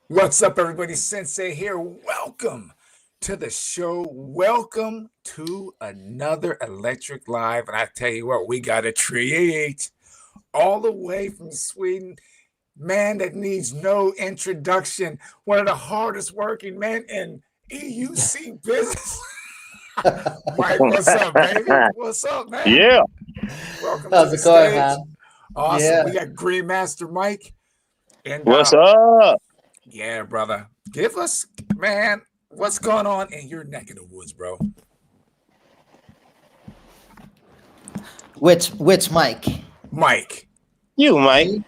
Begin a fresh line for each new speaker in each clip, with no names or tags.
What's up, everybody? Sensei here. Welcome to the show. Welcome to another Electric Live. And I tell you what, we got a treat all the way from Sweden. Man that needs no introduction. One of the hardest working men in EUC business. Mike, what's up, baby? What's up, man?
Yeah.
Welcome to
How's
the
it going,
stage.
man?
Awesome.
Yeah.
We got Greenmaster Mike. And
What's up?
yeah, brother. Give us, man, what's going on in your neck of the woods, bro?
Which Mike?
Mike.
You, Mike.
Me? Not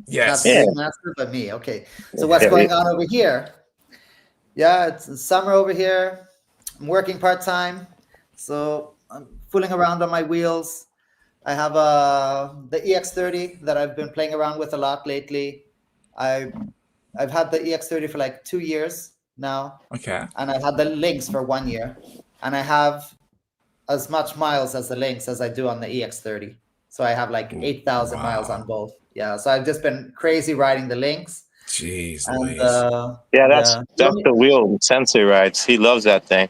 the
Yes.
Yeah.
Green Master, but me. Okay. So what's
Yeah.
going on over here? Yeah, it's summer over here. I'm working part-time. So I'm fooling around on my wheels. I have the EX30 that I've been playing around with a lot lately. I I've had the EX30 for like 2 years now,
Okay.
and I had the Lynx for 1 year, and I have as much miles as the Lynx as I do on the EX30. So I have like 8,000 miles on
Wow.
both. Yeah. So I've just been crazy riding the Lynx.
Jeez
And
Louise.
Yeah, that's
yeah,
that's the wheel Sensei rides. He loves that thing.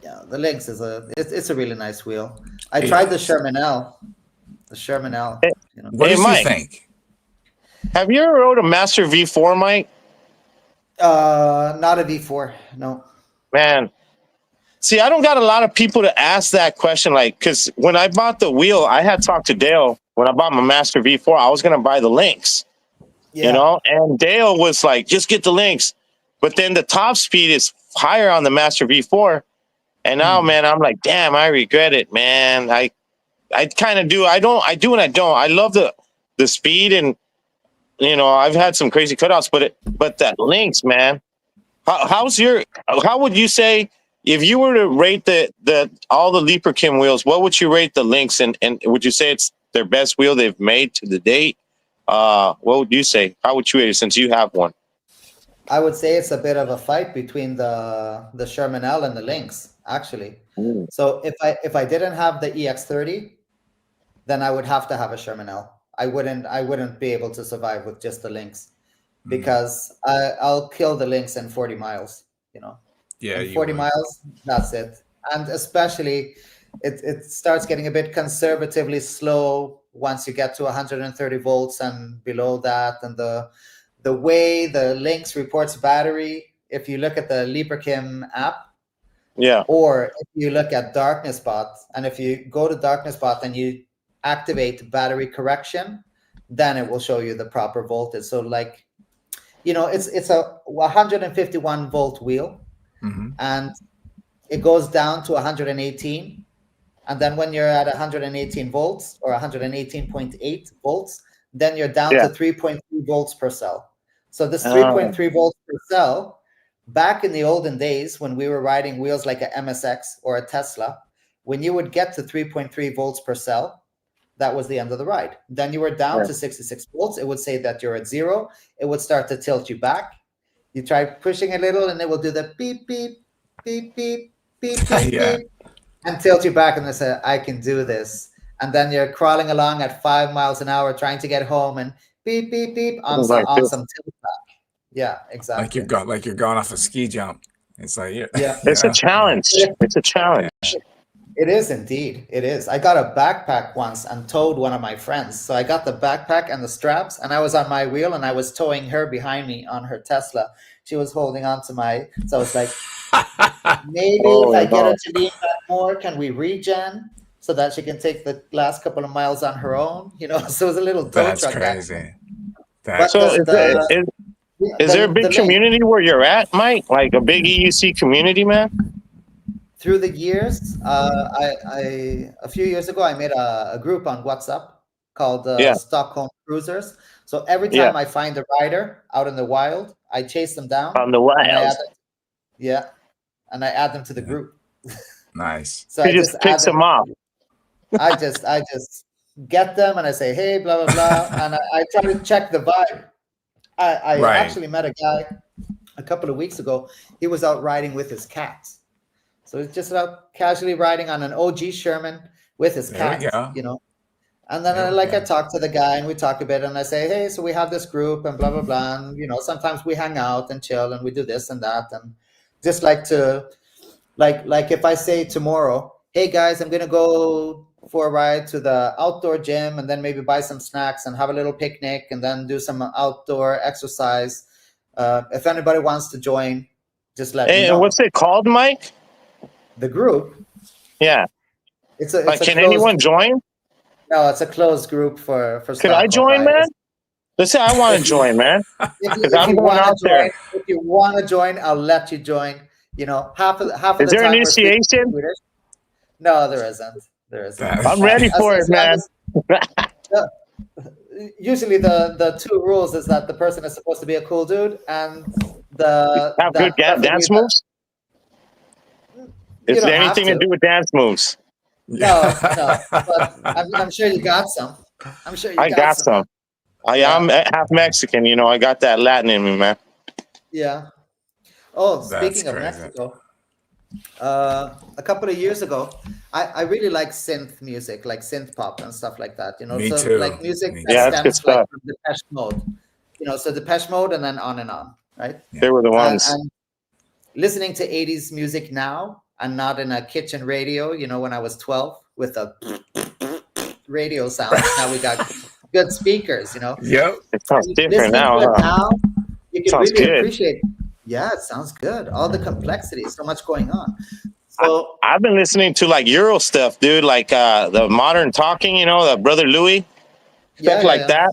yeah, the Lynx is it's a really nice wheel. I
It
tried the
is.
Sherman L, the Sherman
Hey,
L, you know.
What
hey,
did you
Mike,
think?
have you ever rode a Master V4, Mike?
Not a V4, no.
Man, see, I don't got a lot of people to ask that question. Like, because when I bought the wheel, I had talked to Dale when I bought my Master V4. I was gonna buy the Lynx,
Yeah.
and Dale was like, "Just get the Lynx," but then the top speed is higher on the Master V4, and now,
Hmm.
man, I'm like, "Damn, I regret it, man." I kind of do. I do and I don't. I love the speed, and I've had some crazy cutouts, but that Lynx, man. How would you say if you were to rate the all the Leaper Kim wheels? What would you rate the Lynx, and would you say it's their best wheel they've made to the date? What would you say? How would you rate it since you have one?
I would say it's a bit of a fight between the Sherman L and the Lynx, actually.
Mm.
So if I didn't have the EX30, then I would have to have a Sherman L. I wouldn't be able to survive with just the Lynx
Mm,
because I'll kill the Lynx in 40 miles, you know.
yeah,
In
you
40
would.
miles, that's it. And especially it starts getting a bit conservatively slow once you get to 130 volts and below that. And the way the Lynx reports battery, if you look at the Librachem app,
Yeah,
or if you look at Darkness Bot, and if you go to Darkness Bot and you activate battery correction, then it will show you the proper voltage. So like, it's a 151 volt wheel,
Hmm.
and it goes down to 118. And then when you're at 118 volts or 118.8 volts, then you're down
yeah.
to 3.3 volts per cell. So this
Uh,
3.3 volts per cell, back in the olden days when we were riding wheels like a MSX or a Tesla, when you would get to 3.3 volts per cell, that was the end of the ride. Then you were down
yeah.
to 66 volts. It would say that you're at zero. It would start to tilt you back. You try pushing a little and it will do the beep, beep, beep, beep, beep, beep,
Yeah.
beep, and tilt you back and they say, I can do this. And then you're crawling along at 5 miles an hour trying to get home and beep, beep, beep on some,
Like
on
this.
some tilt back. Yeah, exactly.
Like you're going off a ski jump. It's like yeah,
Yeah.
It's a
yeah,
challenge. It's a
yeah.
challenge.
It is indeed. It is. I got a backpack once and towed one of my friends. So I got the backpack and the straps, and I was on my wheel and I was towing her behind me on her Tesla. She was holding on to my. So I was like, maybe if
Oh
I get her
no,
to lean back more, can we regen so that she can take the last couple of miles on her own? So it was a little tow
That's
truck action.
crazy.
But
That
so
is crazy.
is there a
the
big
link
community where you're at, Mike? Like a big EUC community, man?
through the years, I a few years ago I made a group on WhatsApp called
Yeah,
Stockholm Cruisers. So every
yeah.
time I find a rider out in the wild, I chase them down
On the
and I
wild.
add them, yeah, and I add them to the
Yeah.
group.
Nice.
So
He
I
just
just add
picks
them.
them off.
I just get them and I say, hey, blah blah blah, and I try to check the vibe. I
Right.
actually met a guy a couple of weeks ago. He was out riding with his cat. So it's just about casually riding on an OG Sherman with his
There we
cat,
go.
And then I talk to the guy and we talk a bit and I say, hey, so we have this group and blah, blah, blah. And, sometimes we hang out and chill and we do this and that. And just like to, like if I say tomorrow, hey guys, I'm going to go for a ride to the outdoor gym and then maybe buy some snacks and have a little picnic and then do some outdoor exercise. If anybody wants to join, just let me know.
And what's it called, Mike?
The group?
Yeah.
It's a
can anyone join?
No, it's a closed group for
Could I join, man? Listen, I want to join, man.
If I'm going out there. If you want to join, I'll let you join. Half of the time.
Is there initiation?
No, there isn't. There isn't.
I'm ready for it, man.
Usually, the two rules is that the person is supposed to be a cool dude and
have good dance moves. Is there anything to do with dance moves?
No, but I'm sure you got some. I'm sure you got some.
I am half Mexican, I got that Latin in me, man.
Yeah. Oh, speaking of Mexico, a couple of years ago, I really like synth music, like synth pop and stuff like that.
Me too.
Like music that stems like from Depeche Mode. So Depeche Mode and then on, right?
They were the ones.
And listening to 80s music now, and not in a kitchen radio, when I was 12 with a radio sound. Now we got good speakers,
Yep. It sounds different now.
Now you can really appreciate it. Yeah, it sounds good. All the complexity, so much going on. So
I've been listening to like Euro stuff, dude, like the modern talking, the Brother Louis, stuff like that.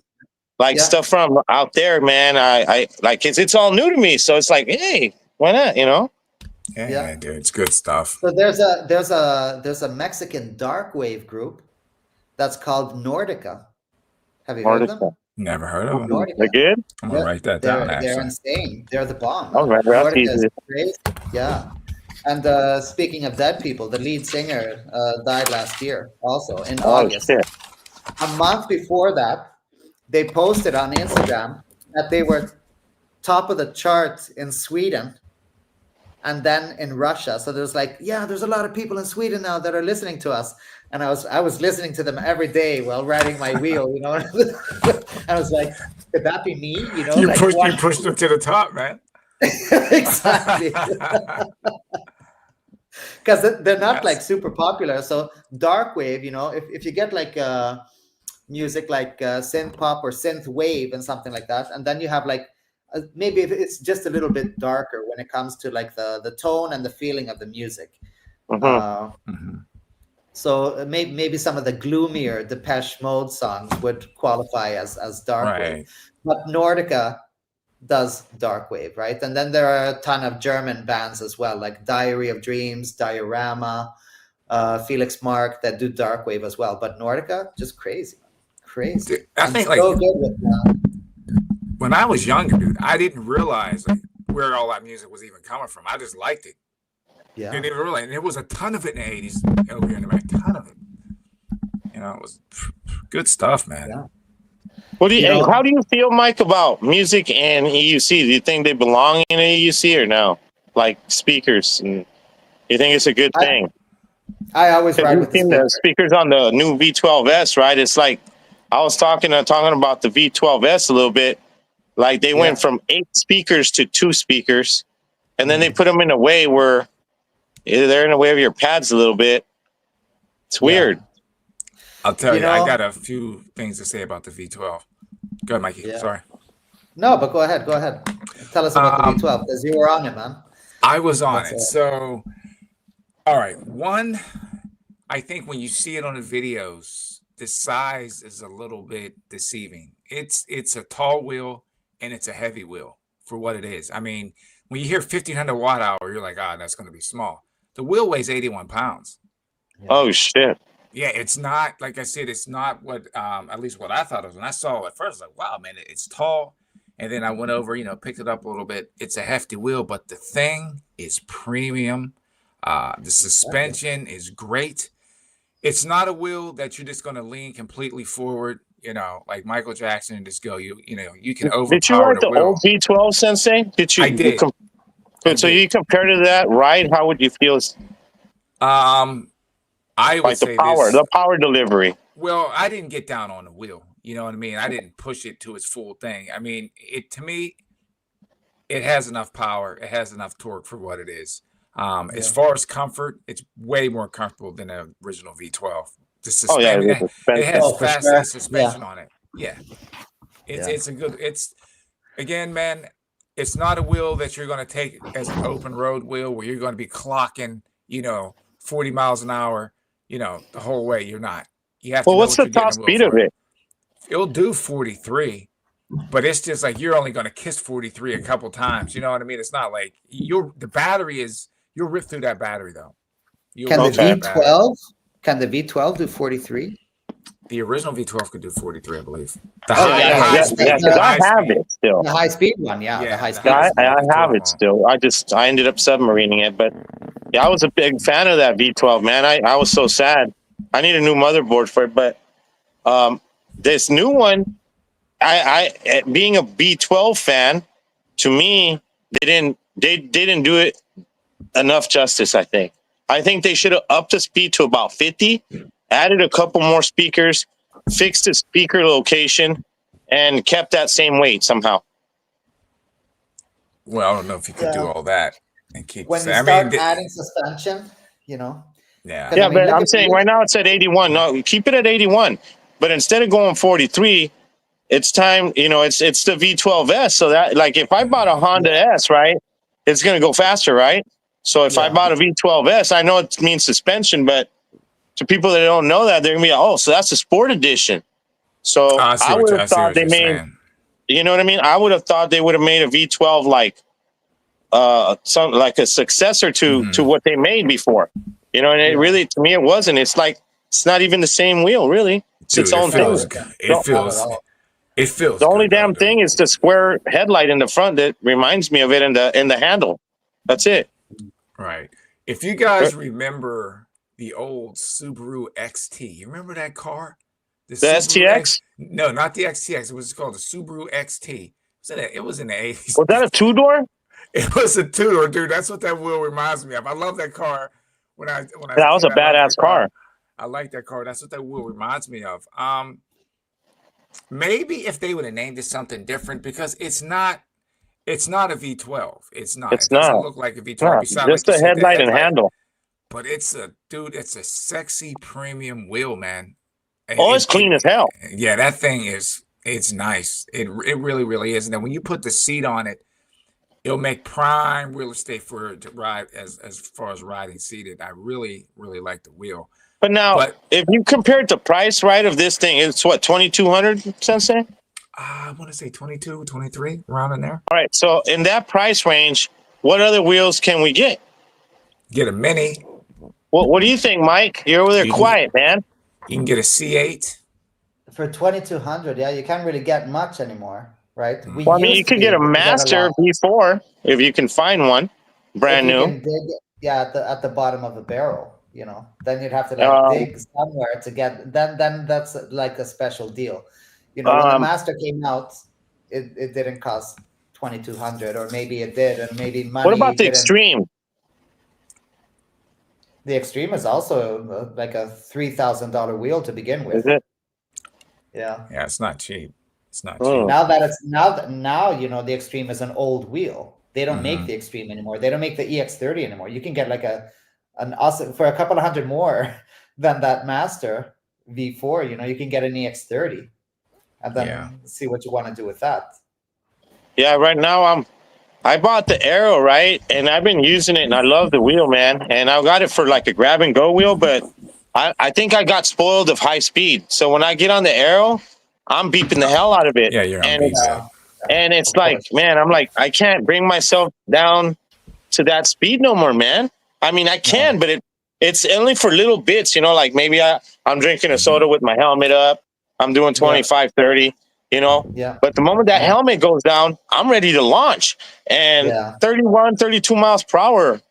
Like stuff from out there, man. I like it's all new to me. So it's like, hey, why not,
Yeah, dude, it's good stuff.
So there's a Mexican dark wave group that's called Nordica. Have you heard of them?
Never heard of them.
Nordica.
They're good.
I'm gonna write that down.
They're insane. They're the bomb.
Oh,
Nordica is crazy. Yeah. And speaking of dead people, the lead singer died last year, also in August.
Shit.
A month before that, they posted on Instagram that they were top of the chart in Sweden. And then in Russia, so there's there's a lot of people in Sweden now that are listening to us, and I was listening to them every day while riding my wheel, I was like, could that be me?
You pushed them to the top, man.
Exactly, because they're not like super popular. So dark wave, if you get like music like synth pop or synth wave and something like that, and then you have like. Maybe if it's just a little bit darker when it comes to like the tone and the feeling of the music. So maybe some of the gloomier Depeche Mode songs would qualify as dark wave. But Nordica does dark wave, right? And then there are a ton of German bands as well, like Diary of Dreams, Diorama, Felix Mark, that do dark wave as well. But Nordica, just crazy.
Dude, I think
so good with that.
When I was younger, dude, I didn't realize where all that music was even coming from. I just liked it.
Yeah.
Didn't even realize. And there was a ton of it in the 80s over here in America. A ton of it. It was good stuff, man.
Yeah.
How do you feel, Mike, about music and EUC? Do you think they belong in EUC or no? Like speakers, and you think it's a good thing?
I always ride with
the speakers on the new V12S, right? It's like I was talking about the V12S a little bit. Like they went from 8 speakers to 2 speakers, and then they put them in a way where they're in the way of your pads a little bit. It's weird.
I'll tell you, I got a few things to say about the V12. Go ahead, Mikey.
Yeah.
Sorry.
No, but go ahead. Tell us about the V12 because you were on it, man.
I was on it. So, all right. One, I think when you see it on the videos, the size is a little bit deceiving. It's a tall wheel. And it's a heavy wheel for what it is. I mean, when you hear 1,500 watt hour, you're like, that's going to be small. The wheel weighs 81 pounds.
Yeah. Oh, shit.
Yeah, it's not, like I said, it's not what, at least what I thought it was. When I saw it at first, I was like, wow, man, it's tall. And then I went over, picked it up a little bit. It's a hefty wheel, but the thing is premium. The suspension is great. It's not a wheel that you're just going to lean completely forward. Like Michael Jackson, and just go. You can overpower.
Did you ride the old V12 Sensei? Did you?
I did.
So you compare to that ride? How would you feel?
I would
like
say
the power delivery.
Well, I didn't get down on the wheel. You know what I mean? I didn't push it to its full thing. I mean, to me, it has enough power. It has enough torque for what it is. As far as comfort, it's way more comfortable than the original V12. The
Oh yeah,
suspension,
it was
it
expensive.
has
Oh, for
fast
sure.
A suspension on it. Yeah,
Yeah.
it's a good. It's again, man. It's not a wheel that you're going to take as an open road wheel where you're going to be clocking, 40 miles an hour, the whole way. You're not. You have to
Well,
know
what's
what
the
you're getting
top
a wheel
speed of
for.
it?
It'll do 43, but it's just like you're only going to kiss 43 a couple times. You know what I mean? It's not like you'll rip through that battery though. You'll
Can the
rip through that battery.
V12? Can the V12 do 43?
The original V12 could do 43, I believe.
Oh,
high
yeah,
speed,
because
the
I
high
have
speed.
it still.
The high speed one, the
Yeah,
high
the
speed.
high
one.
speed.
I have
V12
it still. I ended up submarining it, but yeah, I was a big fan of that V12, man. I was so sad. I need a new motherboard for it, but this new one, being a V12 fan, to me, they didn't do it enough justice. I think they should have upped the speed to about 50, added a couple more speakers, fixed the speaker location, and kept that same weight somehow.
Well, I don't know if you could do
Yeah.
all that and keep.
When you
I
start
mean,
adding suspension,
yeah.
'cause,
Yeah,
I mean,
but
look
I'm
at
saying right now it's at 81. No, keep it at 81. But instead of going 43, it's time. It's the V12S. So that, like, if I bought a Honda S, right, it's gonna go faster, right? So if I
Yeah.
bought a V12S, I know it means suspension, but to people that don't know that, they're gonna be, oh, so that's the sport edition. So
I see
I would
what
have thought they
you're
made.
saying.
You know what I mean? I would have thought they would have made a V12 like some like a successor to what they made before. And it really, to me, it wasn't. It's like it's not even the same wheel, really. It's its
Dude, it
own thing.
feels good. It feels
The only
good, though,
damn
dude.
thing is the square headlight in the front that reminds me of it in the handle. That's it.
Right. If you guys remember the old Subaru XT, you remember that car?
The
Subaru
STX?
No, not the XTX. It was called the Subaru XT. It was in the 80s.
Was that a two-door?
It was a two-door, dude. That's what that wheel reminds me of. I love that car. When I
That was a badass car.
I like that car. That's what that wheel reminds me of. Maybe if they would have named it something different, because it's not a V12. It's not.
It's
It doesn't
not.
look like a V12.
No,
Besides,
just
like
the
you said,
headlight and handle.
But it's a sexy premium wheel, man.
Oh, it's clean as hell.
Yeah, that thing it's nice. It really, really is. And then when you put the seat on it, it'll make prime real estate for it to ride as far as riding seated. I really, really like the wheel.
But now, if you compare it to price, right, of this thing, it's what, 2,200, Sensei?
I want to say 22, 23, around in there.
All right, so in that price range, what other wheels can we get?
Get a Mini.
What do you think, Mike? You're over there quiet, man.
You can get a C8.
For 2,200, yeah, you can't really get much anymore, right?
Well, I mean, you could get a Master V4 if you can find one, brand new.
Can dig, at the bottom of the barrel, then you'd have to dig somewhere to get. Then that's like a special deal. When the Master came out, it didn't cost 2,200, or maybe it did, and maybe money.
What about the Extreme?
The Extreme is also like a $3,000 wheel to begin with.
Is it?
Yeah.
Yeah, it's not cheap. It's not cheap.
Now the Extreme is an old wheel. They don't make the Extreme anymore. They don't make the EX30 anymore. You can get like an awesome for a couple of hundred more than that Master V4. You can get an EX30, and then see what you want to do with that. Yeah,
right now I bought the Aero, right? And I've been using it, and I love the wheel, man. And I got it for like a grab-and-go wheel, but I think I got spoiled of high speed. So when I get on the Aero, I'm beeping the hell out of it.
Yeah, you're on
and it's like, man, I'm like, I can't bring myself down to that speed no more, man. I mean, I can, but it's only for little bits, like maybe I'm drinking a soda with my helmet up. I'm doing 25, 30. But the moment that helmet goes down, I'm ready to launch. And 31, 32 miles per hour,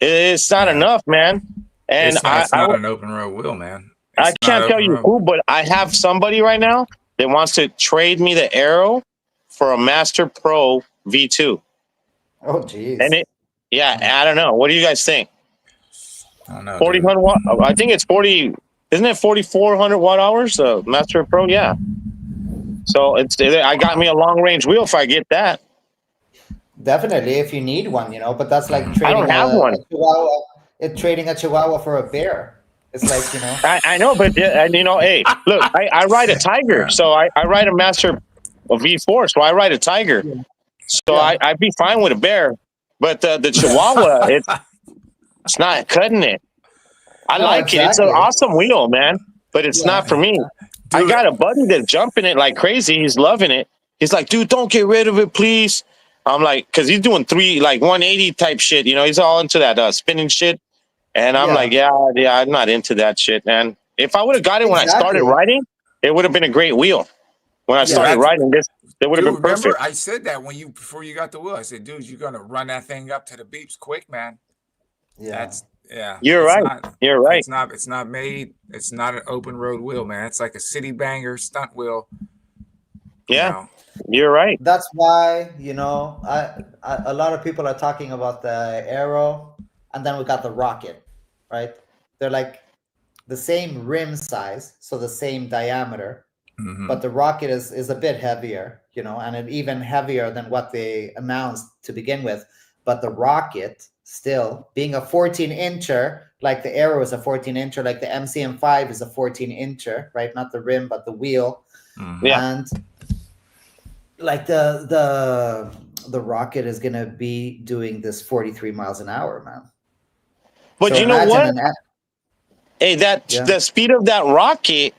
it's not enough, man. And
it's not an open road wheel, man.
I can't tell you who, but I have somebody right now that wants to trade me the Aero for a Master Pro V2.
Oh, geez.
And I don't know. What do you guys think?
I don't know.
40 watt. I think it's 40. Isn't it 4,400 watt hours? Master Pro, yeah. So I got me a long range wheel if I get that.
Definitely, if you need one, but that's like
I
trading
don't have one.
a chihuahua. Trading a chihuahua for a bear. It's like
I know, but and hey, look, I ride a Tiger, so I ride a Master V4, so I ride a Tiger, so
Yeah.
I'd be fine with a bear, but the Chihuahua, it's not cutting it. I
No,
like it. It's an
exactly.
awesome wheel, man, but it's not for me. I got a buddy that's jumping it like crazy. He's loving it. He's like, dude, don't get rid of it, please. I'm like, because he's doing 180 type shit. He's all into that spinning shit. And I'm like, yeah, I'm not into that shit, man. If I would have got it when I started riding, it would have been a great wheel. When I started riding this, it would have been perfect.
Remember, I said that before you got the wheel. I said, dude, you're gonna run that thing up to the beeps quick, man.
Yeah.
You're right. You're right.
It's not made. It's not an open road wheel, man. It's like a city banger stunt wheel.
Yeah, you're right.
That's why a lot of people are talking about the Aero, and then we got the Rocket, right? They're like the same rim size, so the same diameter, but the Rocket is a bit heavier, and even heavier than what they announced to begin with. But the Rocket, still being a 14-incher, like the Aero is a 14-incher, like the MCM5 is a 14-incher, right? Not the rim, but the wheel. And like the Rocket is gonna be doing this 43 miles an hour, man.
But so you know what? Hey, the speed of that Rocket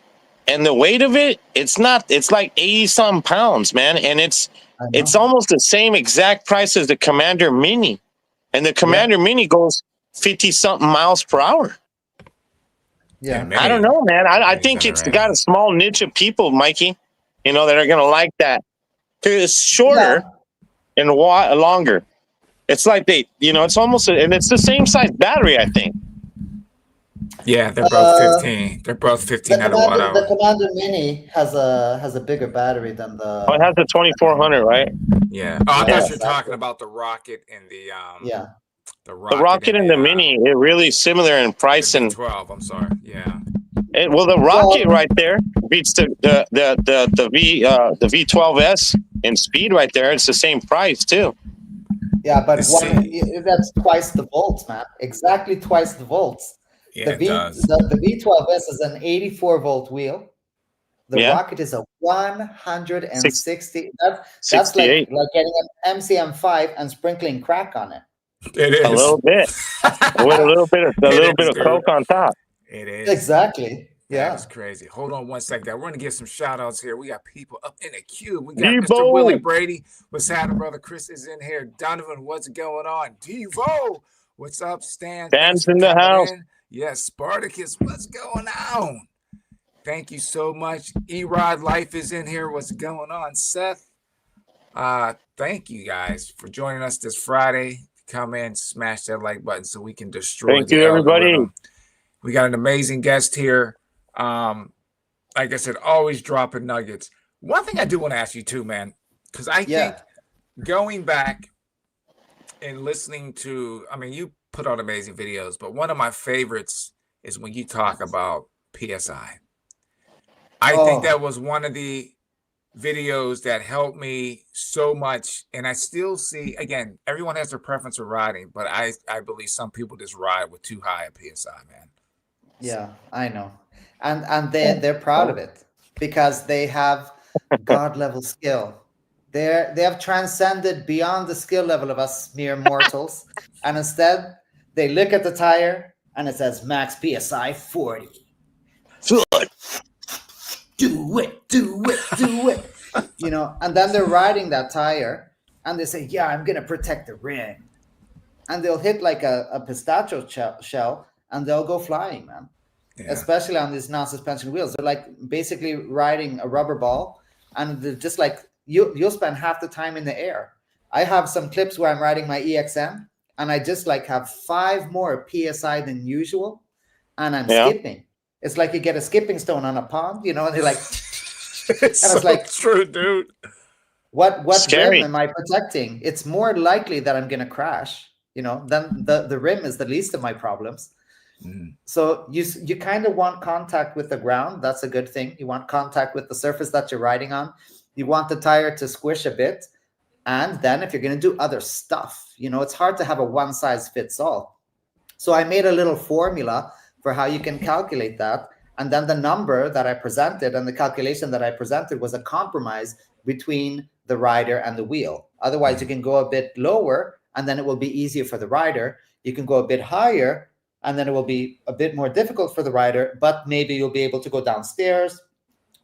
and the weight of it, it's like 80 some pounds, man. And it's almost the same exact price as the Commander Mini. And the Commander Mini goes 50 something miles per hour.
Yeah.
I don't know, man. I think it's got a small niche of people, Mikey, that are going to like that. It's shorter and longer. It's like it's almost, and it's the same size battery, I think.
Yeah, they're both 15. They're both 1500 watt hours.
The Commander Mini has a bigger battery than the.
Oh, it has the 2400, right?
Yeah. Oh, I thought you were talking about the Rocket and the
The Rocket and the Mini, they're really similar in price and
12. I'm sorry. Yeah.
The Rocket right there beats the V12S in speed right there. It's the same price too.
Yeah, but that's twice the volts, man. Exactly twice the volts.
Yeah,
the V12S is an 84 volt wheel. The Rocket is a 160. That's like getting an MCM5 and sprinkling crack on it.
It is
a little bit with a little bit of coke on top.
It is
exactly. Yeah,
that's crazy. Hold on one second. We're gonna get some shout outs here. We got people up in the queue. We got Mr. Willie Brady. What's happening, brother? Chris is in here. Donovan, what's going on? Devo, what's up?
Stan's in the house.
Yes, Spartacus, what's going on? Thank you so much. Erod Life is in here. What's going on, Seth? Thank you guys for joining us this Friday. Come in, smash that like button so we can destroy.
Thank you, everybody.
We got an amazing guest here. Like I said, always dropping nuggets. One thing I do want to ask you too, man, because I think going back and listening to, you put out amazing videos, but one of my favorites is when you talk about PSI. I think that was one of the videos that helped me so much. And I still see, again, everyone has their preference for riding, but I believe some people just ride with too high a PSI, man.
Yeah, I know. And they're proud of it because they have God level skill. They have transcended beyond the skill level of us mere mortals. And instead, they look at the tire and it says max PSI 40. Do it. And then they're riding that tire and they say, yeah, I'm going to protect the rim. And they'll hit like a pistachio shell and they'll go flying, man. Yeah. Especially on these non-suspension wheels. They're like basically riding a rubber ball and they're just like, you'll spend half the time in the air. I have some clips where I'm riding my EXM and I just like have 5 more PSI than usual and I'm skipping. It's like you get a skipping stone on a pond, and they're like,
it's like true, dude.
What rim am I protecting? It's more likely that I'm gonna crash, than the rim is the least of my problems. So you kind of want contact with the ground. That's a good thing. You want contact with the surface that you're riding on. You want the tire to squish a bit. And then if you're going to do other stuff, it's hard to have a one size fits all. So I made a little formula for how you can calculate that. And then the number that I presented and the calculation that I presented was a compromise between the rider and the wheel. Otherwise, you can go a bit lower and then it will be easier for the rider. You can go a bit higher and then it will be a bit more difficult for the rider, but maybe you'll be able to go downstairs.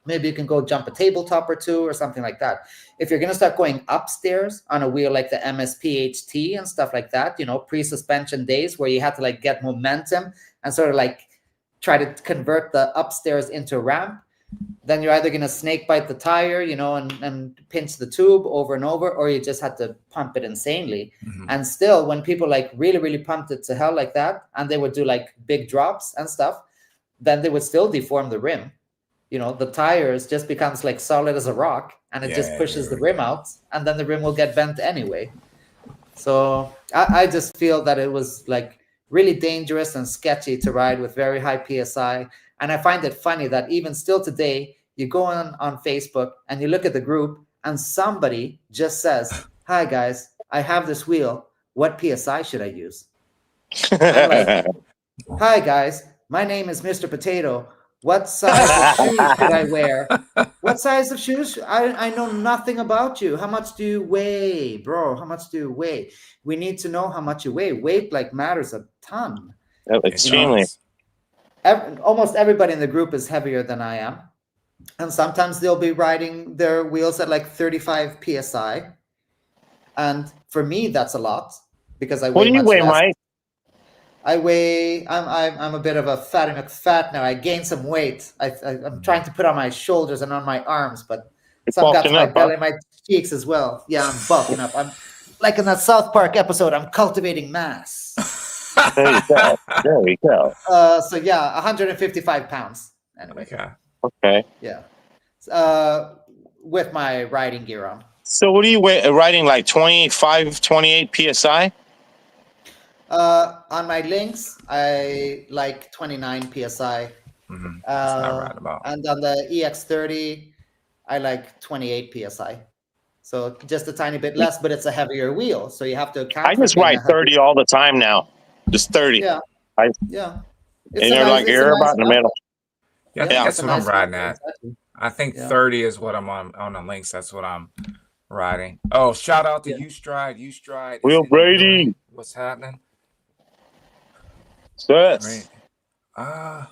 Maybe you can go jump a tabletop or two or something like that. If you're going to start going upstairs on a wheel like the MSPHT and stuff like that, pre-suspension days where you had to like get momentum and sort of like try to convert the upstairs into a ramp, then you're either going to snake bite the tire, and pinch the tube over and over, or you just had to pump it insanely. And still, when people like really, really pumped it to hell like that, and they would do like big drops and stuff, then they would still deform the rim. The tires just becomes like solid as a rock, and it just pushes the rim out, and then the rim will get bent anyway. So I just feel that it was like really dangerous and sketchy to ride with very high PSI. And I find it funny that even still today, you go on Facebook and you look at the group and somebody just says, "Hi guys, I have this wheel. What PSI should I use?" I'm like, "Hi guys, my name is Mr. Potato. What size of shoes should I wear? What size of shoes? I know nothing about you. How much do you weigh, bro? How much do you weigh? We need to know how much you weigh. Weight like matters a ton."
Extremely.
Almost everybody in the group is heavier than I am. And sometimes they'll be riding their wheels at like 35 PSI. And for me, that's a lot because I weigh
What do you
much
weigh,
less.
Mike?
I weigh. I'm a bit of a fatty McFat now. I gained some weight. I'm trying to put on my shoulders and on my arms, but some got to my belly, my cheeks as well. Yeah, I'm bulking up. I'm like in that South Park episode. I'm cultivating mass.
There you go. There you go.
So yeah, 155 pounds. Anyway.
Okay.
Yeah. With my riding gear on.
So what are you riding, like 25, 28 PSI?
On my links, I like 29 PSI.
That's not right about.
And on the EX30, I like 28 PSI. So just a tiny bit less, but it's a heavier wheel. So you have to account
I just ride 30 all the time now. Just 30.
Yeah.
Yeah.
It's
and you're like, you're about in the middle.
Yeah, I think that's what I'm riding at. I think 30 is what I'm on the links. That's what I'm riding. Oh, shout out to Ustride.
Will Brady.
What's happening?
Yes.
Right.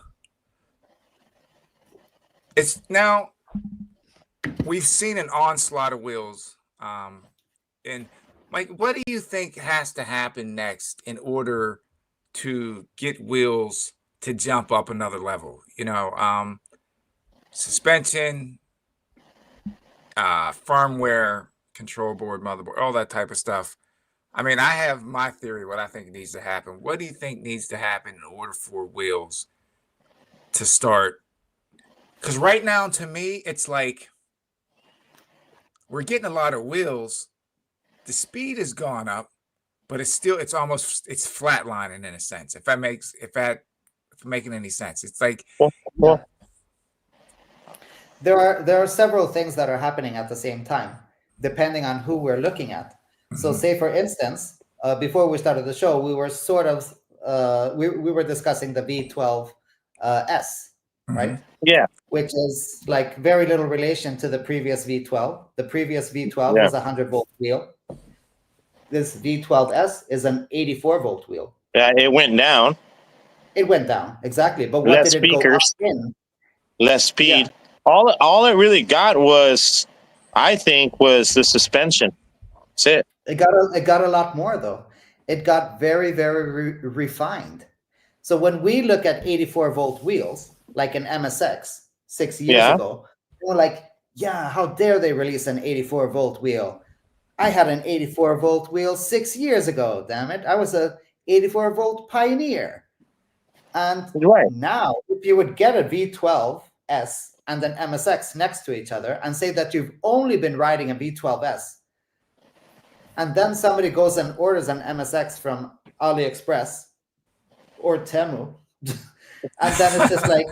It's now we've seen an onslaught of wheels. And Mike, what do you think has to happen next in order to get wheels to jump up another level? Suspension, firmware, control board, motherboard, all that type of stuff. I mean, I have my theory what I think needs to happen. What do you think needs to happen in order for wheels to start? Because right now, to me, it's like we're getting a lot of wheels. The speed has gone up, but it's flatlining in a sense. If making any sense, it's like
there are several things that are happening at the same time, depending on who we're looking at. So say, for instance, before we started the show, we were sort of, we were discussing the V12 S, right?
Yeah.
Which is like very little relation to the previous V12. The previous V12 was a 100-volt wheel. This V12 S is an 84-volt wheel.
Yeah, it went down.
It went down, exactly. But what
Less
did it go up in?
Less speed.
Yeah.
All it really got was, I think, was the suspension. That's it.
It got a lot more though. It got very, very refined. So when we look at 84-volt wheels, like an MSX 6 years ago, we're like, yeah, how dare they release an 84-volt wheel? I had an 84-volt wheel 6 years ago. Damn it, I was a 84-volt pioneer. And now, if you would get a V12S and an MSX next to each other and say that you've only been riding a V12S, and then somebody goes and orders an MSX from AliExpress or Temu And then it's just like,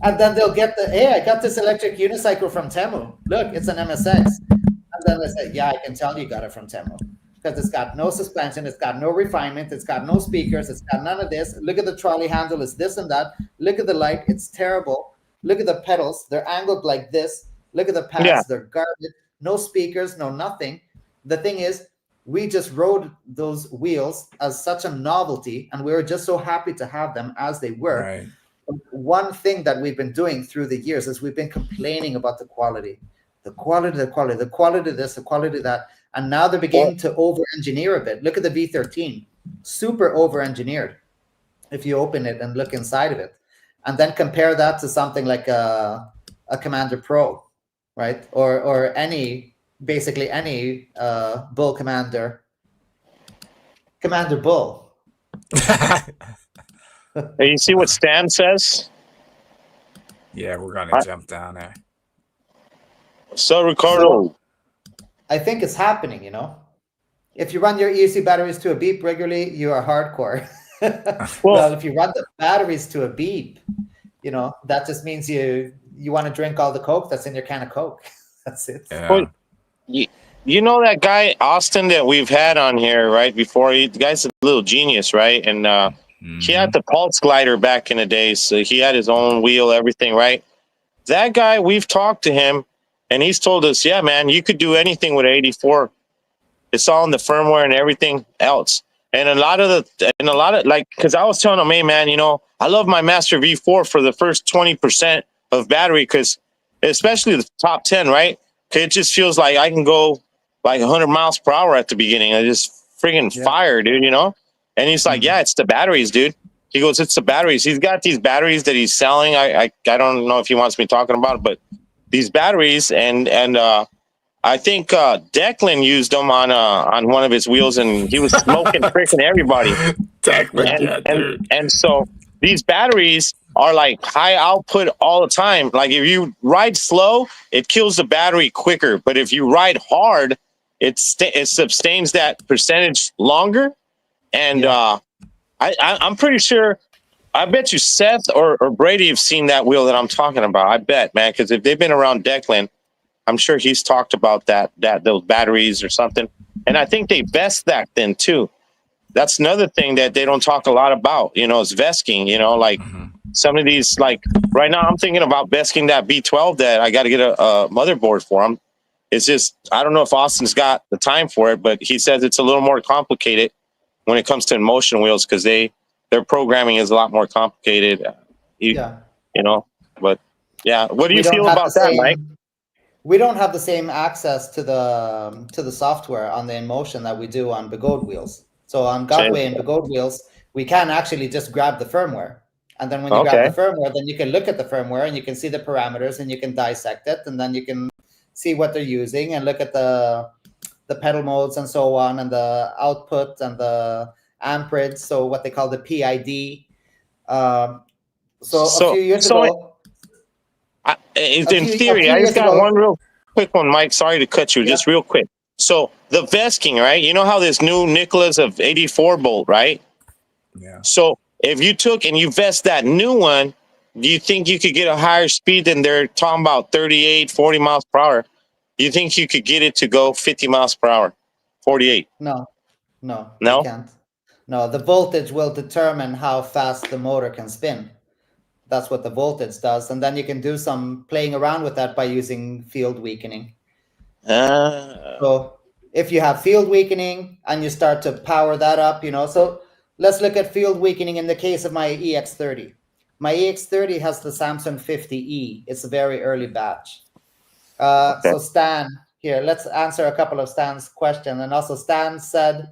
and then they'll get hey, I got this electric unicycle from Temu. Look, it's an MSX. And then they say, yeah, I can tell you got it from Temu because it's got no suspension, it's got no refinement, it's got no speakers, it's got none of this. Look at the trolley handle, it's this and that. Look at the light, it's terrible. Look at the pedals, they're angled like this. Look at the pads,
Yeah.
they're garbage. No speakers, no nothing. The thing is, we just rode those wheels as such a novelty, and we were just so happy to have them as they were.
Right.
One thing that we've been doing through the years is we've been complaining about the quality of this, the quality of that. And now they're beginning to over-engineer a bit. Look at the V13, super over-engineered. If you open it and look inside of it, and then compare that to something like a Commander Pro, right? Or basically any Bull Commander Bull.
Hey, you see what Stan says?
Yeah, we're gonna jump down there.
So, Ricardo.
I think it's happening, you know. If you run your ESC batteries to a beep regularly, you are hardcore. Well, if you run the batteries to a beep, you know, that just means you want to drink all the Coke that's in your can of Coke. That's it.
Yeah.
Well, you know that guy Austin that we've had on here right before? The guy's a little genius, right? And he had the Pulse glider back in the day, so he had his own wheel, everything, right? That guy, we've talked to him, and he's told us, yeah, man, you could do anything with 84. It's all in the firmware and everything else. And a lot of like, because I was telling him, hey, man, you know, I love my Master V4 for the first 20% of battery, because especially the top 10, right? It just feels like I can go like 100 miles per hour at the beginning. I just friggin' fire, dude, you know? And he's like, yeah, it's the batteries, dude. He goes, it's the batteries. He's got these batteries that he's selling. I don't know if he wants me talking about it, but these batteries, and I think Declan used them on one of his wheels, and he was smoking freaking everybody.
Declan,
and so these batteries are like high output all the time. Like if you ride slow, it kills the battery quicker, but if you ride hard, it sustains that percentage longer. And I'm pretty sure. I bet you Seth or Brady have seen that wheel that I'm talking about. I bet, man, because if they've been around Declan, I'm sure he's talked about those batteries or something. And I think they vest that then too. That's another thing that they don't talk a lot about, you know, is vesking, you know, like some of these, like right now I'm thinking about vesking that B12 that I got to get a motherboard for him. It's just, I don't know if Austin's got the time for it, but he says it's a little more complicated when it comes to Emotion wheels, because their programming is a lot more complicated. You know, but yeah. What do you feel about that, Mike?
We don't have the same access to the software on the Emotion that we do on Begode wheels. So on Godway and Begode wheels, we can actually just grab the firmware. And then when you grab the firmware, then you can look at the firmware and you can see the parameters and you can dissect it. And then you can see what they're using and look at the pedal modes and so on, and the output and the amperage, so what they call the PID. So a few years ago...
in theory, I just got one real quick one, Mike. Sorry to cut you, just real quick. So the vesking, right? You know how this new Nicholas of 84 bolt, right?
Yeah.
So if you took and you vest that new one, do you think you could get a higher speed than they're talking about 38, 40 miles per hour? Do you think you could get it to go 50 miles per hour? 48?
No, you can't. No, the voltage will determine how fast the motor can spin. That's what the voltage does. And then you can do some playing around with that by using field weakening. So if you have field weakening and you start to power that up, you know, so let's look at field weakening in the case of my EX30. My EX30 has the Samsung 50E. It's a very early batch. So Stan, here, let's answer a couple of Stan's questions. And also Stan said,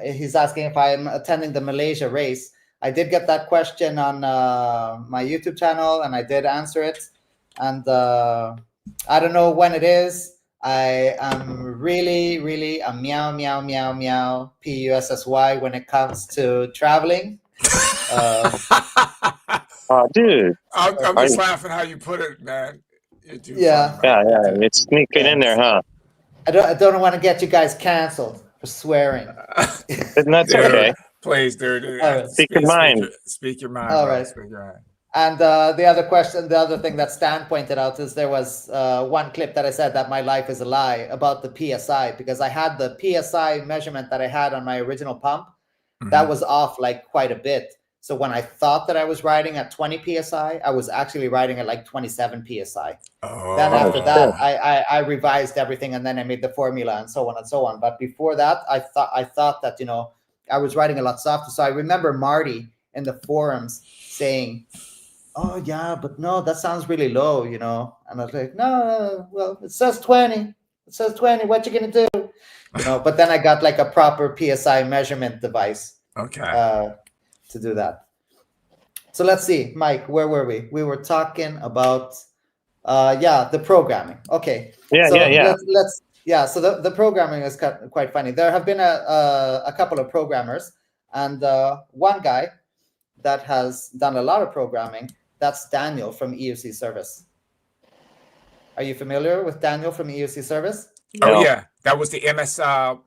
he's asking if I'm attending the Malaysia race. I did get that question on my YouTube channel, and I did answer it. And I don't know when it is. I am really, really a meow, meow, meow, meow, PUSSY when it comes to traveling.
Dude.
I'm just laughing how you put it, man.
Yeah.
It's sneaking in there, huh?
I don't want to get you guys canceled for swearing.
And that's okay.
Please, dude.
All right.
Speak your mind.
Speak your mind,
All
bro.
right.
Speak your mind.
And the other question, the other thing that Stan pointed out is there was one clip that I said that my life is a lie about the PSI, because I had the PSI measurement that I had on my original pump. That was off like quite a bit. So when I thought that I was riding at 20 PSI, I was actually riding at like 27 PSI. Then after that, I revised everything, and then I made the formula and so on and so on. But before that, I thought that, you know, I was riding a lot softer. So I remember Marty in the forums saying, "Oh yeah, but no, that sounds really low, you know." And I was like, "No, well, it says 20. It says 20. What you gonna do?" You know. But then I got like a proper PSI measurement device. To do that. So let's see, Mike, where were we? We were talking about the programming. Okay. So the programming is quite funny. There have been a couple of programmers, and one guy that has done a lot of programming, that's Daniel from EUC Service. Are you familiar with Daniel from EUC Service?
Oh yeah, that was the MSS.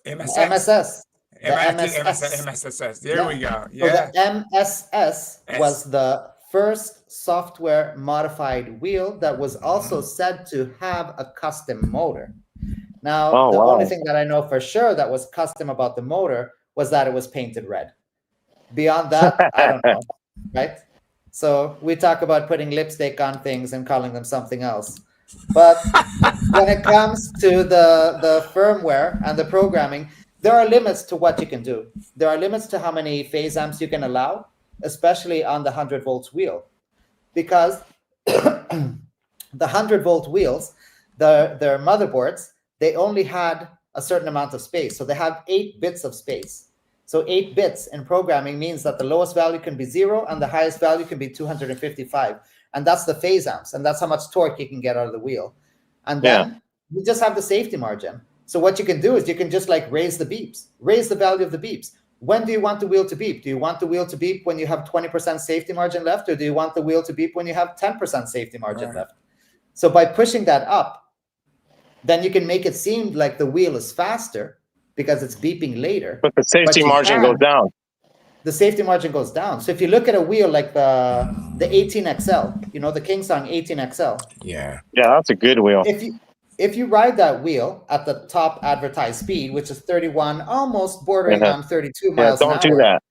MSS.
MSS. There we go. Yeah.
So the MSS was the first software modified wheel that was also said to have a custom motor. Now, the only thing that I know for sure that was custom about the motor was that it was painted red. Beyond that, I don't know, right? So we talk about putting lipstick on things and calling them something else. But when it comes to the firmware and the programming, there are limits to what you can do. There are limits to how many phase amps you can allow, especially on the 100 volts wheel, because the 100 volt wheels, their motherboards, they only had a certain amount of space. So they have 8 bits of space. So 8 bits in programming means that the lowest value can be 0 and the highest value can be 255. And that's the phase amps. And that's how much torque you can get out of the wheel. And then you just have the safety margin. So what you can do is you can just like raise the beeps, raise the value of the beeps. When do you want the wheel to beep? Do you want the wheel to beep when you have 20% safety margin left? Or do you want the wheel to beep when you have 10% safety margin left? So by pushing that up, then you can make it seem like the wheel is faster because it's beeping later.
But the safety margin goes down.
The safety margin goes down. So if you look at a wheel like the 18XL, you know, the Kingsong 18XL.
Yeah.
Yeah, that's a good wheel.
If you ride that wheel at the top advertised speed, which is 31, almost bordering on 32 miles an hour.
Don't do that.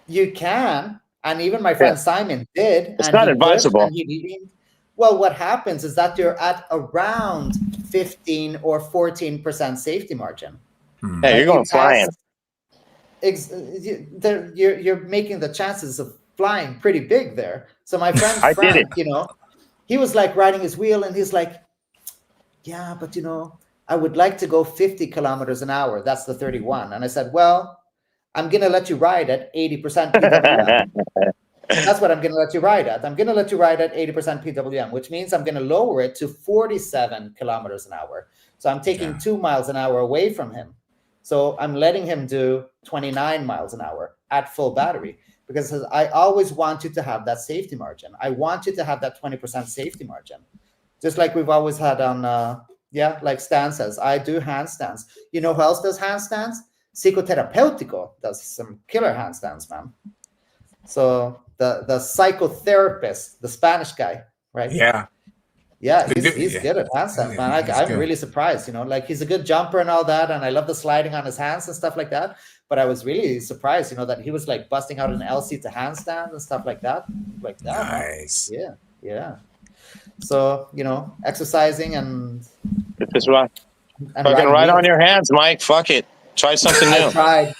You can, and even my friend Simon did.
It's not advisable.
Well, what happens is that you're at around 15 or 14% safety margin.
Yeah, you're going flying.
You're making the chances of flying pretty big there. So my friend Frank, you know, he was like riding his wheel and he's like, yeah, but you know, I would like to go 50 kilometers an hour. That's the 31. And I said, well, I'm going to let you ride at 80% PWM. That's what I'm going to let you ride at. I'm going to let you ride at 80% PWM, which means I'm going to lower it to 47 kilometers an hour. So I'm taking 2 miles an hour away from him. So I'm letting him do 29 miles an hour at full battery, because I always want you to have that safety margin. I want you to have that 20% safety margin. Just like we've always had on, like Stan says, I do handstands. You know who else does handstands? Psicoterapeutico does some killer handstands, man. So the psychotherapist, the Spanish guy, right?
Yeah.
Yeah, he's good at handstands, man. I'm really surprised, you know, like he's a good jumper and all that. And I love the sliding on his hands and stuff like that. But I was really surprised, you know, that he was like busting out an LC to handstand and stuff like that. Like that.
Nice.
Man. Yeah. So, you know, exercising and
this is right. Fucking right on your hands, Mike. Fuck it. Try something new.
I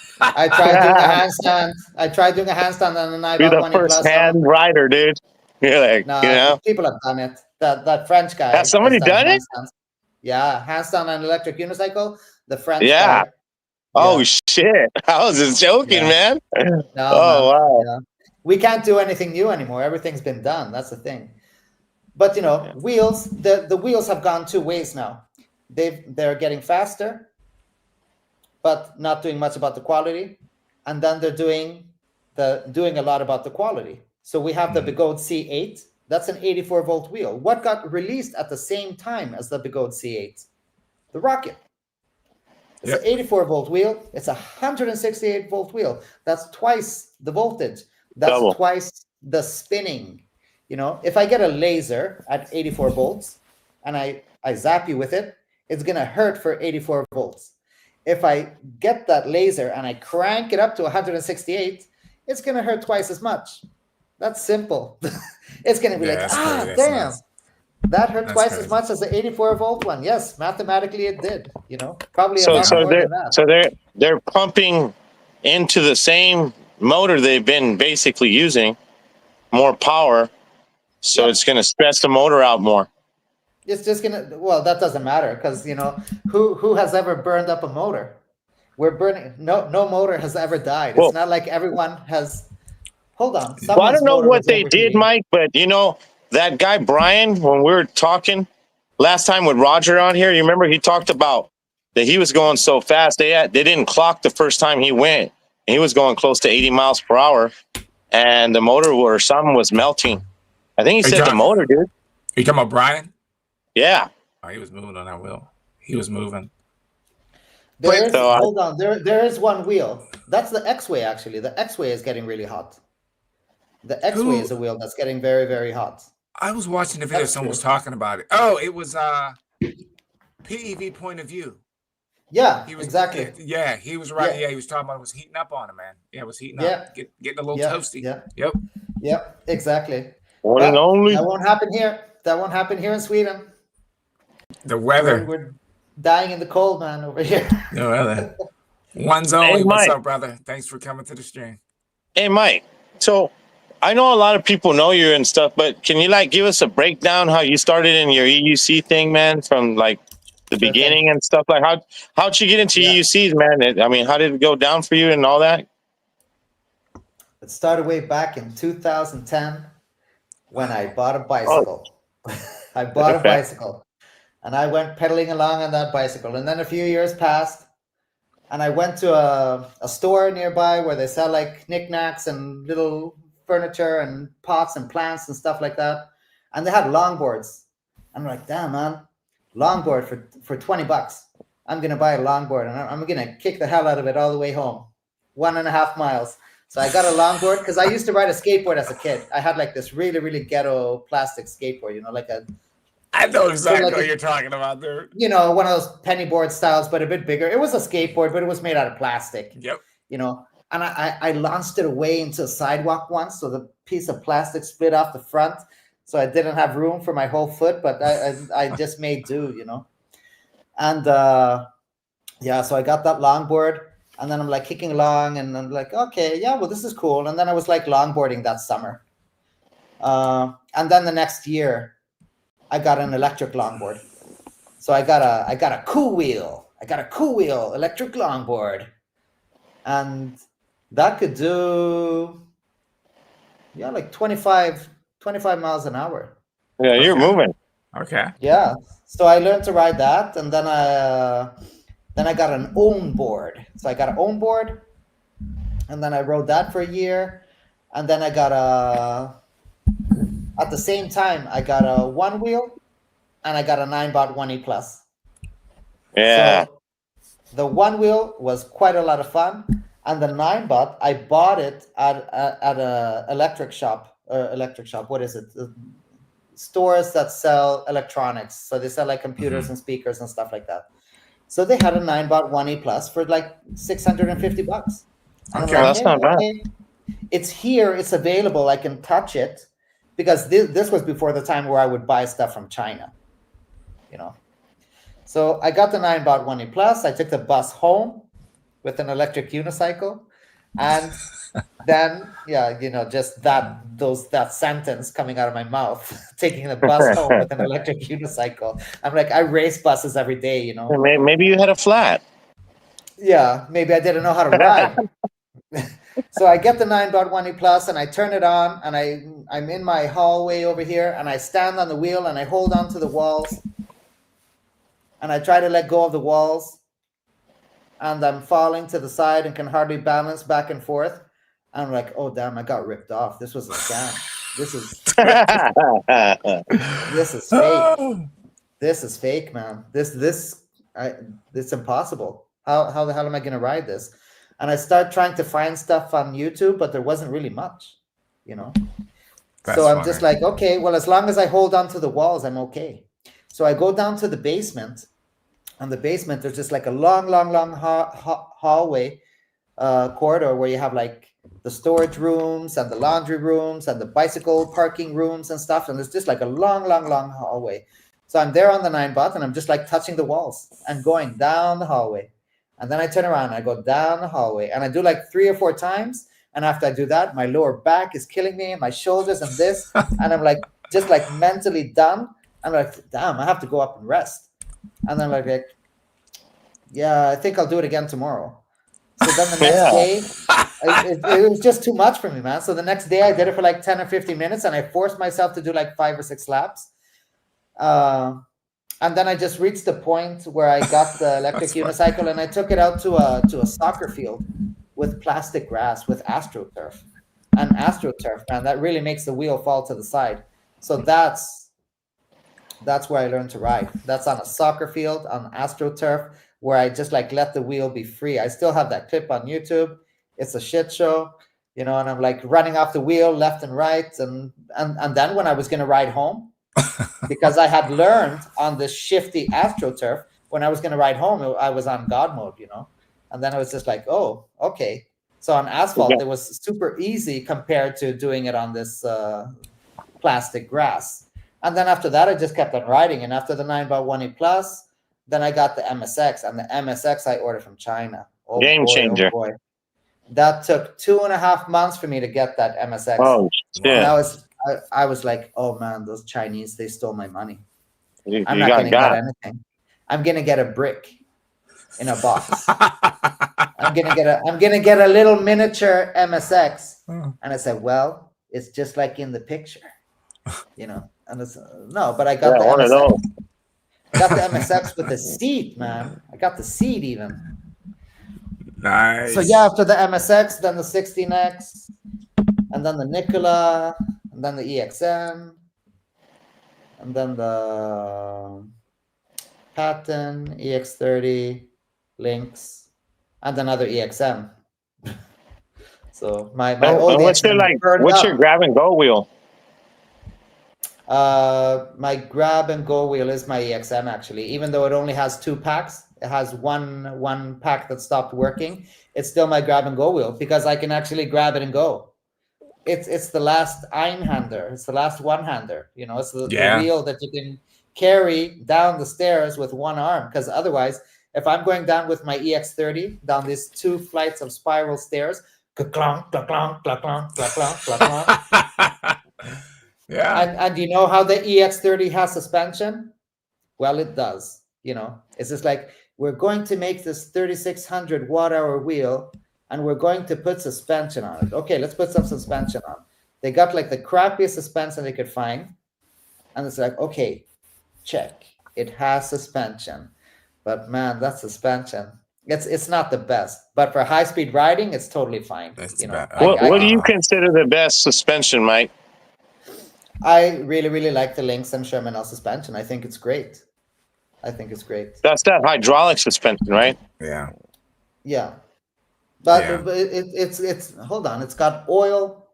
tried doing a handstand. I tried doing a handstand on an
Be the first hand rider, dude. You're like,
no,
you know,
people have done it. That French guy.
Has somebody done it?
Yeah, handstand on an electric unicycle. The French guy.
Yeah. Oh shit! I was just joking, man.
No,
wow.
Yeah. We can't do anything new anymore. Everything's been done. That's the thing. But you know, wheels. The wheels have gone 2 ways now. They're getting faster, but not doing much about the quality. And then they're doing a lot about the quality. So we have the Bigode C8. That's an 84 volt wheel. What got released at the same time as the Bigode C8? The Rocket. It's an 84 volt wheel. It's a 168 volt wheel. That's twice the voltage. That's
Double.
twice the spinning. You know, if I get a laser at 84 volts and I zap you with it, it's going to hurt for 84 volts. If I get that laser and I crank it up to 168, it's going to hurt twice as much. That's simple. It's going to be like, damn, that hurt twice as much as the 84 volt one. Yes, mathematically it did. You know, probably a lot more than that.
So they're pumping into the same motor they've been basically using more power, so it's going to stress the motor out more.
It's just gonna. Well, that doesn't matter because you know who has ever burned up a motor? We're burning. No motor has ever died. It's not like everyone has. Hold on.
Well, I don't know what they did, Mike, but you know that guy Brian, when we were talking last time with Roger on here, you remember he talked about that he was going so fast they didn't clock the first time he went. And he was going close to 80 miles per hour, and the motor or something was melting. I think he said the motor, dude.
Are you talking about Brian?
Yeah.
Oh, he was moving on that wheel. He was moving.
Hold on. There is one wheel. That's the X-Way, actually. The X-Way is getting really hot. The X-Way is a wheel that's getting very, very hot.
I was watching the video. Someone was talking about it. Oh, it was PEV point of view.
Yeah, exactly.
Yeah, he was right. Yeah, he was talking about it was heating up on him, man. Yeah, it was heating up. Getting a little toasty.
Yeah. Yep, exactly.
One and only.
That won't happen here. That won't happen here in Sweden.
The weather.
We're dying in the cold, man, over here.
No weather. One's only. Hey, what's up, brother? Thanks for coming to the stream.
Hey, Mike. So I know a lot of people know you and stuff, but can you like give us a breakdown how you started in your EUC thing, man, from like the beginning and stuff? Like how'd you get into EUCs, man? I mean, how did it go down for you and all that?
It started way back in 2010 when I bought a bicycle. I bought a bicycle and I went pedaling along on that bicycle. And then a few years passed and I went to a store nearby where they sell like knickknacks and little furniture and pots and plants and stuff like that. And they had longboards. I'm like, damn, man, longboard for 20 bucks. I'm going to buy a longboard and I'm going to kick the hell out of it all the way home. 1.5 miles. So I got a longboard because I used to ride a skateboard as a kid. I had like this really, really ghetto plastic skateboard, you know, like a...
I know exactly what you're talking about there.
You know, one of those penny board styles, but a bit bigger. It was a skateboard, but it was made out of plastic.
Yep.
You know, and I launched it away into a sidewalk once. So the piece of plastic split off the front. So I didn't have room for my whole foot, but I just made do, you know. And so I got that longboard. And then I'm like kicking along and I'm like, okay, yeah, well, this is cool. And then I was like longboarding that summer. And then the next year, I got an electric longboard. So I got a cool wheel. I got a cool wheel electric longboard. And that could do, like 25 miles an hour.
Yeah, you're moving.
Okay.
Yeah. So I learned to ride that. And then I got an own board. So I got an own board, and then I rode that for a year. And then I got at the same time, I got a one wheel, and I got a 9-baud 1E plus.
Yeah.
So the one wheel was quite a lot of fun. And the 9-baud, I bought it at a electric shop. What is it? Stores that sell electronics. So they sell like computers and speakers and stuff like that. So they had a 9-baud 1E plus for like $650.
Okay, that's not bad.
It's here. It's available. I can touch it because this was before the time where I would buy stuff from China, you know. So I got the 9-baud 1E plus. I took the bus home with an electric unicycle, and then just that sentence coming out of my mouth, taking the bus home with an electric unicycle. I'm like, I race buses every day, you know.
Maybe you had a flat.
Yeah, maybe I didn't know how to ride. So I get the 9-baud 1E plus and I turn it on and I'm in my hallway over here and I stand on the wheel and I hold on to the walls and I try to let go of the walls and I'm falling to the side and can hardly balance back and forth. I'm like, oh damn, I got ripped off. This was a scam. This is fake. This is fake, man. It's impossible. How the hell am I going to ride this? And I start trying to find stuff on YouTube, but there wasn't really much, you know.
That's
so I'm
funny.
just like, okay, well, as long as I hold on to the walls, I'm okay. So I go down to the basement. On the basement, there's just like a long hallway, corridor where you have like the storage rooms and the laundry rooms and the bicycle parking rooms and stuff. And there's just like a long hallway. So I'm there on the 9-bot and I'm just like touching the walls and going down the hallway. And then I turn around and I go down the hallway and I do like 3 or 4 times. And after I do that, my lower back is killing me, my shoulders and this. And I'm like, just like mentally done. I'm like, damn, I have to go up and rest. And then like, yeah, I think I'll do it again tomorrow. So then the next day, it was just too much for me, man. So the next day I did it for like 10 or 15 minutes and I forced myself to do like 5 or 6 laps. And then I just reached the point where I got the electric unicycle and I took it out to a soccer field with plastic grass with AstroTurf. And AstroTurf, man, that really makes the wheel fall to the side. So that's where I learned to ride. That's on a soccer field on AstroTurf, where I just like let the wheel be free. I still have that clip on YouTube. It's a shit show, you know, and I'm like running off the wheel left and right. And then when I was going to ride home, because I had learned on this shifty AstroTurf, when I was going to ride home, I was on God mode, you know, and then I was just like, oh, okay. So on asphalt, it was super easy compared to doing it on this plastic grass. And then after that, I just kept on riding. And after the 9x1E Plus, then I got the MSX, and the MSX I ordered from China. Oh,
Game
boy,
changer.
Oh boy. That took 2.5 months for me to get that MSX.
Oh, shit.
And I was like, oh man, those Chinese, they stole my money. I'm
You
not going to
got
get anything. I'm going to get a brick in a box. I'm going to get a little miniature MSX. And I said, well, it's just like in the picture, you know. And it's no, but I got the
one of
MSX.
those.
I got the MSX with the seat, man. I got the seat even.
Nice.
So yeah, after the MSX, then the 16X, and then the Nikola, and then the EXM, and then the Patton, EX30, Lynx, and another EXM. So my old
what's your grab and go wheel?
My grab and go wheel is my EXM, actually. Even though it only has 2 packs, it has one pack that stopped working. It's still my grab and go wheel because I can actually grab it and go. It's the last einhander. It's the last one-hander. You know, it's the wheel that you can carry down the stairs with one arm. Because otherwise, if I'm going down with my EX30 down these 2 flights of spiral stairs, ka-clonk, ka-clonk, ka-clonk, ka-clonk, ka-clonk.
Yeah.
And you know how the EX30 has suspension? Well, it does. You know, it's just like, we're going to make this 3,600 watt-hour wheel and we're going to put suspension on it. Okay, let's put some suspension on. They got like the crappiest suspension they could find. And it's like, okay, check. It has suspension. But man, that suspension, it's not the best. But for high-speed riding, it's totally fine.
That's
you know,
what do you consider the best suspension, Mike?
I really, really like the Lynx and Sherman suspension. I think it's great.
That's that hydraulic suspension, right?
Yeah.
Yeah. But it's hold on. It's got oil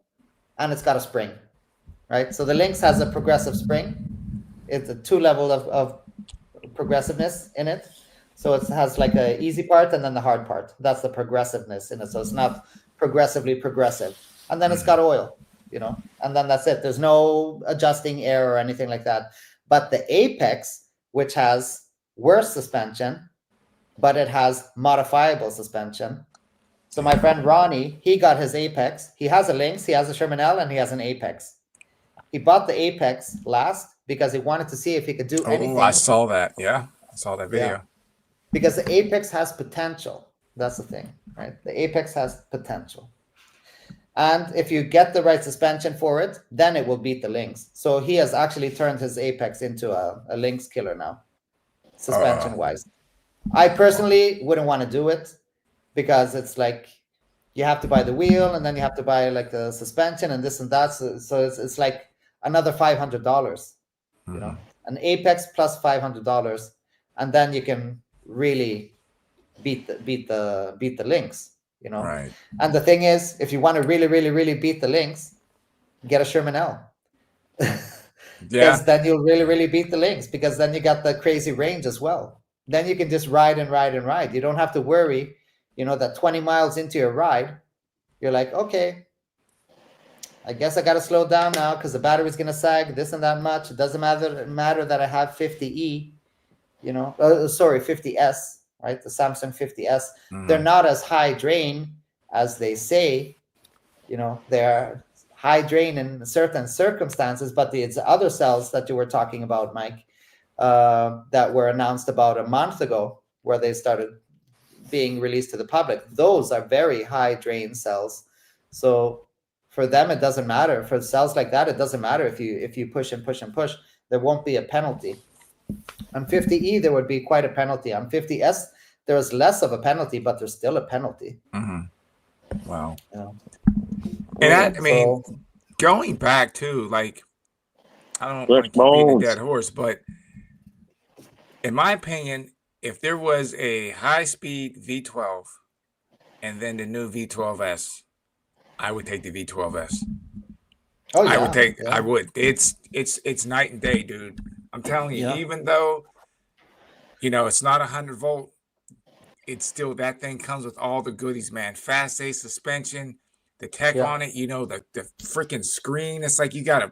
and it's got a spring, right? So the Lynx has a progressive spring. It's a 2 level of progressiveness in it. So it has like a easy part and then the hard part. That's the progressiveness in it. So it's not progressively progressive. And then it's got oil, you know, and then that's it. There's no adjusting air or anything like that. But the Apex, which has worse suspension, but it has modifiable suspension. So my friend Ronnie, he got his Apex. He has a Lynx, he has a Sherman, and he has an Apex. He bought the Apex last because he wanted to see if he could do anything.
Oh, I saw that. Yeah, I saw that video.
Yeah. Because the Apex has potential. That's the thing, right? The Apex has potential. And if you get the right suspension for it, then it will beat the Lynx. So he has actually turned his Apex into a Lynx killer now, suspension-wise. I personally wouldn't want to do it because it's like you have to buy the wheel and then you have to buy like the suspension and this and that. So it's like another $500, you know, an Apex plus $500. And then you can really beat the Lynx, you know.
Right.
And the thing is, if you want to really, really, really beat the Lynx, get a Sherman L.
Yeah.
Because then you'll really, really beat the Lynx, because then you got the crazy range as well. Then you can just ride and ride and ride. You don't have to worry, you know, that 20 miles into your ride, you're like, okay, I guess I got to slow down now because the battery's going to sag this and that much. It doesn't matter that I have 50E, you know, sorry, 50S, right? The Samsung 50S. They're not as high drain as they say, you know, they're high drain in certain circumstances, but it's other cells that you were talking about, Mike, that were announced about a month ago, where they started being released to the public. Those are very high drain cells. So for them, it doesn't matter. For cells like that, it doesn't matter if you push and push and push. There won't be a penalty. On 50E, there would be quite a penalty. On 50S, there is less of a penalty, but there's still a penalty.
Wow.
You know?
And I mean, going back to, like, I don't want to keep beating a dead horse, but in my opinion, if there was a high-speed V12 and then the new V12S, I would take the V12S.
Oh yeah,
I would. It's night and day, dude. I'm telling you, even though, you know, it's not 100-volt, it's still, that thing comes with all the goodies, man. Fast A suspension, the tech on it, you know, the freaking screen. It's like you got a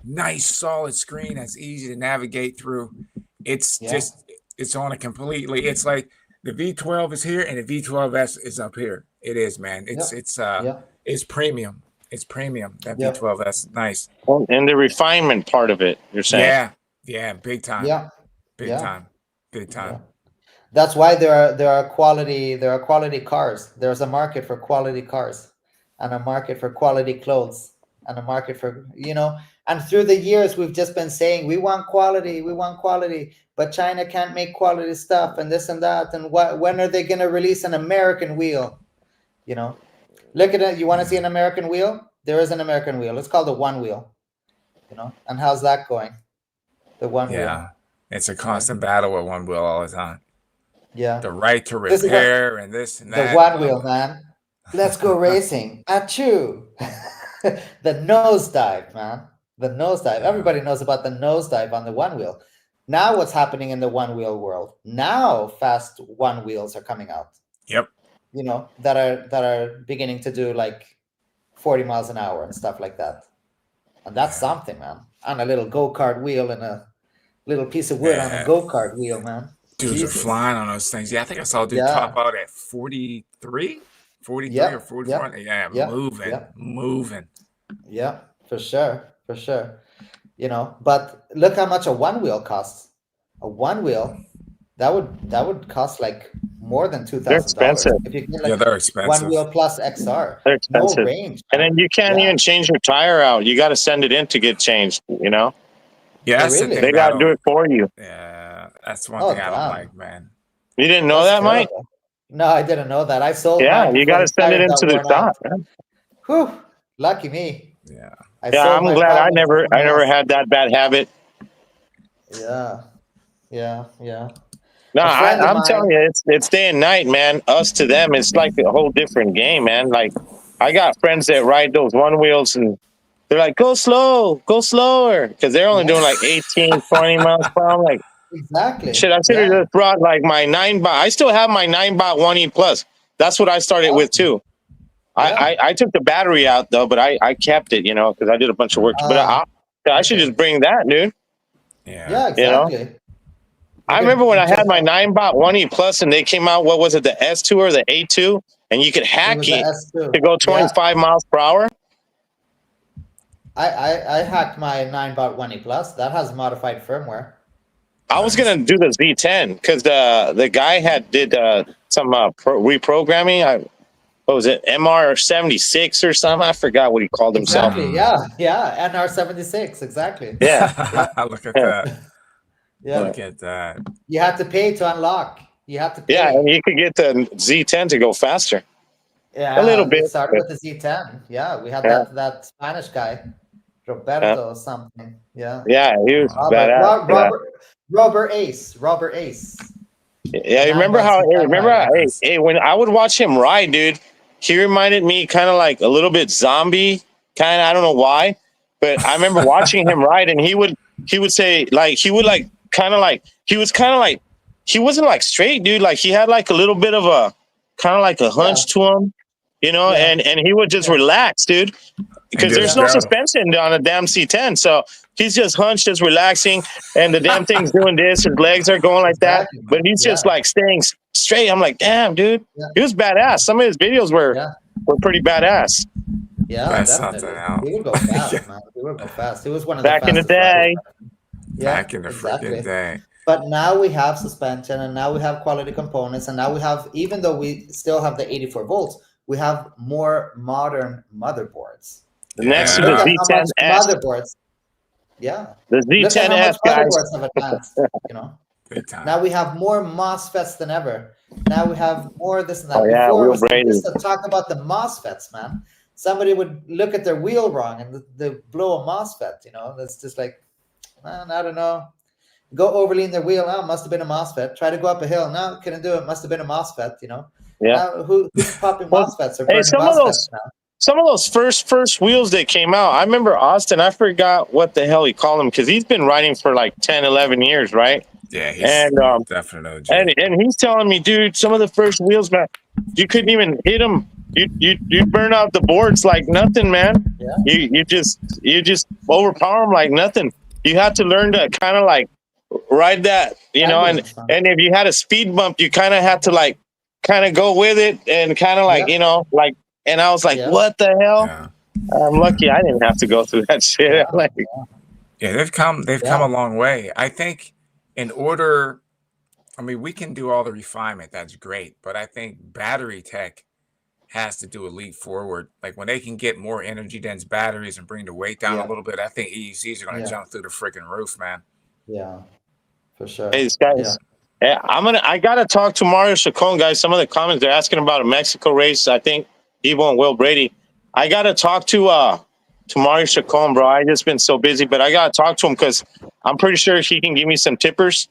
nice solid screen that's easy to navigate through. It's just, it's on a completely, it's like the V12 is here and the V12S is up here. It is, man. It's premium. It's premium. That V12S, nice.
And the refinement part of it, you're saying?
Yeah, big time. Big time.
Yeah. That's why there are quality cars. There's a market for quality cars, and a market for quality clothes, and a market for, you know. And through the years, we've just been saying we want quality, but China can't make quality stuff, and this and that. And when are they going to release an American wheel? You know, look at it. You want to see an American wheel? There is an American wheel. It's called the One Wheel. You know, and how's that going? The One Wheel.
Yeah, it's a constant battle with One Wheel all the time.
Yeah.
The right to repair and this and that.
The One Wheel, man. Let's go racing. Achoo. The nosedive, man. The nosedive. Everybody knows about the nosedive on the One Wheel. Now what's happening in the One Wheel world? Now fast One Wheels are coming out.
Yep.
You know, that are beginning to do like 40 miles an hour and stuff like that. And that's something, man. On a little go-kart wheel and a little piece of wood on a go-kart wheel, man.
Dudes are flying on those things. Yeah, I think I saw a dude top out at 43 or 44. Moving.
Yeah, for sure. You know, but look how much a One Wheel costs. A One Wheel, that would cost like more than $2,000.
They're expensive.
If you get like
they're expensive.
One Wheel plus XR.
They're expensive.
No range.
And then you can't even change your tire out. You got to send it in to get changed, you know?
Yeah, that's the thing.
They got to do it for you.
Yeah, that's one thing I don't like, man.
You didn't know that, Mike?
No, I didn't know that. I sold.
Yeah, you got to send it into the shop, man.
Whew, lucky me.
Yeah.
I'm glad I never had that bad habit.
Yeah.
No, I'm telling you, it's day and night, man. Us to them, it's like a whole different game, man. Like, I got friends that ride those One Wheels and they're like, go slower, because they're only doing like 18, 20 miles per hour. I'm like,
exactly.
Shit, I should have just brought like my 9-bot. I still have my 9-bot 1E Plus. That's what I started with too. I took the battery out though, but I kept it, you know, because I did a bunch of work. But I should just bring that, dude.
Yeah, exactly.
You know? I remember when I had my 9-bot 1E Plus and they came out, what was it, the S2 or the A2? And you could hack it to go 25 miles per hour.
I hacked my 9-bot 1E Plus. That has modified firmware.
I was gonna do the Z10 because the guy did some reprogramming. What was it, MR76 or something? I forgot what he called himself.
Exactly. Yeah, NR76. Exactly.
Yeah.
Look at that.
Yeah.
Look at that.
You have to pay to unlock. You have to pay.
Yeah, and you could get the Z10 to go faster.
Yeah,
a little bit.
We started with the Z10. Yeah, we had that Spanish guy, Roberto or something. Yeah.
Yeah, he was badass.
Robert Ace.
Yeah,
And I'm going some time
remember how,
riding.
hey, when I would watch him ride, dude, he reminded me kind of like a little bit zombie, kind of, I don't know why, but I remember watching him ride and he would say like, he would like, kind of like, he was kind of like, he wasn't like straight, dude. Like he had like a little bit of a, kind of like a hunch to him, you know,
Yeah.
and he would just relax, dude, because
just
there's no
go.
suspension on a damn C10. So he's just hunched, just relaxing, and the damn thing's doing this. His legs are going like that,
Exactly,
but
man.
he's
Yeah.
just like staying straight. I'm like, damn, dude,
Yeah.
he was badass. Some of his videos were pretty badass
Yeah,
That's
definitely.
something else.
He would go fast, man. He would go fast. He was one of
back
the
in the
fastest riders.
day.
Yeah,
Back in the freaking day.
But now we have suspension, and now we have quality components, and now we have, even though we still have the 84 volts, we have more modern motherboards.
Next to
Look
the
at how much
Z10S,
motherboards. Yeah.
the
Look at how much
Z10S guys.
motherboards have advanced. You know.
Big time.
Now we have more MOSFETs than ever. Now we have more this and that.
Oh, yeah,
Before
Will
it was
Brady.
just to talk about the MOSFETs, man. Somebody would look at their wheel wrong and they blow a MOSFET. You know, that's just like, man, I don't know. Go overlean their wheel. Oh, must have been a MOSFET. Try to go up a hill. No, couldn't do it. Must have been a MOSFET. You know.
Yeah.
Now, who's popping
Well,
MOSFETs or
hey,
burning MOSFETs now?
some of those first wheels that came out, I remember Austin, I forgot what the hell he called them, because he's been riding for like 10, 11 years, right?
Yeah, he's
And
definitely OG.
and he's telling me, dude, some of the first wheels, man, you couldn't even hit them. You burn out the boards like nothing, man.
Yeah.
You just overpower them like nothing. You had to learn to kind of like ride that, you know, and if you had a speed bump, you kind of had to like kind of go with it and kind of like, you know, like, and I was like, what the hell?
Yeah.
I'm lucky I didn't have to go through that shit. Like,
Yeah, they've come a long way. I think in order, I mean, we can do all the refinement, that's great, but I think battery tech has to do a leap forward. Like when they can get more energy dense batteries and bring the weight down a little bit, I think EECs are going to jump through the freaking roof, man.
Yeah, for sure.
hey, guys, I gotta talk to Mario Chacon, guys. Some of the comments they're asking about a Mexico race. I think Evo and Will Brady. I gotta talk to Mario Chacon, bro. I just been so busy, but I gotta talk to him because I'm pretty sure he can give me some tippers,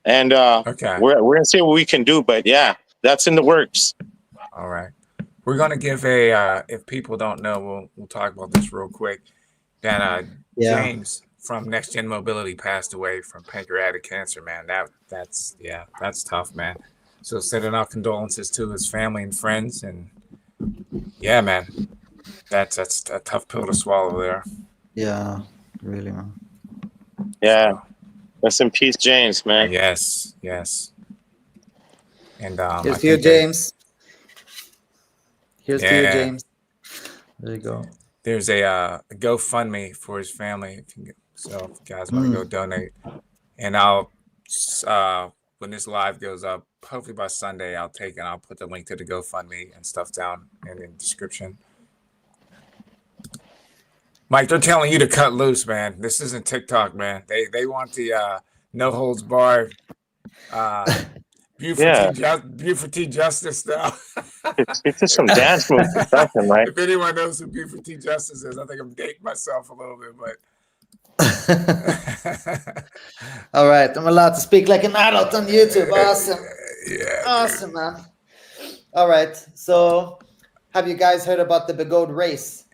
and we're gonna see what we can do. But yeah, that's in the works.
All right, we're gonna give a. If people don't know, we'll talk about this real quick. That James from Next Gen Mobility passed away from pancreatic cancer, man. That's tough, man. So sending our condolences to his family and friends, and yeah, man, that's a tough pill to swallow there.
Yeah, really, man.
Yeah, rest in peace, James, man.
Yes. And
here's to you, James. Here's to you, James. There you go.
There's a GoFundMe for his family. So if you guys want to go donate, and I'll when this live goes up, hopefully by Sunday, I'll put the link to the GoFundMe and stuff down in the description. Mike, they're telling you to cut loose, man. This isn't TikTok, man. They want the no holds barred Buford T Justice now.
It's just some dance moves or something, right?
If anyone knows who Buford T Justice is, I think I'm dating myself a little bit, but.
All right, I'm allowed to speak like an adult on YouTube. Awesome.
Yeah.
Awesome, man. All right. So, have you guys heard about the Begode race?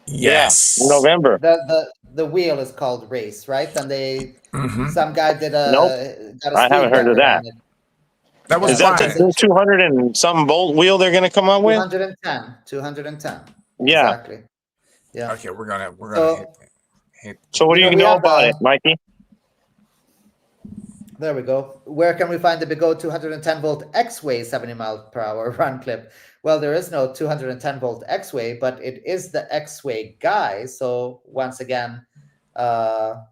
Yes.
Yeah, November.
The wheel is called race, right? And they some guy did
Nope. I haven't heard of that.
That was
is that the 200 and something volt wheel they're going to come up with?
210.
Yeah.
Exactly. Yeah.
Okay, we're gonna hit.
So what do you know about it, Mikey?
There we go. Where can we find the Begode 210 volt X-Way 70 mile per hour run clip? Well, there is no 210 volt X-Way, but it is the X-Way guy. So once again, what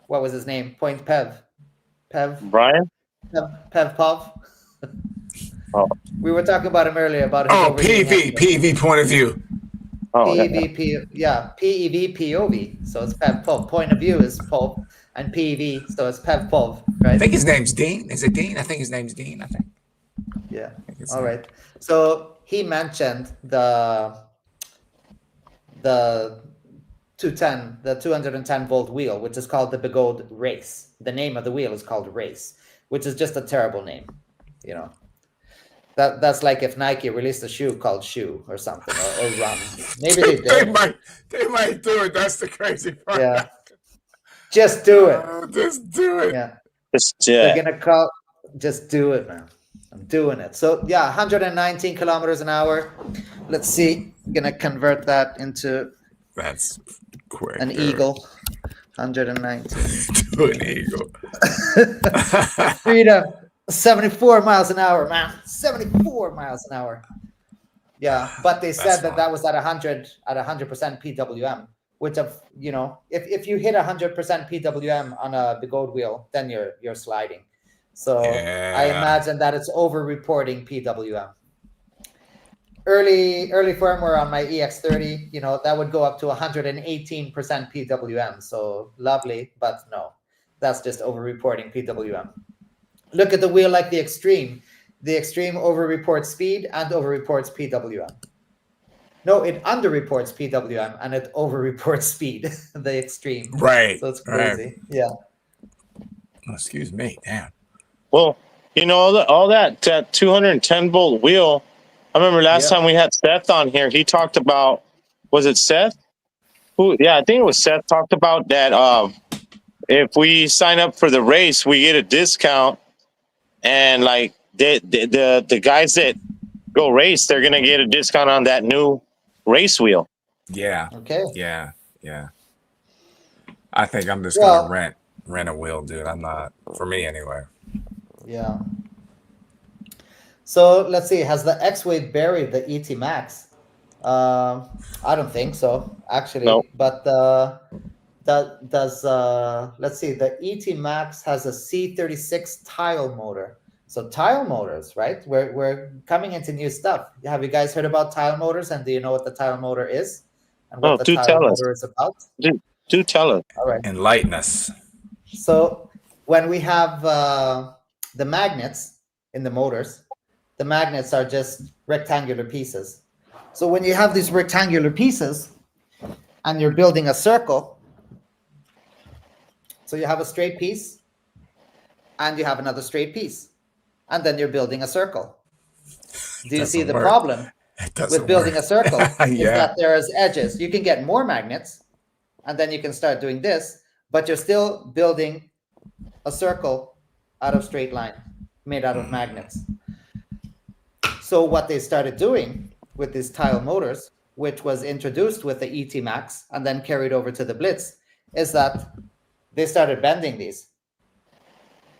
was his name? Point Pev.
Brian?
Pev Pov.
Oh.
We were talking about him earlier about his
PEV point of view.
Oh,
PEV, PEV POV. So it's Pev Pov. Point of view is Pov, and PEV, so it's Pev Pov, right?
I think his name's Dean. Is it Dean? I think his name's Dean.
Yeah. All right. So he mentioned the 210 volt wheel, which is called the Begode Race. The name of the wheel is called Race. which is just a terrible name. You know, that's like if Nike released a shoe called Shoe or something, or Run. Maybe they
they
did.
might do it. That's the crazy part.
Yeah, just do it.
Just do it.
Yeah,
Yeah.
they're gonna call. Just do it, man. I'm doing it. So yeah, 119 kilometers an hour. Let's see. I'm gonna convert that into
That's quick.
an eagle. 119.
To an eagle.
Freedom. 74 miles an hour, man. 74 miles an hour. Yeah, but they said that was at 100% PWM, which if you hit 100% PWM on a big old wheel, then you're sliding. So I imagine that it's over-reporting PWM. Early firmware on my EX30, that would go up to 118% PWM. So lovely, but no, that's just over-reporting PWM. Look at the wheel like the Extreme. The Extreme over-reports speed and over-reports PWM. No, it under-reports PWM and it over-reports speed. The Extreme.
Right.
So it's crazy.
Right.
Yeah.
Oh, excuse me. Damn.
Well, all that 210 volt wheel. I remember last time we had Seth on here. He talked about, was it Seth? Yeah, I think it was Seth. Talked about that. If we sign up for the race, we get a discount, and like the guys that go race, they're gonna get a discount on that new race wheel.
Yeah.
Okay.
Yeah. I think I'm just gonna rent a wheel, dude. I'm not, for me anyway.
Yeah. So let's see. Has the X-Wave buried the ET Max? I don't think so, actually.
No.
But let's see. The ET Max has a C36 tile motor. So tile motors, right? We're coming into new stuff. Have you guys heard about tile motors? And do you know what the tile motor is? And what the tile motor is about?
Do tell us.
All right.
Enlighten us.
So when we have the magnets in the motors, the magnets are just rectangular pieces. So when you have these rectangular pieces and you're building a circle, so you have a straight piece and you have another straight piece, and then you're building a circle. Do you see the problem with building a circle? Is that there's edges. You can get more magnets and then you can start doing this, but you're still building a circle out of straight line made out of magnets. So what they started doing with these tile motors, which was introduced with the ET Max and then carried over to the Blitz, is that they started bending these.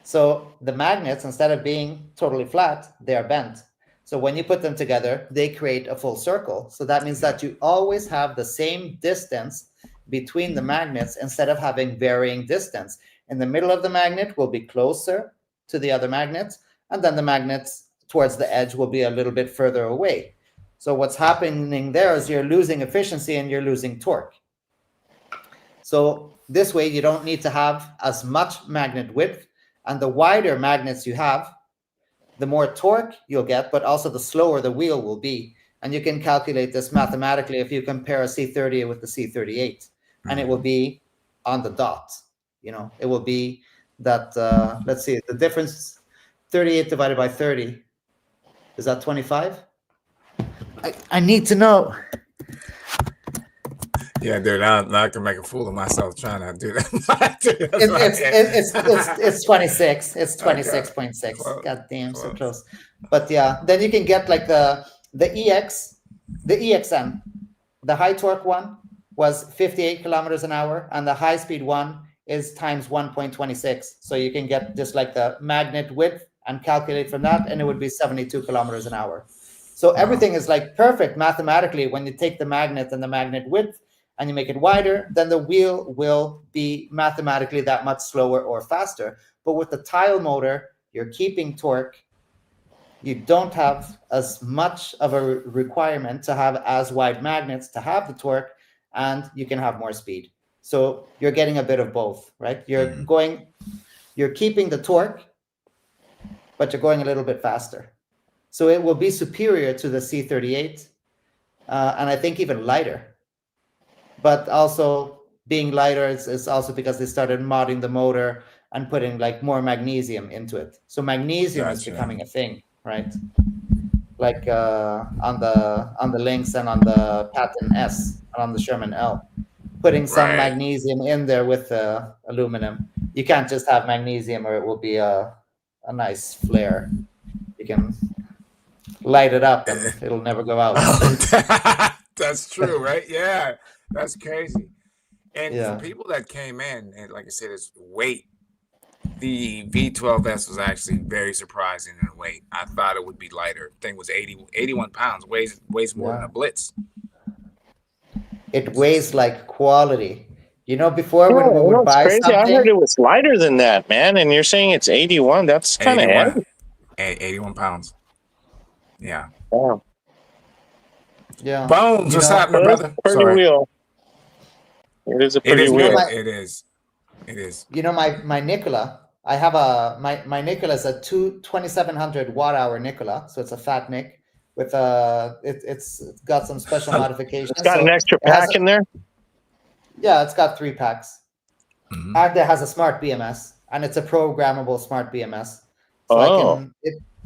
So the magnets, instead of being totally flat, they are bent. So when you put them together, they create a full circle. So that means that you always have the same distance between the magnets instead of having varying distance. In the middle of the magnet will be closer to the other magnets, and then the magnets towards the edge will be a little bit further away. So what's happening there is you're losing efficiency and you're losing torque. So this way you don't need to have as much magnet width, and the wider magnets you have, the more torque you'll get, but also the slower the wheel will be. And you can calculate this mathematically if you compare a C30 with the C38, and it will be on the dot. It will be that, let's see, the difference, 38 divided by 30, is that 25? I need to know.
Yeah, dude, I'm not gonna make a fool of myself trying to do that.
It's 26. It's 26.6. Okay. God damn, so close. But yeah, then you can get like the EXM. The high torque one was 58 kilometers an hour, and the high speed one is times 1.26. So you can get just like the magnet width and calculate from that, and it would be 72 kilometers an hour. So everything is like perfect mathematically. When you take the magnet and the magnet width and you make it wider, then the wheel will be mathematically that much slower or faster. But with the tile motor, you're keeping torque. You don't have as much of a requirement to have as wide magnets to have the torque, and you can have more speed. So you're getting a bit of both, right? You're keeping the torque, but you're going a little bit faster. So it will be superior to the C38, and I think even lighter. But also being lighter is also because they started modding the motor and putting like more magnesium into it. So magnesium is
Gotcha.
becoming a thing, right? Like on the Lynx and on the Patton S and on the Sherman L, putting some
Right.
magnesium in there with the aluminum. You can't just have magnesium, or it will be a nice flare. You can light it up and it'll never go out.
That's true, right? Yeah, that's crazy. And for
Yeah.
people that came in, and like I said, it's weight. The V12S was actually very surprising in weight. I thought it would be lighter. Thing was 81 pounds. Weighs more than
Yeah.
a Blitz.
It weighs like quality. You know, before when we
Oh,
would
that's
buy
crazy. I heard
something,
it was lighter than that, man. And you're saying it's 81. That's kind of
81,
heavy.
81 pounds. Yeah.
Wow.
yeah,
Bones,
you
what's
know,
happening,
Well, that's
brother?
a pretty
Sorry.
wheel. It is a
It
pretty
is.
You know,
wheel.
It is. It is.
you know, my Nikola. I have my Nikola is a 2700 watt hour Nikola, so it's a fat Nick with it's got some special modifications.
It's got
So
an extra
it has
pack in there.
yeah, it's got 3 packs,
Mhm.
and it has a smart BMS, and it's a programmable smart BMS. So
Oh.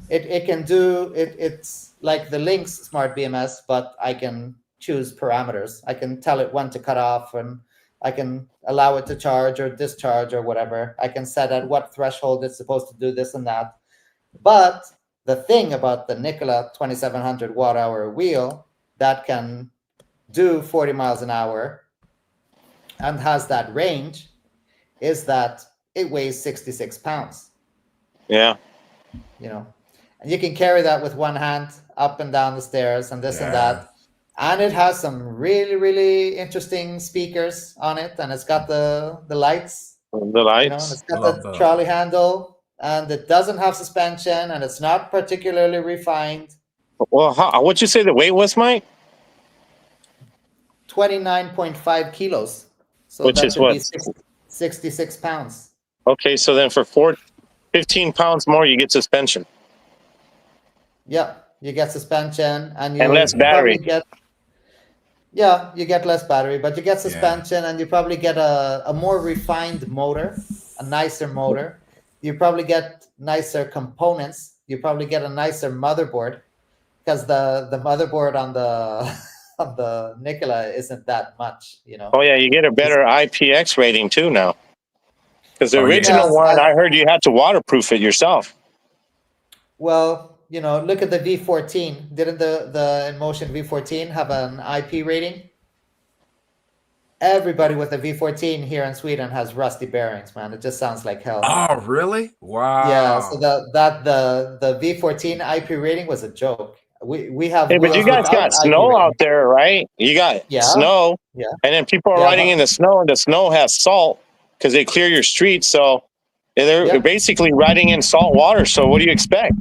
it can do it. It's like the Lynx smart BMS, but I can choose parameters. I can tell it when to cut off, and I can allow it to charge or discharge or whatever. I can set at what threshold it's supposed to do this and that. But the thing about the Nikola 2700 watt hour wheel that can do 40 miles an hour and has that range is that it weighs 66 pounds.
Yeah.
You know, and you can carry that with one hand up and down the stairs and this and that. And it has some really, really interesting speakers on it, and it's got the lights,
The
you know, and
lights.
it's got
Love
the
that.
trolley handle, and it doesn't have suspension, and it's not particularly refined.
Well, what'd you say the weight was, Mike?
29.5 kilos. So
Which
that
is
should
what?
be 66 pounds.
Okay, so then for 15 pounds more, you get suspension
Yeah, you get suspension, and
and less
you probably
battery.
get you get less battery, but you get suspension, and you probably get a more refined motor, a nicer motor. You probably get nicer components. You probably get a nicer motherboard, because the motherboard on the on the Nikola isn't that much, you know.
Oh yeah, you get a better IPX rating too now. Because the
Oh, yeah.
original
Yes,
one, I heard you had to waterproof it yourself.
well, you know, look at the V14. Didn't the InMotion V14 have an IP rating? Everybody with a V14 here in Sweden has rusty bearings, man. It just sounds like hell.
Oh, really? Wow.
Yeah, so the V14 IP rating was a joke. We have
Hey, but you
wheels
guys
without
got
IP
snow
rating.
out there, right? You got
Yeah,
snow,
yeah,
and then people are
yeah,
riding in the snow, and the snow has salt because they clear your streets. So they're
Yeah.
basically riding in salt water. So what do you expect?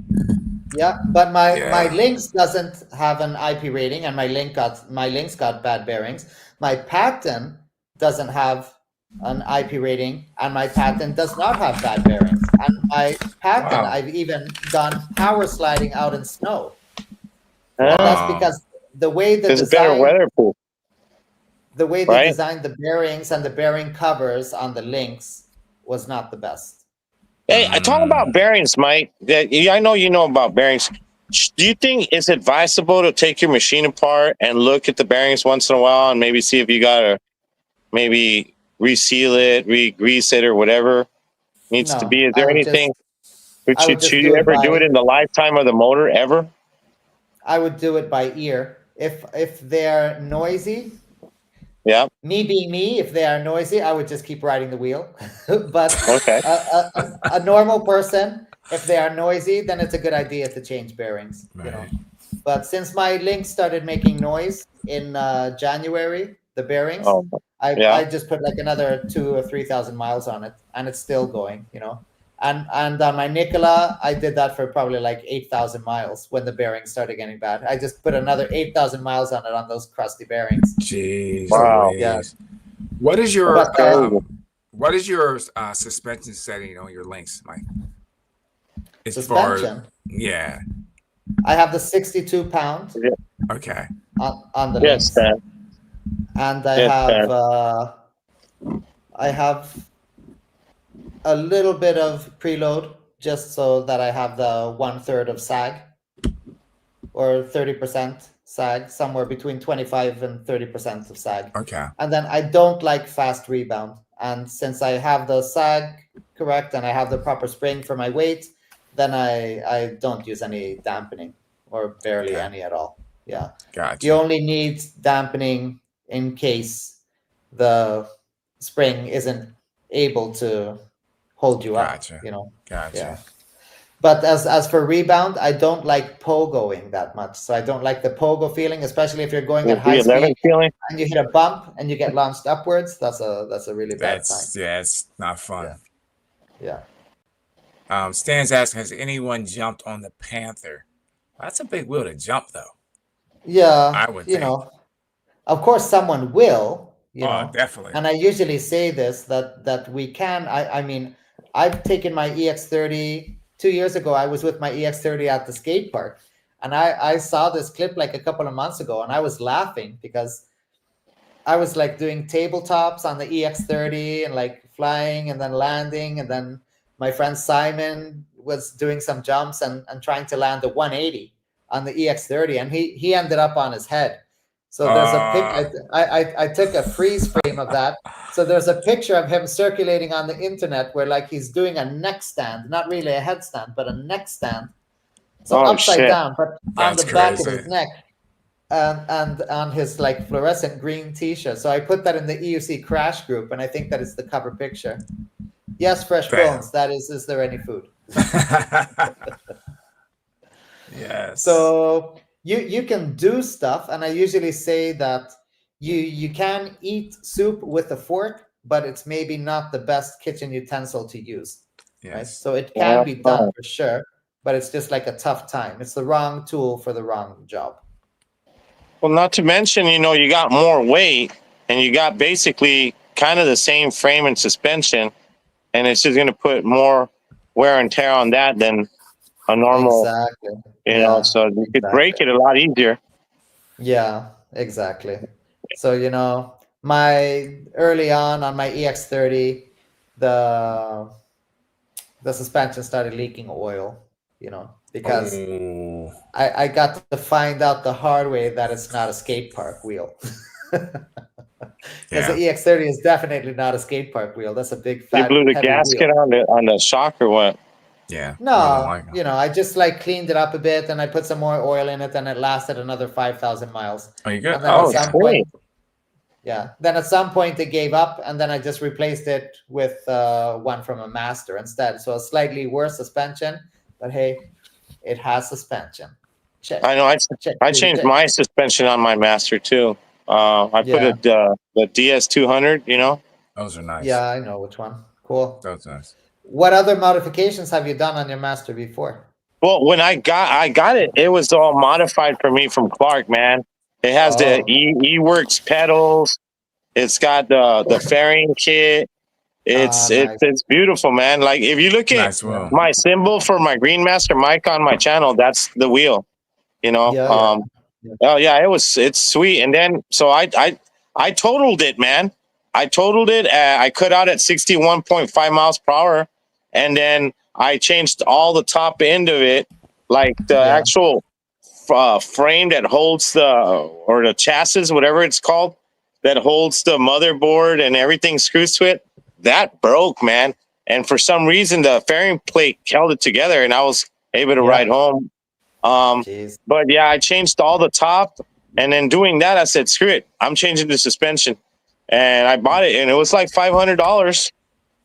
yeah. But my
Yeah.
Lynx doesn't have an IP rating, and my Lynx got bad bearings. My Patton doesn't have an IP rating, and my Patton does not have bad bearings. And my Patton,
Wow.
I've even gone power sliding out in snow.
Huh?
That's
Wow.
because the way the
There's a better
design
weatherproof,
the way they
right?
designed the bearings and the bearing covers on the Lynx was not the best.
Hey, I talk about bearings, Mike. I know you know about bearings. Do you think it's advisable to take your machine apart and look at the bearings once in a while and maybe see if you gotta maybe reseal it, re-grease it, or whatever needs to
No,
be? Is there anything?
I would
Should
just
you
do it
ever do it
by
in the lifetime of the motor ever?
I would do it by ear. If they're noisy,
Yeah.
me being me, if they are noisy, I would just keep riding the wheel. But
Okay.
a normal person, if they are noisy, then it's a good idea to change bearings. You know.
Right.
But since my Lynx started making noise in January, the bearings,
Oh,
I
yeah.
just put like another 2,000 or 3,000 miles on it, and it's still going. You know. And on my Nikola, I did that for probably like 8,000 miles when the bearings started getting bad. I just put another 8,000 miles on it on those crusty bearings.
Jeez.
Wow.
Louise.
Yeah.
What is your
But,
suspension setting on your Lynx, Mike? As far as
suspension.
yeah.
I have the 62 pound
Okay.
on the
Yes,
Lynx,
man.
and
Yes,
I have a little bit of preload just so that I have the 1/3 of sag or 30% sag, somewhere between 25 and 30% of sag.
Okay.
And then I don't like fast rebound. And since I have the sag correct and I have the proper spring for my weight, then I don't use any dampening or barely
Okay.
any at all. Yeah.
Gotcha.
You only need dampening in case the spring isn't able to hold you up,
Gotcha.
you know.
Gotcha.
Yeah. But as for rebound, I don't like pogoing that much. So I don't like the pogo feeling, especially if you're going at high
The 11
speed
feeling.
and you hit a bump and you get launched upwards. That's a really bad sign.
It's not fun.
Yeah.
Stan's asking, has anyone jumped on the Panther? That's a big wheel to jump, though.
Yeah.
I would
You
think.
know, of course someone will, you know.
Definitely.
And I usually say this that we can. I mean, I've taken my EX30 2 years ago. I was with my EX30 at the skate park, and I saw this clip like a couple of months ago, and I was laughing because I was like doing tabletops on the EX30 and like flying and then landing, and then my friend Simon was doing some jumps and trying to land a 180 on the EX30, and he ended up on his head. So there's a pic. I took a freeze frame of that. So there's a picture of him circulating on the internet where like he's doing a neck stand, not really a headstand, but a neck stand. So upside down, but on the back of his neck. And on his like fluorescent green t-shirt. So I put that in the EUC crash group, and I think that is the cover picture. Yes, fresh bones. That is there any food?
Yes.
So you can do stuff, and I usually say that you can eat soup with a fork, but it's maybe not the best kitchen utensil to use.
Yes.
Right? So it can be done for sure, but it's just like a tough time. It's the wrong tool for the wrong job.
Well, not to mention, you know, you got more weight and you got basically kind of the same frame and suspension, and it's just going to put more wear and tear on that than a normal, you know, so you could break it a lot easier.
Yeah, exactly. So, you know, my early on my EX30, the suspension started leaking oil, you know, because I got to find out the hard way that it's not a skate park wheel. Because the EX30 is definitely not a skate park wheel. That's a big fat.
You blew the gasket on the shock or what?
Yeah.
No, you know, I just like cleaned it up a bit and I put some more oil in it, and it lasted another 5,000 miles.
Oh, you good?
And then at some point, then at some point it gave up, and then I just replaced it with one from a Master instead. So a slightly worse suspension, but hey, it has suspension. Check.
I know. I changed my suspension on my Master too. I put the DS200. You know.
Those are nice.
Yeah, I know which one. Cool.
Those are nice.
What other modifications have you done on your Master before?
Well, when I got it, it was all modified for me from Clark, man. It has the E-Works pedals. It's got the fairing kit. It's beautiful, man. Like if you look at my symbol for my Green Master mic on my channel, that's the wheel. You know. Oh yeah, it's sweet. And then so I totaled it, man. I totaled it. I cut out at 61.5 miles per hour, and then I changed all the top end of it, like the actual frame that holds the chassis, whatever it's called, that holds the motherboard and everything screws to it. That broke, man. And for some reason, the fairing plate held it together, and I was able to ride home. But yeah, I changed all the top, and then doing that, I said, screw it, I'm changing the suspension. And I bought it, and it was like $500,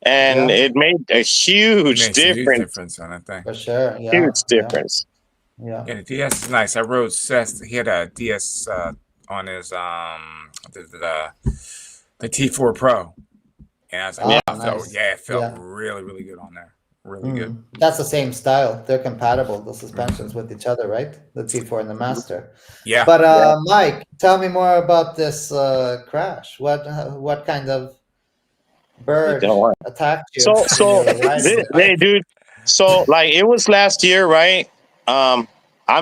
and it made a huge difference
on that thing.
For sure,
huge difference.
Yeah,
the DS is nice. I rode Seth. He had a DS on his the T4 Pro, and I was like, it felt really, really good on there. Really good.
That's the same style. They're compatible, the suspensions with each other, right? The T4 and the Master.
Yeah.
But Mike, tell me more about this crash. What kind of bird attacked you?
Hey, dude. So like it was last year, right? I'm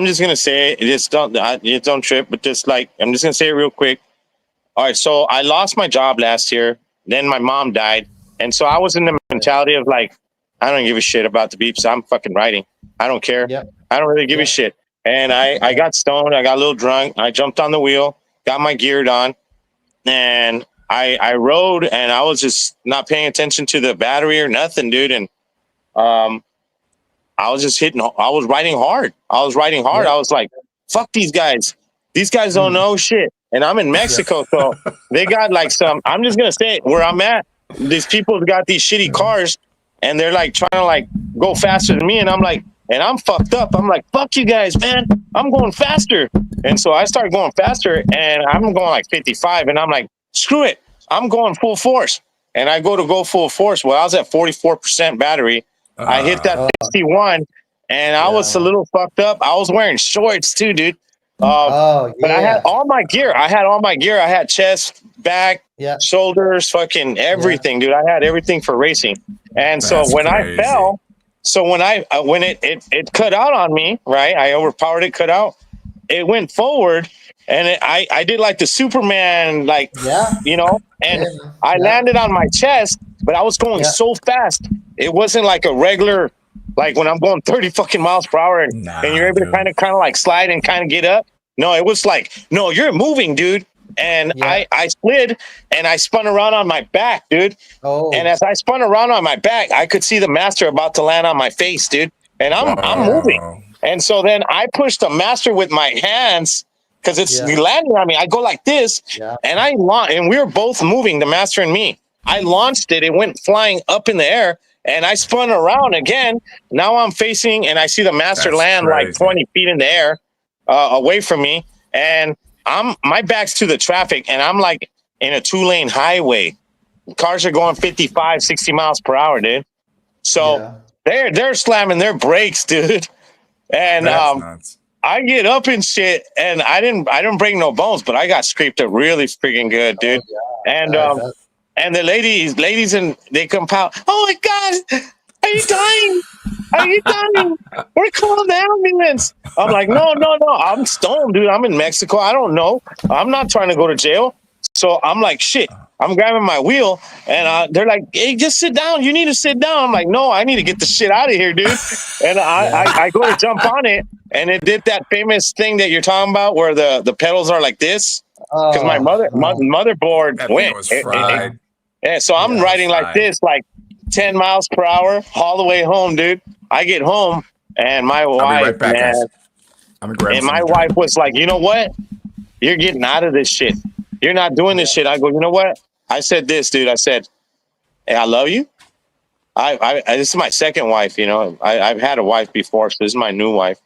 just gonna say it. Just don't trip, but just like I'm just gonna say it real quick. All right. So I lost my job last year. Then my mom died. And so I was in the mentality of like, I don't give a shit about the beeps. I'm fucking riding. I don't care.
Yep.
I don't really give a shit. And I got stoned. I got a little drunk. I jumped on the wheel, got my gear on, and I rode, and I was just not paying attention to the battery or nothing, dude. And I was just hitting. I was riding hard. I was like, fuck these guys. These guys don't know shit. And I'm in Mexico, so they got like some. I'm just gonna say it, where I'm at. These people got these shitty cars, and they're like trying to like go faster than me, and I'm like, and I'm fucked up. I'm like, fuck you guys, man. I'm going faster. And so I started going faster, and I'm going like 55, and I'm like, screw it. I'm going full force. And I go full force. Well, I was at 44% battery. I hit that 61, and I was a little fucked up. I was wearing shorts too, dude. But I had all my gear. I had chest, back, shoulders, fucking everything, dude. I had everything for racing. And so when I fell, when it cut out on me, right? I overpowered it, cut out. It went forward, and I did like the Superman, like, you know, and I landed on my chest, but I was going so fast. It wasn't like a regular, like when I'm going 30 fucking miles per hour and you're able to kind of like slide and kind of get up. No, it was like, no, you're moving, dude. And I slid and I spun around on my back, dude. And as I spun around on my back, I could see the master about to land on my face, dude. And I'm moving. And so then I pushed the master with my hands because it's landing on me. I go like this, and and we were both moving, the master and me. I launched it. It went flying up in the air, and I spun around again. Now I'm facing, and I see the master land like 20 feet in the air away from me. And my back's to the traffic, and I'm like in a 2-lane highway. Cars are going 55, 60 miles per hour, dude. So they're slamming their brakes, dude. And I get up and shit, and I didn't break no bones, but I got scraped up really freaking good, dude. And the ladies, and they compile. Oh my God, are you dying? Are you dying? We're calling the ambulance. I'm like, no. I'm stoned, dude. I'm in Mexico. I don't know. I'm not trying to go to jail. So I'm like, shit. I'm grabbing my wheel, and they're like, hey, just sit down. You need to sit down. I'm like, no, I need to get the shit out of here, dude. And I go to jump on it, and it did that famous thing that you're talking about where the pedals are like this. Because my motherboard went. So I'm riding like this, like 10 miles per hour all the way home, dude. I get home, and my wife, my wife was like, you know what? You're getting out of this shit. You're not doing this shit. I go, you know what? I said this, dude. I said, hey, I love you. This is my second wife, you know. I've had a wife before, so this is my new wife.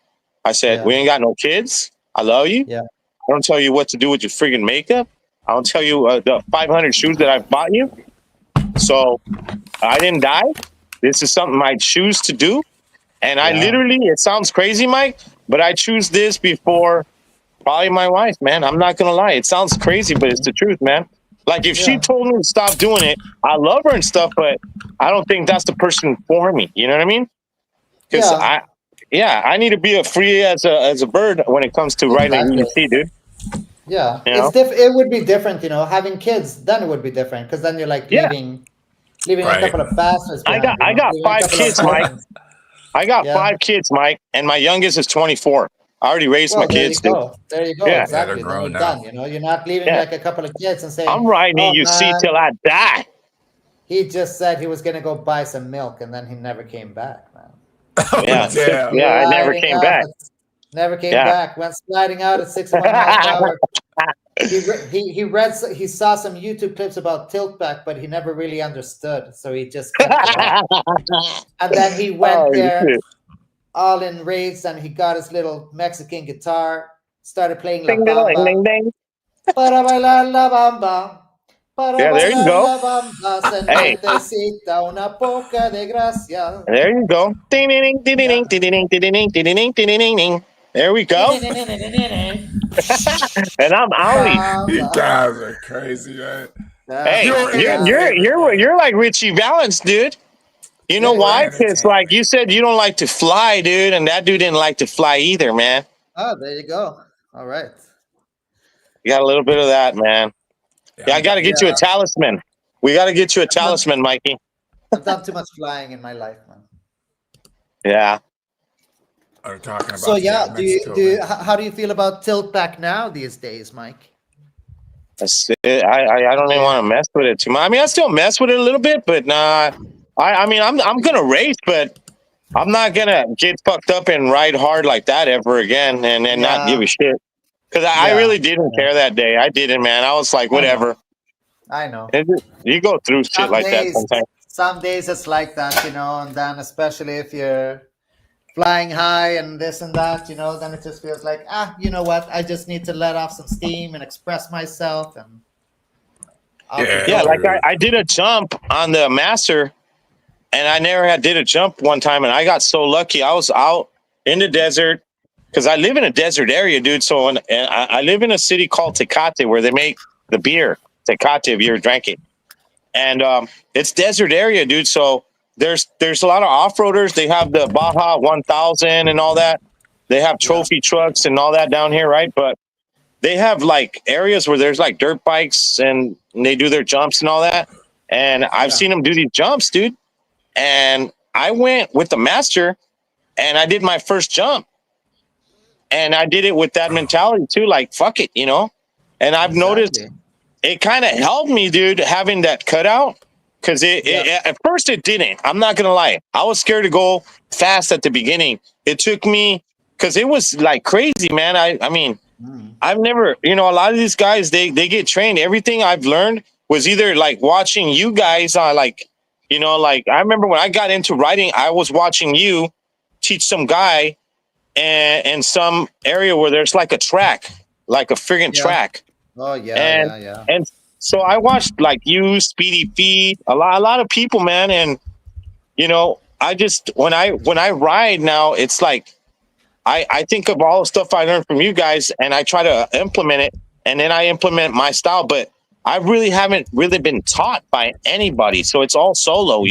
I said, we ain't got no kids. I love you. I don't tell you what to do with your friggin' makeup. I don't tell you the 500 shoes that I've bought you. So I didn't die. This is something I choose to do. And I literally, it sounds crazy, Mike, but I choose this before probably my wife, man. I'm not going to lie. It sounds crazy, but it's the truth, man. Like if she told me to stop doing it, I love her and stuff, but I don't think that's the person for me. You know what I mean? Because I need to be as free as a bird when it comes to riding an EC, dude.
Yeah, you know? It would be different, you know, having kids. Then it would be different because then you're like leaving a couple of bastards.
I got 5 kids, Mike. I got 5 kids, Mike, and my youngest is 24. I already raised my kids, dude.
There you go.
Yeah,
exactly.
they're grown now.
Done. You know, you're not leaving like a couple of kids and saying,
I'm riding EUC till I die.
He just said he was going to go buy some milk, and then he never came back, man.
I never came back.
Never came back. Went sliding out at 61 miles per hour. He saw some YouTube clips about tilt back, but he never really understood. So he just kept it and then he went there all enraged, and he got his little Mexican guitar, started playing La Bamba. Para bailar la bamba.
Yeah, there you go.
Hey.
There you go. There we go. And I'm outie.
You guys are crazy, man.
Hey, you're like Richie Valens, dude. You know why? Because like you said, you don't like to fly, dude, and that dude didn't like to fly either, man.
Oh, there you go. All right.
You got a little bit of that, man. Yeah, I got to get you a talisman. We got to get you a talisman, Mikey.
I've done too much flying in my life, man.
Yeah.
Are talking about
So yeah,
Mexico,
how do you feel about tilt back now these days, Mike?
That's it. I don't even want to mess with it too much. I mean, I still mess with it a little bit, but nah. I mean, I'm gonna race, but I'm not gonna get fucked up and ride hard like that ever again, and not give a shit. Because I really didn't care that day. I didn't, man. I was like, whatever.
I know.
You go through shit like that sometimes.
Some days it's like that, and then especially if you're flying high and this and that, then it just feels like, you know what? I just need to let off some steam and express myself. And
yeah, like I did a jump on the master, and I never did a jump one time, and I got so lucky. I was out in the desert because I live in a desert area, dude. So and I live in a city called Tecate where they make the beer Tecate. If you ever drank it, and it's desert area, dude. So there's a lot of off-roaders. They have the Baja 1000 and all that. They have trophy trucks and all that down here, right? But they have like areas where there's like dirt bikes and they do their jumps and all that. And I've seen them do these jumps, dude. And I went with the master and I did my first jump. And I did it with that mentality too, like, fuck it, And I've noticed it kind of helped me, dude, having that cutout. Because at first it didn't. I'm not going to lie. I was scared to go fast at the beginning. It took me, because it was like crazy, man. I mean, I've never, a lot of these guys, they get trained. Everything I've learned was either like watching you guys on like I remember when I got into riding, I was watching you teach some guy in some area where there's like a track, like a friggin' track.
Oh, yeah.
And so I watched like you, Speedy Feet, a lot of people, man. And, I just, when I ride now, it's like, I think of all the stuff I learned from you guys and I try to implement it and then I implement my style, but I really haven't really been taught by anybody. So it's all solo,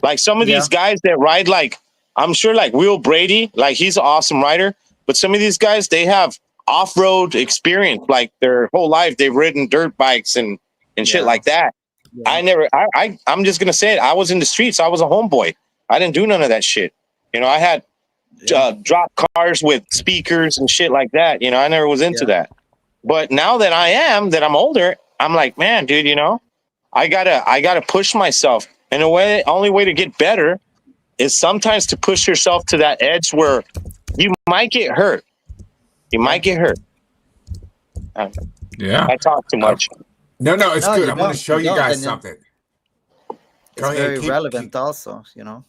like some of these guys that ride, like I'm sure like Will Brady, like he's an awesome rider, but some of these guys, they have off-road experience, like their whole life. They've ridden dirt bikes and shit like that. I'm just going to say it. I was in the streets. I was a homeboy. I didn't do none of that shit. I had drop cars with speakers and shit like that. I never was into that. But now that I'm older, I'm like, man, dude, I gotta push myself. And the only way to get better is sometimes to push yourself to that edge where you might get hurt. You might get hurt. I talk too much.
No, it's good. I'm going to show you guys something.
It's very relevant also,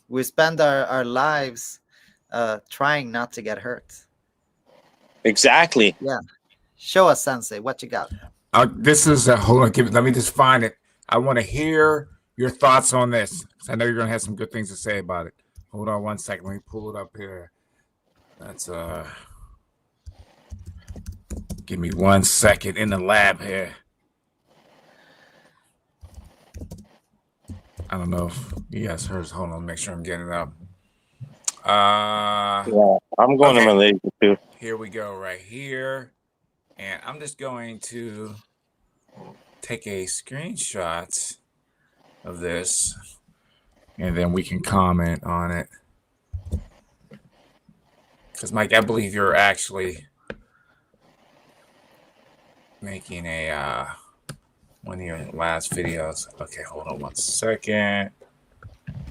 We spend our lives trying not to get hurt.
Exactly.
Yeah. Show us, Sensei, what you got.
This is hold on. Let me just find it. I want to hear your thoughts on this. I know you're going to have some good things to say about it. Hold on one second. Let me pull it up here. That's give me 1 second in the lab here. I don't know if you guys heard. Hold on, make sure I'm getting it up.
I'm going to Malaysia too.
Here we go, right here. And I'm just going to take a screenshot of this, and then we can comment on it. Because, Mike, I believe you're actually making one of your last videos. Okay, hold on 1 second.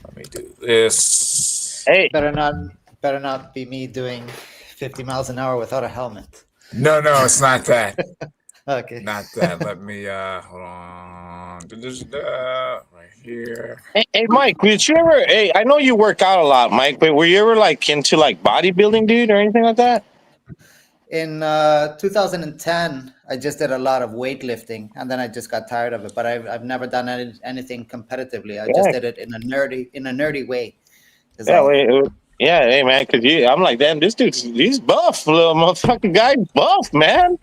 Let me do this.
Hey,
better not be me doing 50 miles an hour without a helmet.
No, it's not that.
Okay.
Not that. Let me hold on. Right here.
Hey, Mike, did you ever? Hey, I know you work out a lot, Mike, but were you ever like into like bodybuilding, dude, or anything like that?
In 2010, I just did a lot of weightlifting, and then I just got tired of it. But I've never done anything competitively. I just did it in a nerdy way.
Hey man, because I'm like, damn, he's buff, little motherfucking guy, buff, man.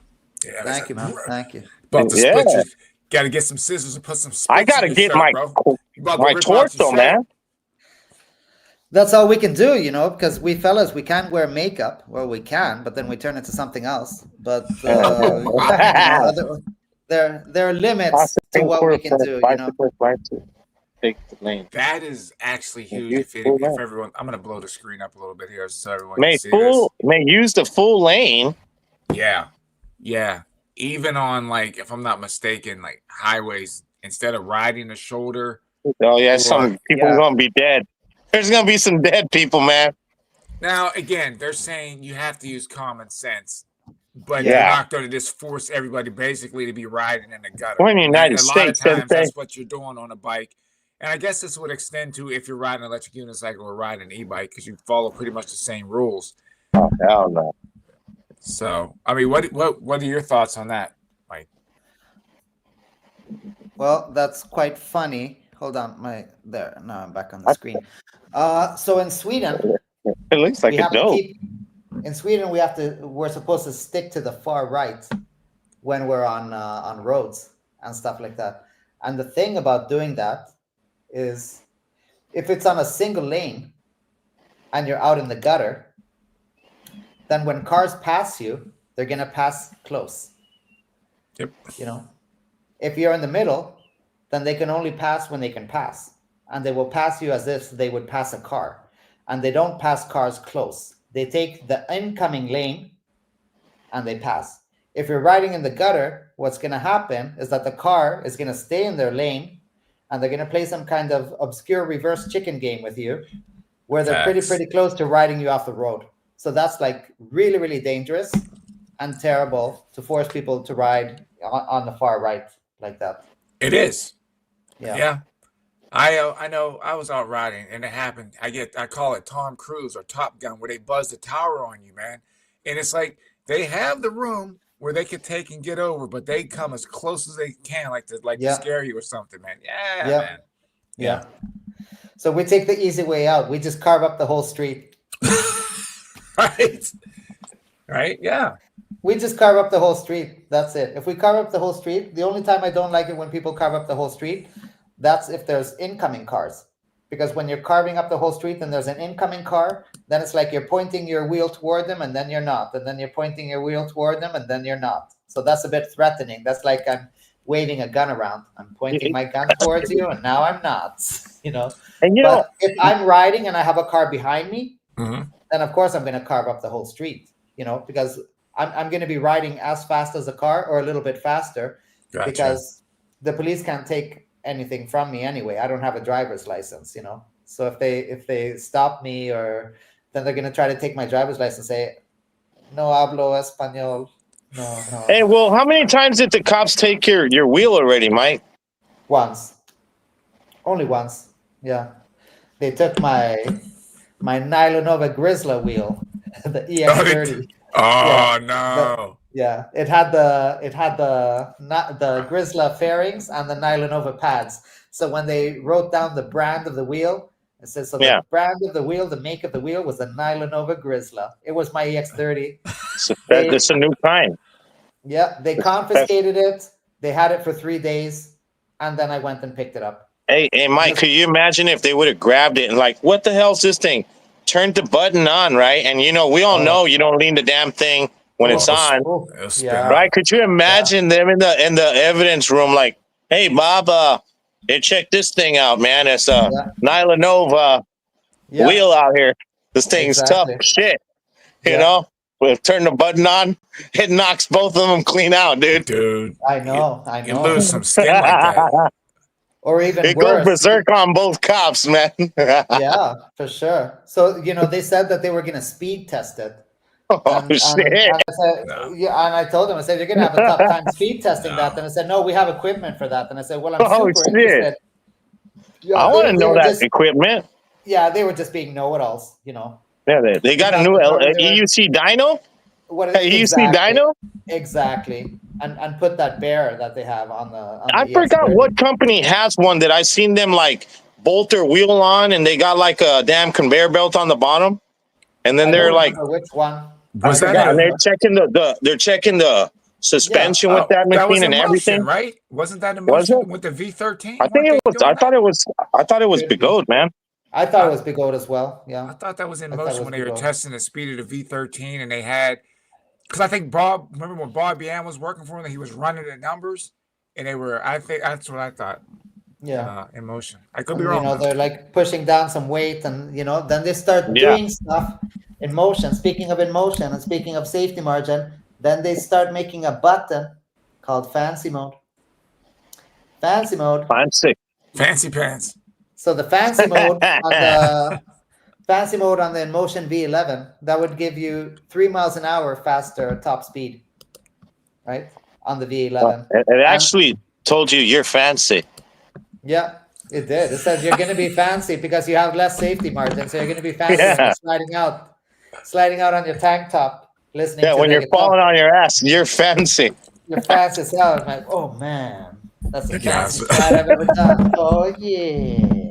Yeah,
thank you, man. Thank you.
About to split you. Got to get some scissors and put some.
I got to get my torso, man.
That's all we can do, because we fellas, we can't wear makeup. Well, we can, but then we turn into something else. But there are limits to
Crossing
what we can
for
do.
bicyclists like to take the lane.
That is actually huge.
Use
If
full lane.
everyone, I'm gonna blow the screen up a little bit here so everyone
May
can see this.
use the full lane.
Yeah, yeah. Even on, like, if I'm not mistaken, like highways, instead of riding the shoulder.
Oh yeah,
Or-
some people are gonna be dead. There's gonna be some dead people, man.
Now, again, they're saying you have to use common sense, but
Yeah.
they're not going to just force everybody basically to be riding in the gutter.
We're in the
And
United
a lot of
States, don't
times
they?
that's what you're doing on a bike. And I guess this would extend to if you're riding an electric unicycle or riding an e-bike, because you follow pretty much the same rules.
Oh hell no.
So, I mean, what are your thoughts on that, Mike?
Well, that's quite funny. Hold on, now I'm back on the screen. So in Sweden,
It looks like
we
a
have to
joke.
in Sweden we're supposed to stick to the far right when we're on roads and stuff like that. And the thing about doing that is, if it's on a single lane and you're out in the gutter, then when cars pass you, they're gonna pass close.
Yep.
If you're in the middle, then they can only pass when they can pass, and they will pass you as if they would pass a car, and they don't pass cars close. They take the incoming lane and they pass. If you're riding in the gutter, what's going to happen is that the car is going to stay in their lane, and they're going to play some kind of obscure reverse chicken game with you, where they're pretty close to riding you off the road. So that's like really, really dangerous and terrible to force people to ride on the far right like that.
It is.
Yeah.
I know I was out riding and it happened. I call it Tom Cruise or Top Gun, where they buzz the tower on you, man. And it's like they have the room where they could take and get over, but they come as close as they can, like to scare you or something, man. Yeah, man.
Yeah. So we take the easy way out. We just carve up the whole street.
Right? Yeah.
We just carve up the whole street. That's it. If we carve up the whole street, the only time I don't like it when people carve up the whole street, that's if there's incoming cars. Because when you're carving up the whole street and there's an incoming car, then it's like you're pointing your wheel toward them and then you're not. And then you're pointing your wheel toward them and then you're not. So that's a bit threatening. That's like I'm waving a gun around. I'm pointing my gun towards you and now I'm not. And if I'm riding and I have a car behind me, then of course I'm going to carve up the whole street, because I'm going to be riding as fast as a car or a little bit faster.
Gotcha.
Because the police can't take anything from me anyway. I don't have a driver's license, So if they stop me, then they're going to try to take my driver's license and say, no hablo español. No.
Hey, well, how many times did the cops take your wheel already, Mike?
Once. Only once. Yeah. They took my Nylonova Grizzla wheel, the EX30.
No.
It had the Grizzla fairings and the Nylonova pads. So when they wrote down the brand of the wheel, it says the brand of the wheel, the make of the wheel was the Nylonova Grizzla. It was my EX30.
That's a new kind.
Yeah, they confiscated it. They had it for 3 days, and then I went and picked it up.
Hey, Mike, could you imagine if they would have grabbed it and like, what the hell's this thing? Turned the button on, right? And we all know you don't lean the damn thing when it's on, right? Could you imagine them in the evidence room, like, hey, Bob, check this thing out, man. It's a Nylonova wheel out here. This thing's tough shit, you know. We'll turn the button on, it knocks both of them clean out, dude.
I know.
You lose some skin like that.
Or even
it
worse.
goes berserk on both cops, man.
Yeah, for sure. So, they said that they were going to speed test it.
Shit.
And I said, and I told them, I said, you're going to have a tough time speed testing that. And I said, no, we have equipment for that. And I said, well, I'm super interested.
I want to know that equipment.
Yeah, they were just being know-it-alls,
Yeah, they got a new EUC dyno? EUC dyno?
Exactly. And put that bear that they have on the
I forgot what company has one that I've seen them like bolt their wheel on and they got like a damn conveyor belt on the bottom. And then they're like,
which one?
Was that?
And they're checking the suspension with that machine and everything,
right? Wasn't that emotion with the V13?
I think it was. I thought it was Bigode, man.
I thought it was Bigode as well. Yeah,
I thought that was in motion when they were testing the speed of the V13, and they had, because I think remember when Bob Bian was working for him, he was running the numbers, and they were. I think that's what I thought.
Yeah.
In motion. I could be
And
wrong. Though.
they're like pushing down some weight, and then they start
Yeah.
doing stuff in motion. Speaking of in motion and speaking of safety margin, then they start making a button called fancy mode. Fancy mode.
I'm sick.
Fancy pants.
So the fancy mode on the fancy mode on the in motion V11, that would give you 3 miles an hour faster top speed, right? On the V11.
It actually told you you're fancy.
Yeah, it did. It said you're going to be fancy because you have less safety margin. So you're going to be fancy when you're sliding out on your tank top, listening to
when you're falling on your ass, you're fancy.
You're fancy as hell. I'm like, oh man, that's the
Yes.
fastest slide I've ever done. Oh yeah.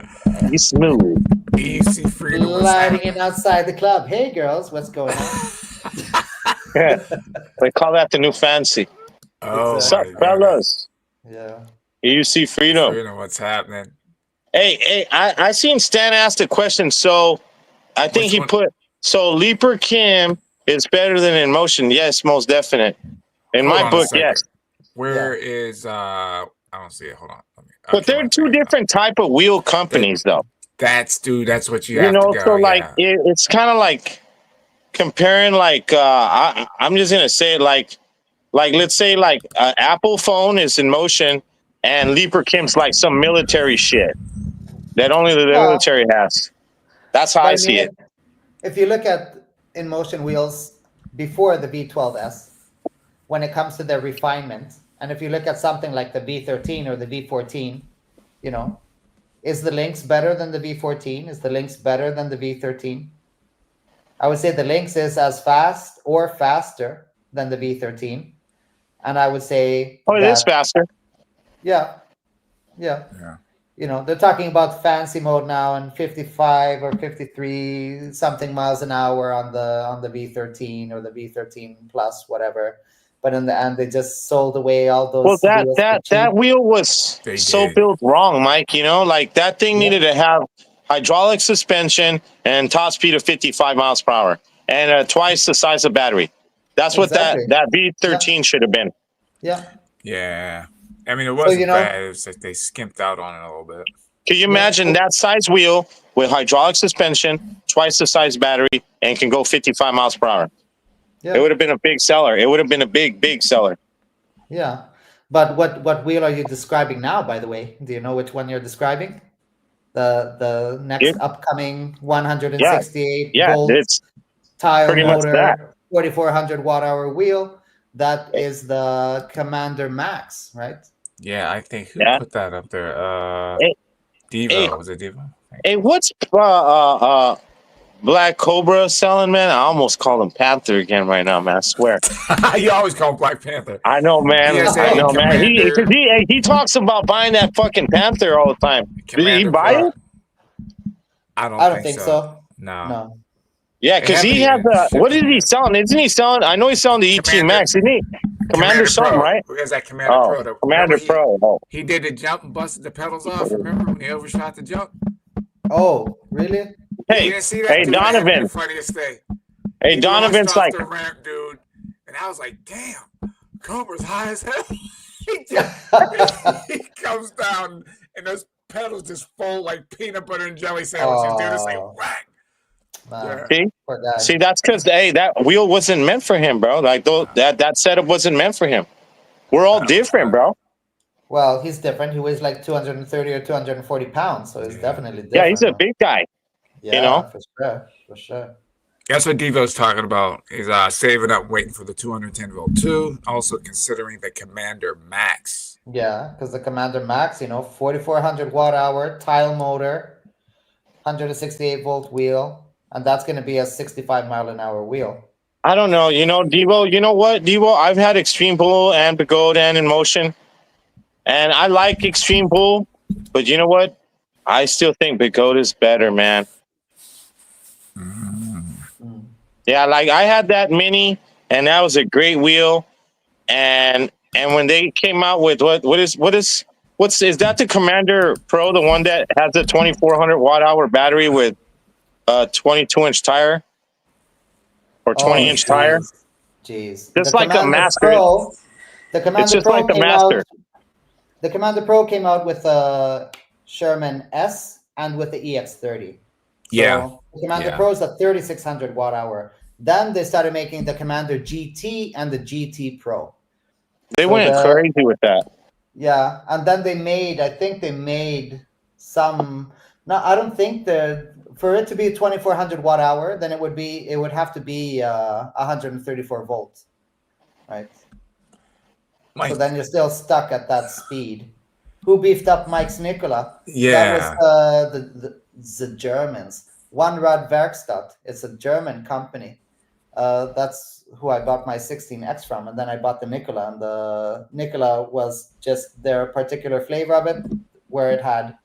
You smooth.
Easy freedom.
Sliding in outside the club. Hey girls, what's going on?
They call that the new fancy.
Oh,
What's up, fellas?
Yeah.
You see freedom.
Freedom, what's happening?
Hey, I seen Stan asked a question, so I think
Which
he
one?
put, so Leaper Kim is better than In Motion. Yes, most definite. In
Hold
my
on a
book,
second.
yes.
Where is I don't see it. Hold on.
But they're two different type of wheel companies, though.
That's what you
You
have
know,
to go.
so like
yeah.
it's kind of like comparing, like I'm just gonna say it like let's say like Apple phone is In Motion, and Leaper Kim's like some military shit that only the military has. That's how I see it.
If you look at in motion wheels before the V12S, when it comes to their refinement, and if you look at something like the V13 or the V14, is the Lynx better than the V14? Is the Lynx better than the V13? I would say the Lynx is as fast or faster than the V13. And I would say
it is faster.
Yeah. They're talking about fancy mode now and 55 or 53 something miles an hour on the V13 or the V13 plus, whatever. But in the end, they just sold away all those.
Well, that wheel was built wrong, Mike. Like that thing needed to have hydraulic suspension and top speed of 55 miles per hour and twice the size of battery. That's what that V13 should have been.
Yeah.
Yeah. I mean, it wasn't bad. It was like they skimped out on it a little bit.
Can you imagine that size wheel with hydraulic suspension, twice the size battery, and can go 55 miles per hour? Yeah. It would have been a big seller. It would have been a big seller.
Yeah. But what wheel are you describing now, by the way? Do you know which one you're describing? The next upcoming 168 volt tile motor, 4,400 watt-hour wheel. That is the Commander Max, right?
Yeah, I think who put that up there? Devo. Was it Devo?
Hey, what's Black Cobra selling, man? I almost called him Panther again right now, man. I swear.
You always call him Black Panther.
I know, man. I know, man. He talks about buying that fucking Panther all the time. Did he buy it?
I don't think so. No.
Yeah, because he has what is he selling? Isn't he selling? I know he's selling the ET Max, isn't he? Commander something, right?
Who has that Commander Pro?
Commander Pro.
He did the jump and busted the pedals off. Remember when he overshot the jump?
Oh, really?
Hey, Donovan.
Funniest thing.
Hey, Donovan's like
the ramp, dude, and I was like, damn, Cobra's high as hell. He comes down and those pedals just fold like peanut butter and jelly sandwiches. Dude, it's like whack.
See, that's because that wheel wasn't meant for him, bro. Like that setup wasn't meant for him. We're all different, bro.
Well, he's different. He weighs like 230 or 240 pounds, so he's definitely different.
Yeah, he's a big guy.
Yeah, for sure.
That's what Devo's talking about. He's saving up, waiting for the 210 volt 2, also considering the Commander Max.
Yeah, because the Commander Max, 4,400 watt-hour tile motor, 168 volt wheel. And that's going to be a 65 mile an hour wheel.
I don't know. Devo, you know what, Devo? I've had Extreme Pull and Begode and In Motion. And I like Extreme Pull. But you know what? I still think Begode is better, man. Mm. Yeah, like I had that Mini, and that was a great wheel. And when they came out with is that the Commander Pro, the one that has the 2,400 watt-hour battery with 22-inch tire or 20-inch tire?
Jeez.
Just like a Master.
The Commander
it's just
Pro
like the Master.
The Commander Pro came out with a Sherman S and with the EX30.
Yeah.
So the Commander
Yeah.
Pro is a 3600 watt hour. Then they started making the Commander GT and the GT Pro.
They
So
went crazy with that.
Yeah, and then I think they made some. No, I don't think for it to be a 2400 watt hour, then it would have to be 134 volts, right? So then you're still stuck at that speed. Who beefed up Mike's Nikola? That was
Yeah.
the Germans. One Rad Werkstatt. It's a German company. That's who I got my 16X from, and then I bought the Nikola, and the Nikola was just their particular flavor of it, where it had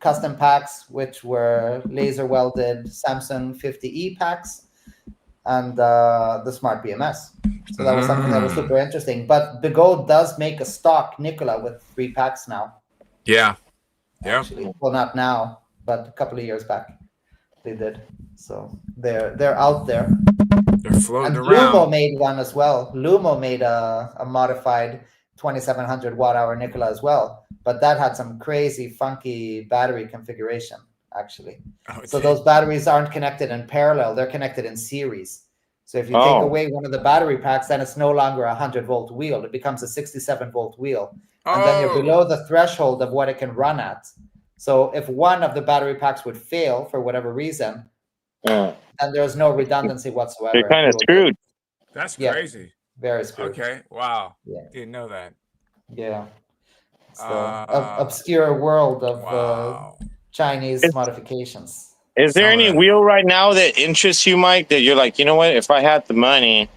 custom packs, which were laser welded Samsung 50E packs, and the Smart BMS. So that was something that was super interesting. But Bigot does make a stock Nikola with 3 packs now.
Yeah.
Actually, well, not now, but a couple of years back, they did. So they're out there.
They're floating
And
around.
Lumo made one as well. Lumo made a modified 2700 watt hour Nikola as well, but that had some crazy funky battery configuration actually.
Okay.
So those batteries aren't connected in parallel; they're connected in series. So if you take away one of the battery packs, then it's no longer a 100-volt wheel; it becomes a 67-volt wheel, and then you're below the threshold of what it can run at. So if one of the battery packs would fail for whatever reason, and there's no redundancy whatsoever.
They're kind of screwed.
That's crazy.
Very screwed.
Okay. Wow.
Yeah.
Didn't know that.
Yeah. So obscure world of Chinese modifications.
Is there any wheel right now that interests you, Mike, that you're like, you know what, if I had the money,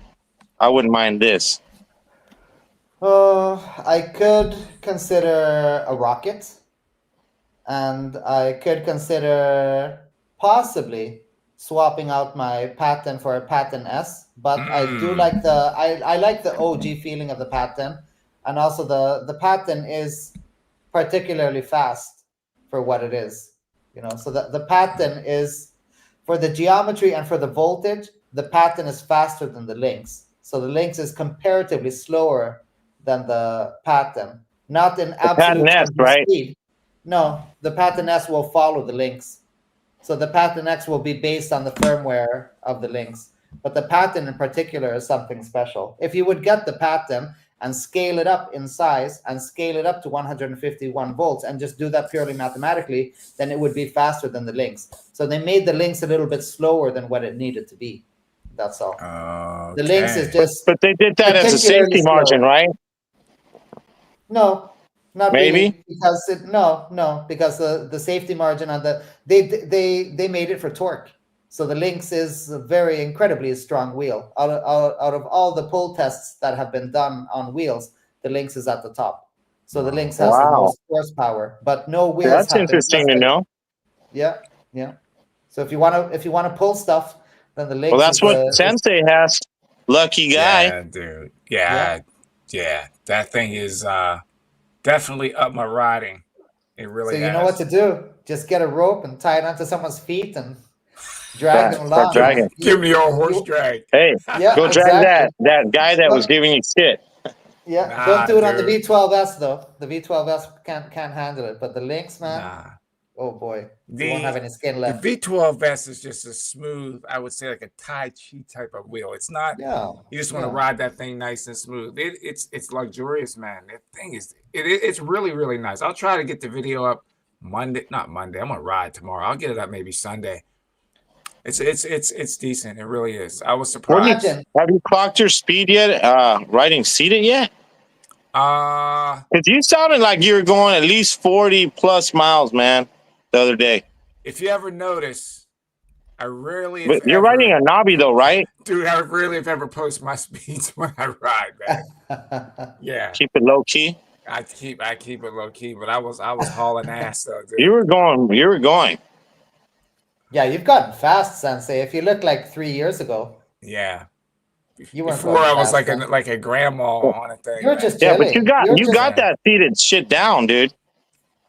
I wouldn't mind this?
I could consider a rocket, and I could consider possibly swapping out my Patton for a Patton S, but I do like I like the OG feeling of the Patton, and also the Patton is particularly fast for what it is, so the Patton is, for the geometry and for the voltage, the Patton is faster than the Lynx. So the Lynx is comparatively slower than the Patton, not in absolute
S, right?
speed. No, the Patton S will follow the Lynx. So the Patton X will be based on the firmware of the Lynx. But the Patton in particular is something special. If you would get the Patton and scale it up in size and scale it up to 151 volts and just do that purely mathematically, then it would be faster than the Lynx. So they made the Lynx a little bit slower than what it needed to be. That's all. The Lynx is just...
But they did that as a safety margin, right?
No. Not
maybe
really, because because the safety margin on they made it for torque. So the Lynx is a very incredibly strong wheel. Out of all the pull tests that have been done on wheels, the Lynx is at the top. So the Lynx has the most horsepower, but no wheels.
That's interesting to know.
Yeah. So if you want to pull stuff, then the Lynx.
Well, that's what Sensei has. Lucky guy.
Yeah, dude. Yeah. That thing is definitely up my riding. It really.
So you know what to do. Just get a rope and tie it onto someone's feet and drag them along.
Give me your horse drag.
Hey, go drag that guy that was giving you shit.
Yeah, don't do it on the V12S though. The V12S can't handle it, but the Lynx, man. Oh boy, you won't have any skin left.
The V12S is just a smooth, I would say, like a Tai Chi type of wheel. It's not.
Yeah.
You just want to ride that thing nice and smooth. It's luxurious, man. That thing it's really, really nice. I'll try to get the video up not Monday. I'm gonna ride tomorrow. I'll get it up maybe Sunday. It's decent. It really is. I was surprised.
Have you clocked your speed yet? Riding seated yet?
Because
you sounded like you were going at least 40 plus miles, man, the other day.
If you ever notice, I rarely.
You're riding a knobby though, right?
Dude, I rarely if ever post my speeds when I ride, man. Yeah.
Keep it low key.
I keep it low key, but I was hauling ass though, dude.
You were going.
Yeah, you've gotten fast, Sensei. If you look like 3 years ago.
Yeah.
Before
I was like a grandma on a thing.
You're just
but you got that seated shit down, dude.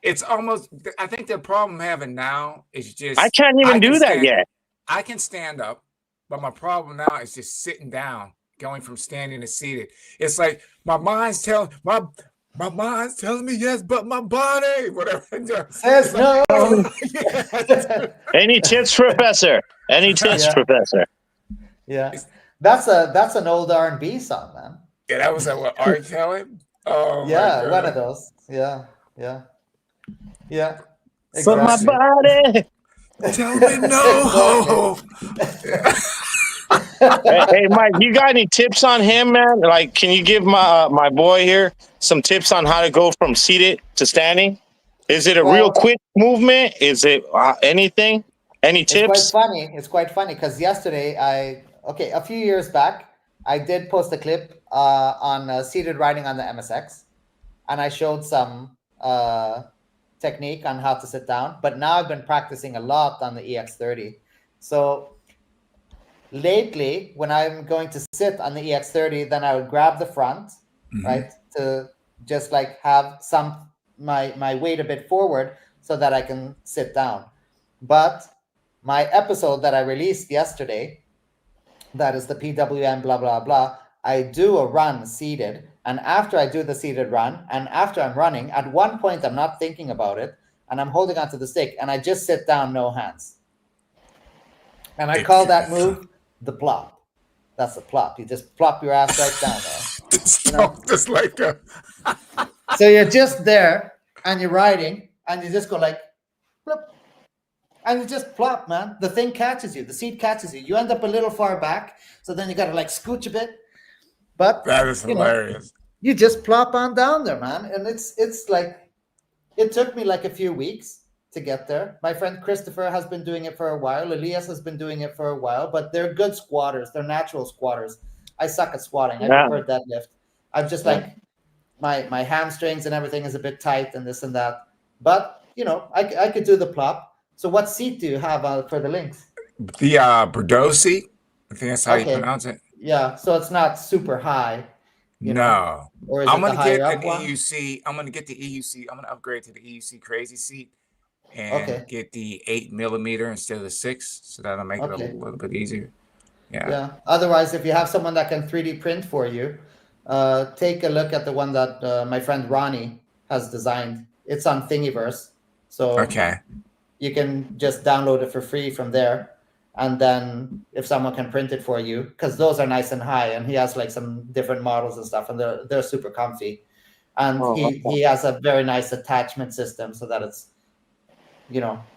It's almost. I think the problem I'm having now is just.
I can't even do that yet.
I can stand up, but my problem now is just sitting down, going from standing to seated. It's like my mind's telling My mind's telling me yes, but my body, whatever.
Says no.
Yeah,
Any tips, Professor? Any tips,
Yeah.
Professor?
Yeah. That's an old R&B song, man.
yeah, that was what R. Kelly. Oh my
Yeah, one of
god.
those. Yeah. Yeah. Yeah.
But my
Exactly.
body.
Tell me
Exactly.
no.
Hey, Mike, you got any tips on him, man? Like, can you give my boy here some tips on how to go from seated to standing? Is it a real
Well,
quick movement? Is it anything? Any
it's quite
tips?
funny. It's quite funny because yesterday a few years back, I did post a clip on seated riding on the MSX, and I showed some technique on how to sit down. But now I've been practicing a lot on the EX30. So lately, when I'm going to sit on the EX30, then I would grab the front, right, to just like have my weight a bit forward so that I can sit down. But my episode that I released yesterday, that is the PWM blah blah blah, I do a run seated, and after I do the seated run, and after I'm running, at one point I'm not thinking about it, and I'm holding onto the stick, and I just sit down, no hands, and I call that move the plop. That's a plop. You just plop your ass right down there. You know?
Just like a.
So you're just there and you're riding and you just go like, plop, and you just plop, man. The thing catches you. The seat catches you. You end up a little far back, so then you got to like scooch a bit. But
That is
you know,
hilarious.
you just plop on down there, man. And it's like it took me like a few weeks to get there. My friend Christopher has been doing it for a while. Elias has been doing it for a while, but they're good squatters. They're natural squatters. I suck at squatting. I
Yeah.
prefer deadlift. I'm just like my hamstrings and everything is a bit tight and this and that. But you know, I could do the plop. So what seat do you have for the links?
The Bordeaux seat. I think that's how you
Okay,
pronounce it.
yeah. So it's not super high, you know,
No.
or is
I'm
it the
gonna
higher
get
up
an
one?
EUC. I'm gonna get the EUC. I'm gonna upgrade to the EUC crazy seat and
Okay,
get the 8 millimeter instead of the 6, so that'll make it a
okay.
little bit easier. Yeah.
Yeah. Otherwise, if you have someone that can 3D print for you, take a look at the one that my friend Ronnie has designed. It's on Thingiverse, so
Okay.
you can just download it for free from there. And then if someone can print it for you, because those are nice and high, and he has like some different models and stuff, and they're super comfy. And
Oh,
he has a very nice attachment system so that it's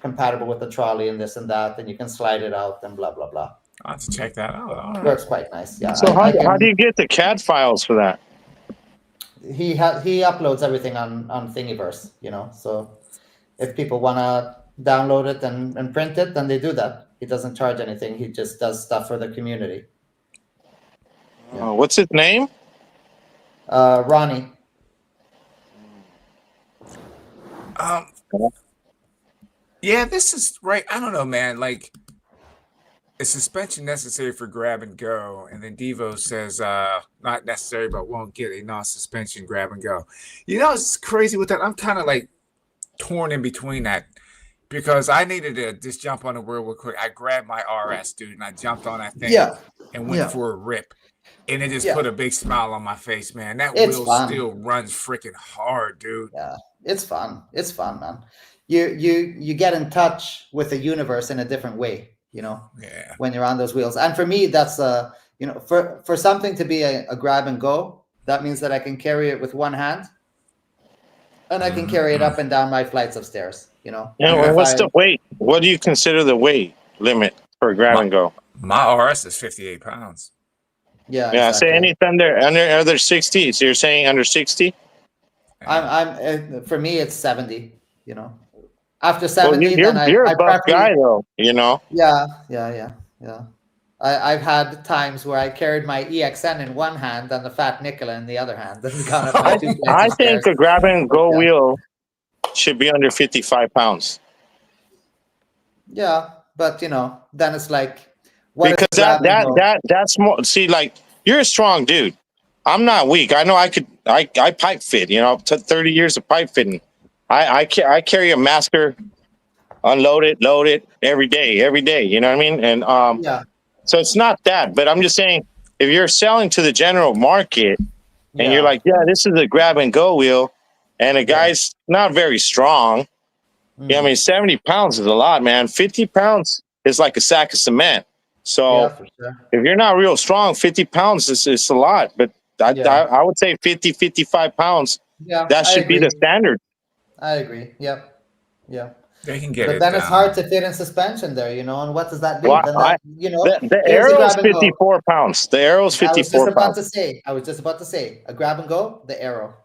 compatible with the trolley and this and that, and you can slide it out and blah blah blah.
I'll have to check that out. All right.
Works quite nice. Yeah,
so how do you get the CAD files for that?
he uploads everything on Thingiverse, so if people want to download it and print it, then they do that. He doesn't charge anything. He just does stuff for the community.
Oh, what's his name?
Ronnie.
Um, yeah, this is right. I don't know, man. Like, is suspension necessary for grab and go? And then Devo says, not necessary, but won't get a non-suspension grab and go. It's crazy with that. I'm kind of like torn in between that because I needed to just jump on the wheel real quick. I grabbed my RS, dude, and I jumped on that thing and went for a rip. And it just put a big smile on my face, man. That wheel still runs freaking hard, dude.
Yeah, it's fun. It's fun, man. You get in touch with the universe in a different way,
Yeah.
when you're on those wheels. And for me, that's for something to be a grab and go, that means that I can carry it with one hand and I can carry it up and down my flights of stairs,
Yeah, well, what's the weight? What do you consider the weight limit for grab and go?
My RS is 58 pounds.
Yeah.
Yeah,
Exactly.
say anything under 60. So you're saying under 60?
I'm for me it's 70, After 70,
well, you're a buff guy though,
Yeah. I've had times where I carried my EXN in one hand and the fat nickel in the other hand. And gone up my 2 flights
I
of
think
stairs.
a grab and go wheel should be under 55 pounds.
Yeah, but then it's like
because that's more. See, like, you're a strong dude. I'm not weak. I know I pipe fit. 30 years of pipe fitting. I carry a masker, unload it, load it every day. You know what I mean? And
yeah.
so it's not that, but I'm just saying, if you're selling to the general market, and you're like, yeah, this is a grab and go wheel, and the guy's not very strong. Yeah, I mean, 70 pounds is a lot, man. 50 pounds is like a sack of cement. So
for sure.
if you're not real strong, 50 pounds is a lot. But I would say 50, 55 pounds.
Yeah,
That
I
should be
agree.
the standard.
I agree. Yep. Yeah.
They can get
But
it
then it's hard
down.
to fit in suspension there, you know, and what does that
Well,
leave? Then that,
the
here's a
arrow's
grab and go.
54 pounds. The arrow's
I was just
54
about
pounds.
to say, a grab and go, the arrow.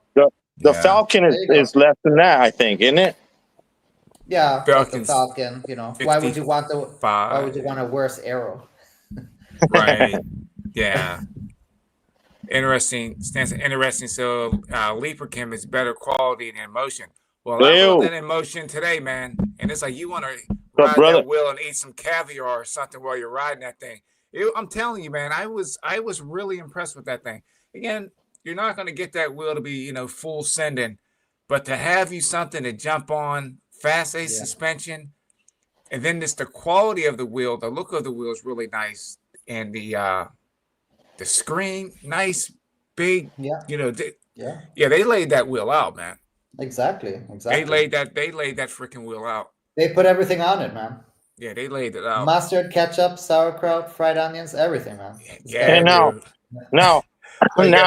The Falcon is less than that, I think, isn't it?
Yeah, but the
Falcon's
Falcon, you know, why would you want a worse arrow?
Right. Yeah. Interesting. Stands interesting. So Leaper Chem is better quality than Motion. Well, I rode that in Motion today, man. And it's like you want to ride that wheel and eat some caviar or something while you're riding that thing. I'm telling you, man, I was really impressed with that thing. Again, you're not going to get that wheel to be, you know, full sending, but to have you something to jump on, fast ace suspension, and then just the quality of the wheel, the look of the wheel is really nice, and the screen, nice, big, you know, they laid that wheel out, man.
Exactly.
They laid that freaking wheel out.
They put everything on it, man.
Yeah, they laid it out.
Mustard, ketchup, sauerkraut, fried onions, everything, man.
Yeah. And now,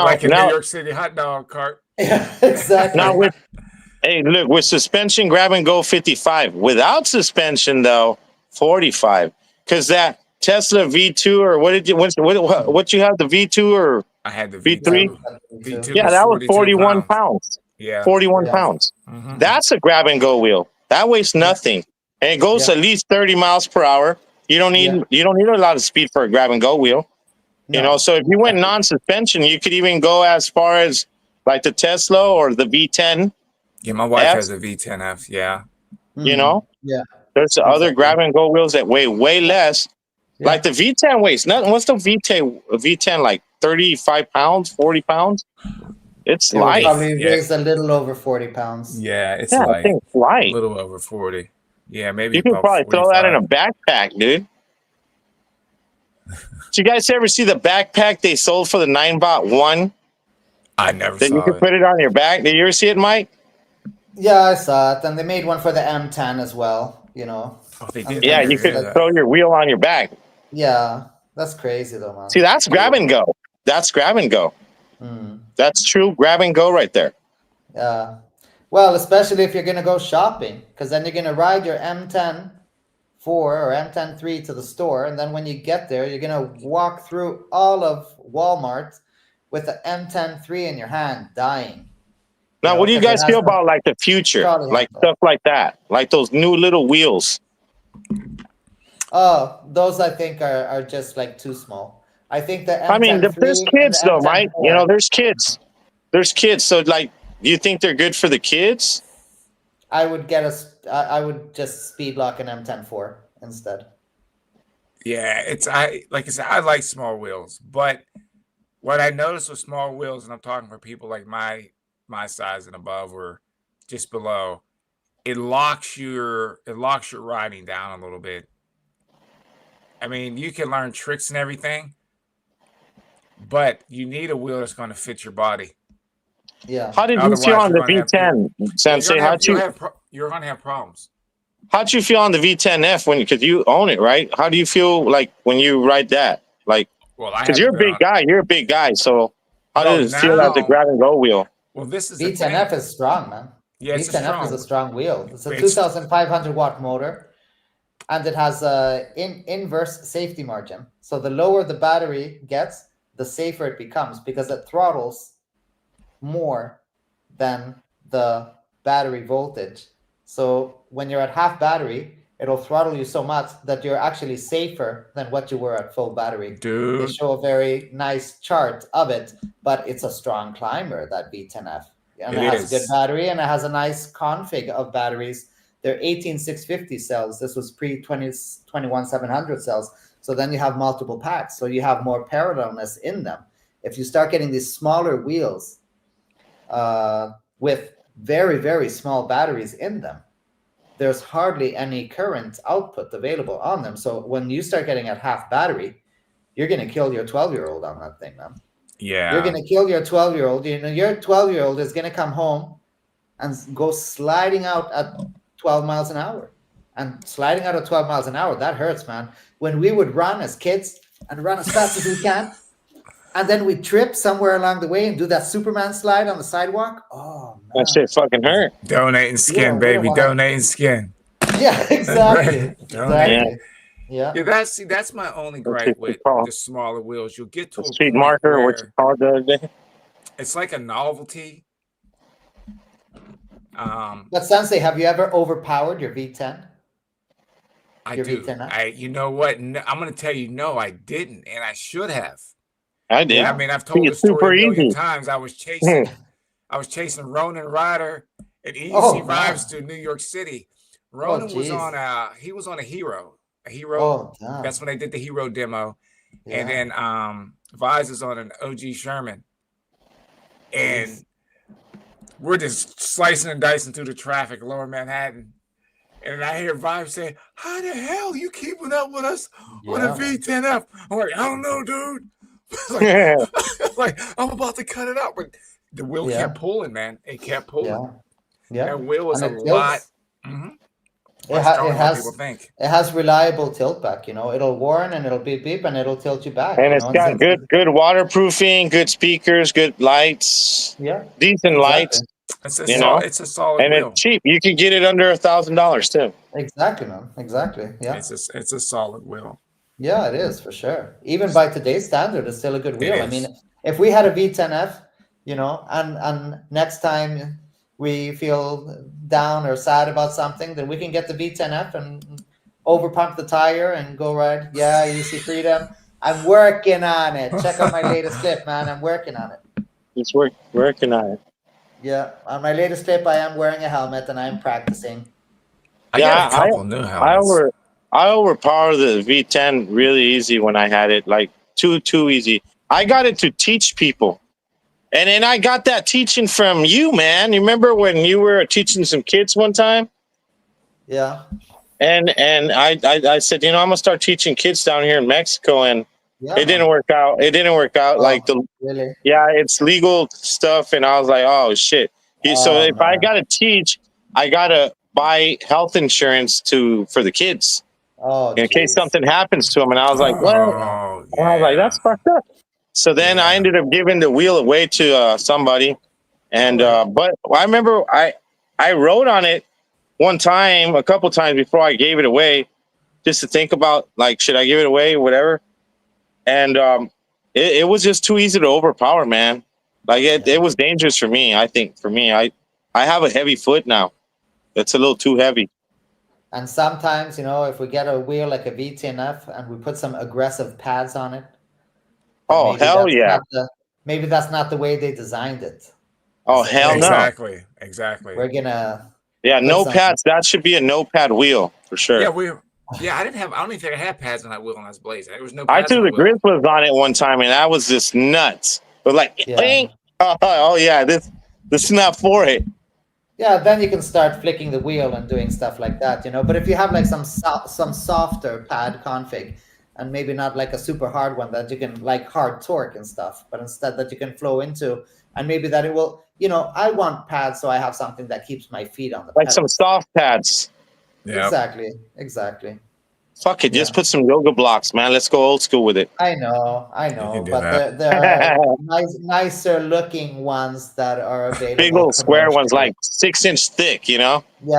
like a New York City hot dog cart.
Yeah, exactly.
Now with suspension, grab and go 55. Without suspension, though, 45. Because that Tesla V2 or what you have, the V2 or
I had the
V3?
V2
yeah, that was 41 pounds.
Yeah.
41 pounds. Mm-hmm. That's a grab and go wheel. That weighs nothing. And it goes at least 30 miles per hour. You don't need a lot of speed for a grab and go wheel. No. You know, so if you went non-suspension, you could even go as far as like the Tesla or the V10.
Yeah, my wife has a V10F. Yeah.
You know?
Yeah.
There's other grab and go wheels that weigh way less. Yeah. Like the V10 weighs nothing. What's the V10 like 35 pounds, 40 pounds? It's light.
Probably weighs a little over 40 pounds.
Yeah, it's light.
I think it's light.
A little over 40. Yeah, maybe
you could probably
45.
throw that in a backpack, dude. Did you guys ever see the backpack they sold for the 9-bot 1?
I never saw it.
That you could put it on your back. Did you ever see it, Mike?
Yeah, I saw it. And they made one for the M10 as well, you know.
Oh, they did.
Yeah, you could throw your wheel on your back.
Yeah, that's crazy though, man.
See, that's grab and go. That's grab and go. That's true grab and go right there.
Yeah. Well, especially if you're going to go shopping, because then you're going to ride your M10 4 or M10 3 to the store. And then when you get there, you're going to walk through all of Walmart with the M10 3 in your hand, dying.
Now, what do you guys feel about like the future? Like stuff like that, like those new little wheels?
Oh, those I think are just like too small. I think the M10
I mean, there's kids though, Mike. You know, there's kids. There's kids. So like, do you think they're good for the kids?
I would just speed lock an M10-4 instead.
Yeah, I like small wheels, but what I noticed with small wheels, and I'm talking for people like my size and above or just below, it locks your riding down a little bit. I mean, you can learn tricks and everything, but you need a wheel that's going to fit your body.
Yeah.
How did you feel on the V10, Sensei?
You're going to have problems.
How'd you feel on the V10F because you own it, right? How do you feel like when you ride that? Like, because you're a big guy. You're a big guy. So how does it feel as a grab and go wheel?
Well, this is
V10F is strong, man.
Yeah,
V10F is a strong wheel. It's a 2,500 watt motor, and it has a inverse safety margin. So the lower the battery gets, the safer it becomes because it throttles more than the battery voltage. So when you're at half battery, it'll throttle you so much that you're actually safer than what you were at full battery.
Dude.
They show a very nice chart of it, but it's a strong climber, that V10F. And it has a good battery, and it has a nice config of batteries. They're 18650 cells. This was pre-21700 cells. So then you have multiple packs. So you have more parallelness in them. If you start getting these smaller wheels with very, very small batteries in them, there's hardly any current output available on them. So when you start getting at half battery, you're going to kill your 12-year-old on that thing, man. You're
Yeah.
gonna kill your 12-year-old. You know, your 12-year-old is gonna come home and go sliding out at 12 miles an hour. And sliding out at 12 miles an hour, that hurts, man. When we would run as kids and run as fast as we can, and then we trip somewhere along the way and do that Superman slide on the sidewalk. Oh
That
man,
shit fucking hurt.
Donating skin,
we don't
baby.
want to.
Donating skin.
Yeah, exactly,
Right.
Yeah,
Donate.
exactly. Yeah,
Yeah, that's my only
that's
gripe
what you
with
call
the smaller wheels. You'll get to
the
a
street
point
marker, what you
where
called the other day.
it's like a novelty.
but Sensei, have you ever overpowered your V10?
I
Your
do.
V10F?
You know what? No, I'm going to tell you, no, I didn't, and I should have.
I did.
I
Yeah.
mean, I've
See,
told the
it's
story
super
a million
easy.
times. I was chasing Ronan Ryder at EDC
Oh,
Vibes
man.
to New York City.
Oh,
Ronan was
jeez.
on a Hero. A Hero.
Oh, damn.
That's when they did the Hero demo. And
Yeah.
then Vibes is on an OG Sherman. And
Jeez.
we're just slicing and dicing through the traffic, Lower Manhattan. And I hear Vibes say, "How the hell you keeping up with us on a
Yeah, man.
V10F?" I'm like, "I don't know, dude." like I'm about to cut it out, but the wheel
Yeah.
kept pulling, man. It kept pulling.
Yeah. Yeah.
That wheel is
And
a
it
lot,
tilts.
mhm,
It,
lot
ha-
stronger
it
than what people
has
think.
it has reliable tilt back. You know, it'll warn and it'll beep beep and it'll tilt you back.
And
You
it's
know,
got good waterproofing, good speakers, good lights,
yeah,
decent
exactly.
lights, you know,
It's a solid
and it's
wheel.
cheap. You can get it under $1,000 too.
Exactly, man. Exactly. Yeah.
It's a solid wheel.
Yeah, it is for sure. Even by today's standard, it's still a good
It
wheel. I mean,
is.
if we had a V10F, you know, and next time we feel down or sad about something, then we can get the V10F and over pump the tire and go ride. Yeah, EC Freedom. I'm working on it. Check out my latest clip, man. I'm working on it.
It's working on it.
Yeah, on my latest clip, I am wearing a helmet and I'm practicing.
I got a couple new
I
helmets.
over I overpowered the V10 really easy when I had it, like too easy. I got it to teach people. And then I got that teaching from you, man. You remember when you were teaching some kids one time?
Yeah.
And I said, I'm gonna start teaching kids down here in Mexico, and
Yeah,
it didn't
man.
work out. It didn't work out.
Oh,
Like
really?
it's legal stuff, and I was like, oh shit. So
Oh,
if I
man.
gotta teach, I gotta buy health insurance for the kids
Oh,
in case
jeez.
something happens to them. And I was like, what?
Oh,
And I was like, that's
yeah.
fucked up. So then I
Yeah.
ended up giving the wheel away to somebody. And
Alright.
but I remember I wrote on it a couple times before I gave it away, just to think about, like, should I give it away or whatever. And it was just too easy to overpower, man. Like it was dangerous for me. I think for me, I have a heavy foot now. It's a little too heavy.
And sometimes, you know, if we get a wheel like a V10F and we put some aggressive pads on it, then
Oh hell yeah!
maybe that's not the way they designed it.
Oh
So
hell no!
Exactly.
we're gonna
Yeah,
put
no
some.
pads. That should be a no pad wheel for sure.
I don't even think I had pads on that wheel when I was blazing. There was no
I
pads on
threw
the
the
wheel.
Grizzlies on it one time, and that was just nuts. But like,
Yeah.
bing! Oh yeah, this is not for it.
Yeah, then you can start flicking the wheel and doing stuff like that, you know. But if you have like some softer pad config, and maybe not like a super hard one that you can like hard torque and stuff, but instead that you can flow into, and maybe that it will, you know, I want pads so I have something that keeps my feet on the
Like
pedals.
some soft pads.
Yeah.
Exactly.
Fuck it, just
Yeah.
put some yoga blocks, man. Let's go old school with it.
I know,
can do
but
that.
there are nicer looking ones that are available.
Big old square ones,
commercially.
like 6-inch thick, you know?
Yeah,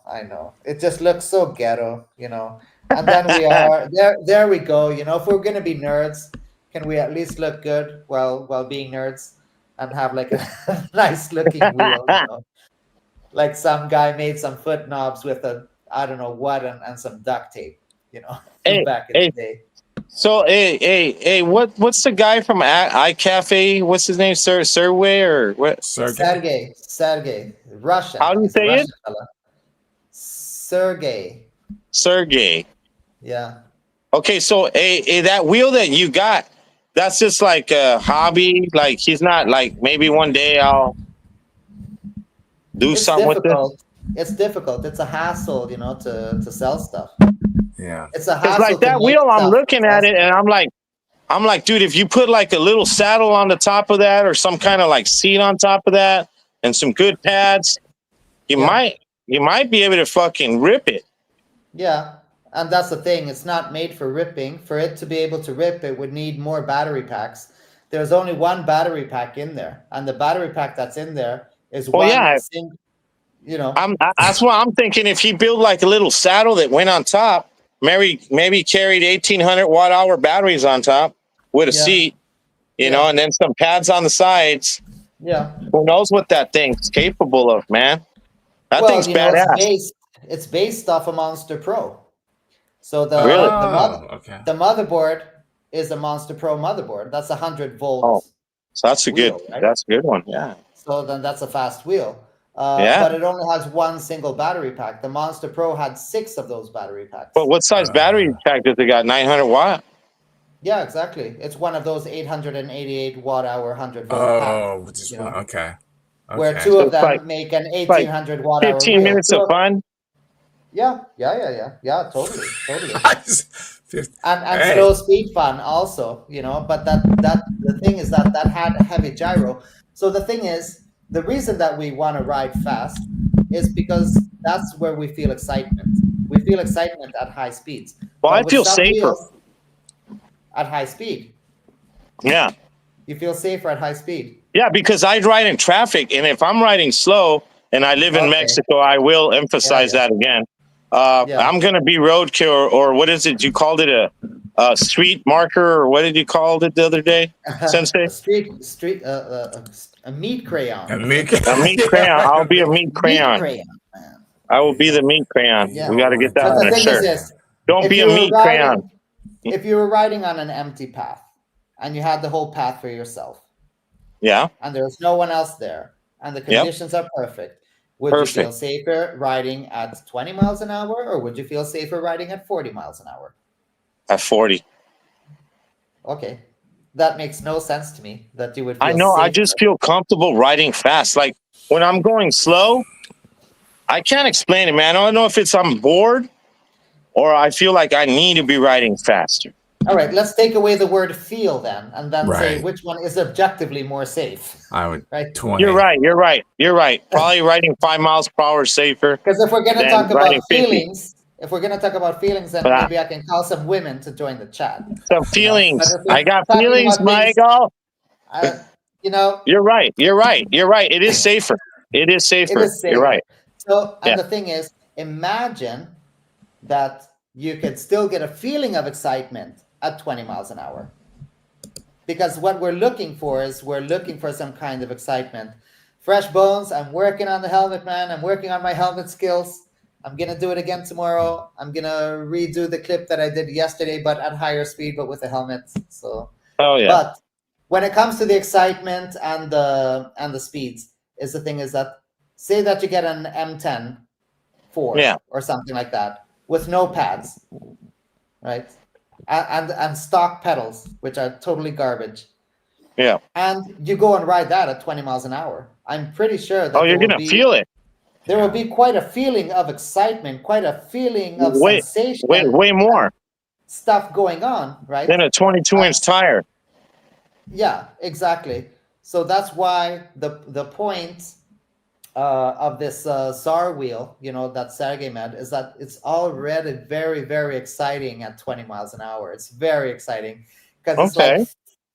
I know. It just looks so ghetto, you know. And then we are there we go, you know. If we're gonna be nerds, can we at least look good while being nerds and have like a nice looking wheel, you know? Like some guy made some foot knobs with I don't know what and some duct tape, you know, back in the day.
So hey, what's the guy from iCafe? What's his name? Serway or what?
Sergey, Russian.
How do you
He's a
say it?
Russian fella.
Sergey.
Yeah.
Okay, so that wheel that you got, that's just like a hobby. Like he's not like, maybe one day I'll do
It's
something with it.
It's difficult. It's a hassle, you know, to sell stuff.
Yeah.
It's a
It's
hassle.
like that wheel. I'm looking at it and I'm like, I'm like, dude, if you put like a little saddle on the top of that or some kind of like seat on top of that and some good pads, you might be able to fucking rip it.
Yeah. And that's the thing. It's not made for ripping. For it to be able to rip, it would need more battery packs. There's only one battery pack in there, and the battery pack that's in there is
Well, yeah, that's why I'm thinking if he built like a little saddle that went on top, maybe carried 1,800 watt hour batteries on top with a seat, you know, and then some pads on the sides.
Yeah.
Who knows what that thing's capable of, man? That thing's badass.
It's based off a Monster Pro. So the motherboard is a Monster Pro motherboard. That's 100 volts.
Oh, so that's a good one. Yeah.
So then that's a fast wheel. But it only has one single battery pack. The Monster Pro had 6 of those battery packs.
But what size battery pack does it got? 900 watt?
Yeah, exactly. It's one of those 888 watt hour 100 volt packs.
Which is one. Okay.
Where 2 of them make an 1,800 watt hour.
15 minutes of fun.
Yeah, totally. and slow speed fun also, you know. But the thing is that had a heavy gyro. So the thing is, the reason that we want to ride fast is because that's where we feel excitement. We feel excitement at high speeds.
Well, I feel safer
at high speed.
Yeah.
You feel safer at high speed.
Yeah, because I ride in traffic, and if I'm riding slow and I live in Mexico, I will emphasize that again. I'm going to be roadkill, or what is it? You called it a street marker, or what did you call it the other day, Sensei?
A meat crayon.
A meat crayon. I'll be a meat crayon. I will be the meat crayon. Yeah. We got to get that on our shirt. Don't be a meat crayon.
If you were riding on an empty path and you had the whole path for yourself, and there's no one else there, and the conditions are perfect, would you feel safer riding at 20 miles an hour, or would you feel safer riding at 40 miles an hour?
At 40.
Okay. That makes no sense to me that you would feel
I know.
safer.
I just feel comfortable riding fast. Like when I'm going slow, I can't explain it, man. I don't know if it's I'm bored or I feel like I need to be riding faster.
All right, let's take away the word feel then, and then say which one is objectively more safe.
I would.
Right.
20.
You're right. Probably riding 5 miles per hour safer.
Because if we're going to talk about feelings, then maybe I can call some women to join the chat.
Some feelings. I got feelings, Michael. You're right. It is safer. It is safer. You're right.
So, and the thing is, imagine that you could still get a feeling of excitement at 20 miles an hour. Because what we're looking for is some kind of excitement. Fresh bones, I'm working on the helmet, man. I'm working on my helmet skills. I'm going to do it again tomorrow. I'm going to redo the clip that I did yesterday, but at higher speed, but with the helmet. So, but when it comes to the excitement and the speeds, is the thing is that, say that you get an M10 4 or something like that with no pads, right? And stock pedals, which are totally garbage.
Yeah.
And you go and ride that at 20 miles an hour. I'm pretty sure that
you're going to feel it.
There will be quite a feeling of excitement, quite a feeling of sensation.
Way more
stuff going on, right?
Than a 22-inch tire.
Yeah, exactly. So that's why the point of this SAR wheel, that Sergey made, is that it's already very, very exciting at 20 miles an hour. It's very exciting because it's like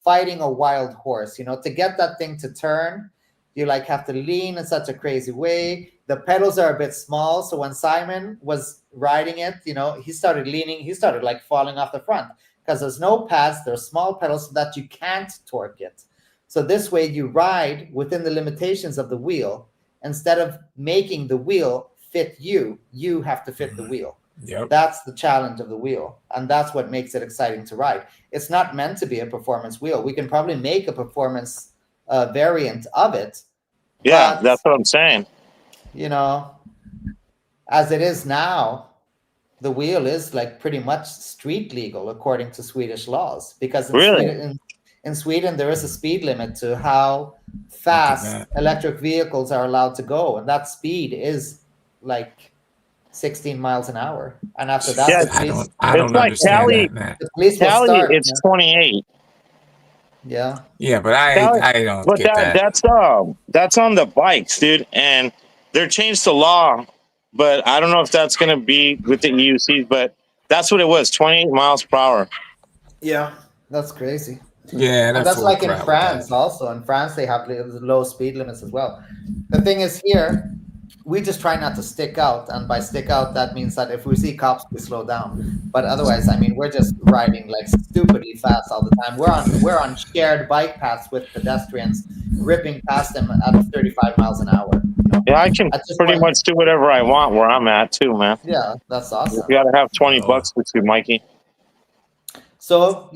fighting a wild horse. To get that thing to turn, you have to lean in such a crazy way. The pedals are a bit small, so when Simon was riding it, he started leaning. He started falling off the front because there's no pads. There's small pedals so that you can't torque it. So this way you ride within the limitations of the wheel. Instead of making the wheel fit you have to fit the wheel.
Yep.
That's the challenge of the wheel. And that's what makes it exciting to ride. It's not meant to be a performance wheel. We can probably make a performance variant of it.
Yeah, that's what I'm saying.
As it is now, the wheel is pretty much street legal according to Swedish laws. Because in Sweden, there is a speed limit to how fast electric vehicles are allowed to go. And that speed is 16 miles an hour. And after that,
I don't understand
Cali,
that, man.
Cali, it's 28.
Yeah.
Yeah, but
That-
I don't
but
get that.
that's on the bikes, dude. And they're changed the law, but I don't know if that's gonna be with the EUCs. But that's what it was, 28 miles per hour.
Yeah. That's crazy.
Yeah,
And
they're
that's
full of
like in
crap with that.
France also. In France, they have low speed limits as well. The thing is here, we just try not to stick out. And by stick out, that means that if we see cops, we slow down. But otherwise, I mean, we're just riding like stupidly fast all the time. We're on shared bike paths with pedestrians, ripping past them at 35 miles an hour.
Yeah, I can
At this
pretty
point,
much do whatever I want where I'm at too, man.
yeah, that's
You
awesome.
gotta have 20
Oh,
bucks with you, Mikey.
So,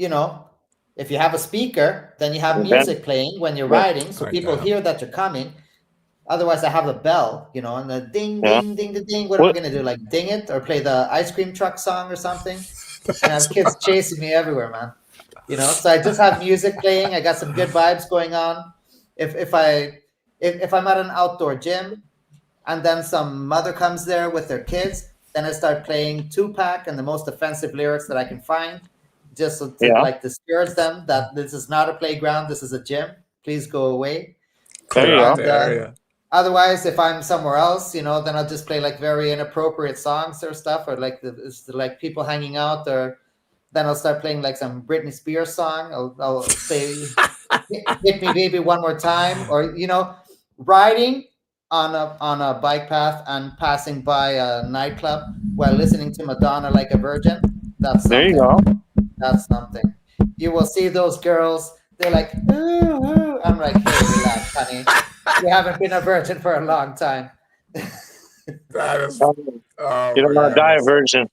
if you have a speaker, then you have
And then,
music playing when you're
yeah,
riding, so
like
people
that.
hear that you're coming. Otherwise, I have a bell, and the ding,
yeah.
ding, ding, ding, ding. What am I
What?
going to do? Like ding it or play the ice cream truck song or something? And I
That's
have kids chasing me everywhere, man. So I just have music playing. I got some good vibes going on. If I'm at an outdoor gym and then some mother comes there with their kids, then I start playing Tupac and the most offensive lyrics that I can find, just to
Yeah,
like discourage them that this is not a playground, this is a gym. Please go away.
there
clear
you
out
go.
the
And
area.
otherwise, if I'm somewhere else, then I'll just play like very inappropriate songs or stuff, or like it's like people hanging out, or then I'll start playing like some Britney Spears song. I'll say "Hit Me, Baby, One More Time," or riding on a bike path and passing by a nightclub while listening to Madonna like a virgin. That's
There you
something.
go.
That's something. You will see those girls. They're like, ooh, ooh. I'm like, hey, relax, honey. You haven't been a virgin for a long time.
That is,
Um,
oh
You don't
my
want to die a
goodness.
virgin.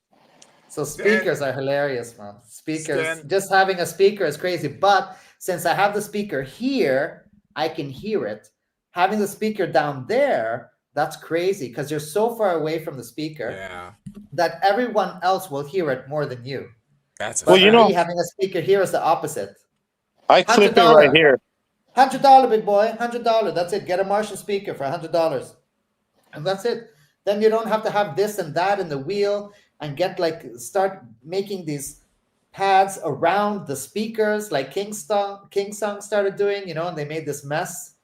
So
Stan,
speakers are hilarious, man. Speakers,
Stan,
just having a speaker is crazy. But since I have the speaker here, I can hear it. Having the speaker down there, that's crazy because you're so far away from the speaker
yeah,
that everyone else will hear it more than you.
that's a
Well,
But
you
me
know,
fact.
having a speaker here is the opposite.
I
Hundred
clip it right
dollar,
here.
$100, big boy, $100. That's it. Get a Marshall speaker for $100, and that's it. Then you don't have to have this and that in the wheel and start making these pads around the speakers like Kingston started doing, and they made this mess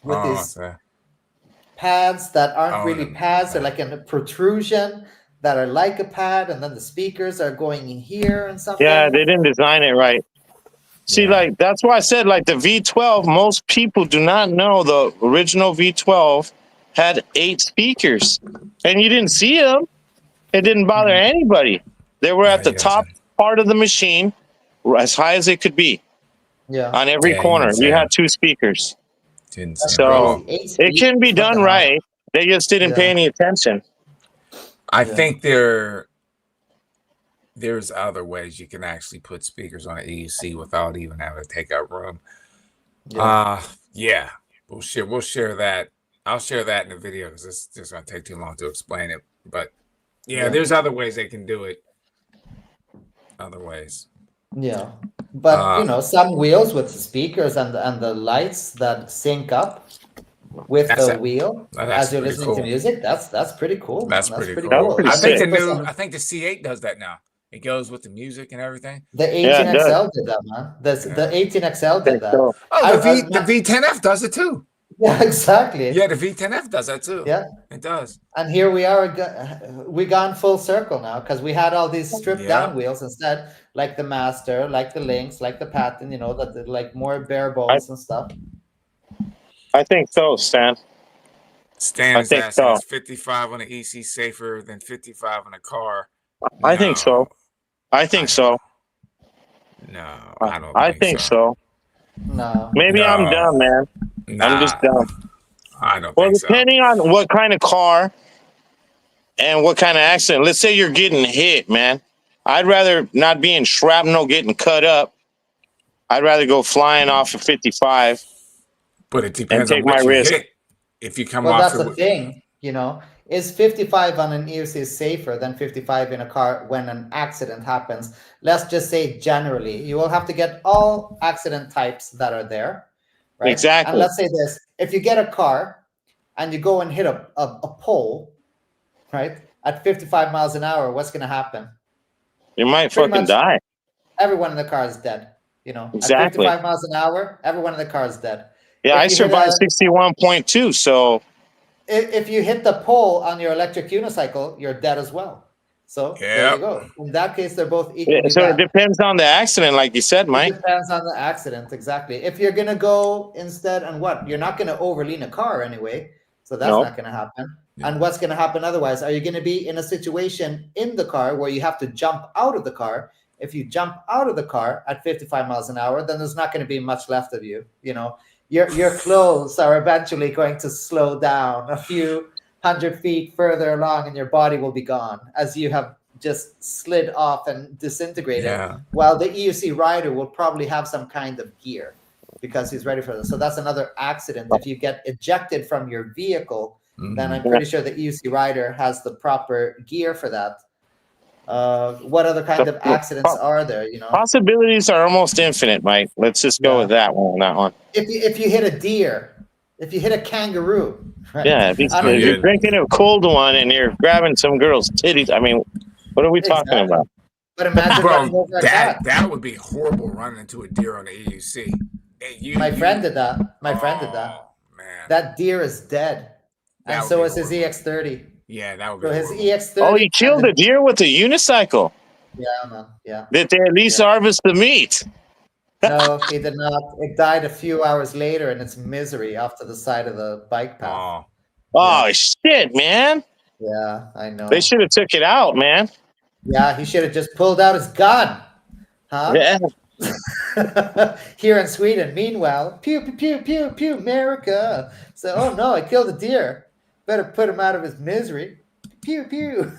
with
Oh,
these
so,
pads that aren't
oh,
really pads. They're like a protrusion that are like a pad, and then the speakers are going in here and
Yeah,
something.
they didn't design it right. See,
yeah.
like that's why I said, like the V12. Most people do not know the original V12 had 8 speakers, and you didn't see them. It didn't bother
Mhm.
anybody. They were
Yeah,
at the
you
top
said,
part of the machine, as high as it could be.
Yeah,
On every
yeah, you
corner,
didn't see
you
him.
had 2 speakers.
Didn't see
that's
him at
So
all.
crazy. Eight
it can be
speakers. What
done
the hell?
right. They just didn't
Yeah,
pay any attention.
I
yeah,
think there's other ways you can actually put speakers on an EUC without even having to take up room.
yeah,
Yeah, we'll share that. I'll share that in the video because it's just gonna take too long to explain it. But yeah,
yeah.
there's other ways they can do it. Other ways.
Yeah, but
Uh,
some wheels with the speakers and the lights that sync up with
that's
the
a,
wheel
that's
as you're
pretty
listening to
cool.
music. That's pretty cool,
That's
man. That's
pretty
pretty
That was
cool.
cool,
pretty
I think
sick.
especially
the
for
new,
some.
I think the C8 does that now. It goes with the music and everything.
The
Yeah, it does.
18XL did that, man. The
Yeah.
18XL
I
did
think
that.
so.
Oh, the
I
V10F does it too.
yeah, exactly.
Yeah, the V10F does that too.
Yeah,
It does.
and here we are. We gone full circle now because we had all these stripped down
Yep.
wheels instead, like the Master, like the Lynx, like the Patent. That did like more bare
I
bones and stuff.
I think so, Stan.
Stan
I
is
think
asking,
so.
is 55 on the EC safer than 55 on a car?
I think so.
No,
I think
I
so.
no,
I
I don't
I
think
think
so.
so.
No.
Maybe I'm
No,
dumb, man. I'm
nah,
just dumb.
I don't
Well,
think so.
depending on what kind of car and what kind of accident. Let's say you're getting hit, man. I'd rather not be in shrapnel getting cut up. I'd rather go flying off of 55
But it
and
depends on
take my
what you
risk.
hit. If you come
Well,
off
that's
it
the
with,
thing, is 55 on an EUC safer than 55 in a car when an accident happens? Let's just say generally, you will have to get all accident types that are there, right? And
Exactly.
let's say this, if you get a car and you go and hit a pole, right, at 55 miles an hour, what's going to happen?
You might
Pretty
fucking
much
die.
everyone in the car is dead. At
Exactly.
55 miles an hour, everyone in the car is dead.
Yeah,
If
I
you hit
survived 61.2. So
if you hit the pole on your electric unicycle, you're dead as well. So there you
Yep.
go. In that case, they're both equally
so it
bad.
depends on the accident, like you said, Mike.
It depends on the accident, exactly. If you're gonna go instead, and what you're not gonna overlean a car anyway, so that's
No.
not gonna happen.
Yeah.
And what's gonna happen otherwise? Are you gonna be in a situation in the car where you have to jump out of the car? If you jump out of the car at 55 miles an hour, then there's not going to be much left of you. Your clothes are eventually going to slow down a few 100 feet further along, and your body will be gone as you have just slid off and disintegrated.
Yeah.
While the EUC rider will probably have some kind of gear because he's ready for this. So that's another accident. If you get ejected from your vehicle, then I'm pretty sure the EUC rider has the proper gear for that. What other kind of accidents are there?
Possibilities are almost infinite, Mike. Let's just go with that one. That one.
If you hit a deer, if you hit a kangaroo, right?
Yeah, if you're drinking a cold one and you're grabbing some girl's titties. I mean, what are we talking about?
But imagine running over a cat.
That would be horrible, running into a deer on the EUC.
My friend did that. Man, that deer is dead, and so is his EX30.
Yeah, that would be.
So his
horrible.
EX30.
Oh, he killed a deer with a unicycle.
Yeah, man. Yeah.
Did they at least harvest the meat?
No, he did not. It died a few hours later in its misery off to the side of the bike path.
Oh shit, man.
Yeah, I know.
They should have took it out, man.
Yeah, he should have just pulled out his gun. Huh?
Yeah.
Here in Sweden, meanwhile, pew, pew, pew, pew, pew, America. So, oh no, I killed a deer. Better put him out of his misery. Pew, pew.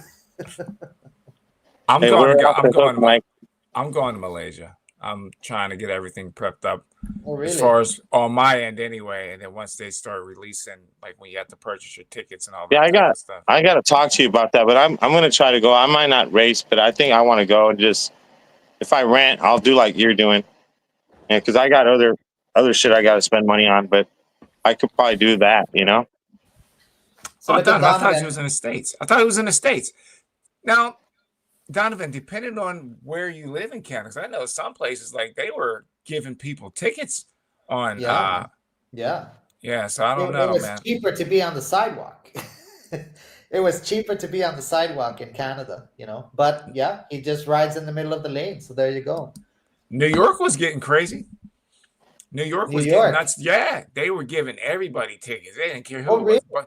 I'm going to Malaysia. I'm trying to get everything prepped up.
Oh, really?
As far as on my end anyway. And then once they start releasing, like when you have to purchase your tickets and all that type of stuff.
I got to talk to you about that, but I'm going to try to go. I might not race, but I think I want to go and just, if I rent, I'll do like you're doing. Yeah, because I got other shit I got to spend money on, but I could probably do that,
So I thought he was in the States. I thought he was in the States. Now, Donovan, depending on where you live in Canada, 'cause I know some places like they were giving people tickets on.
Yeah.
So I don't know,
it was
man.
cheaper to be on the sidewalk. It was cheaper to be on the sidewalk in Canada, But yeah, he just rides in the middle of the lane. So there you go.
New York was getting crazy. New York was getting nuts. Yeah, they were giving everybody tickets. They didn't care who it was.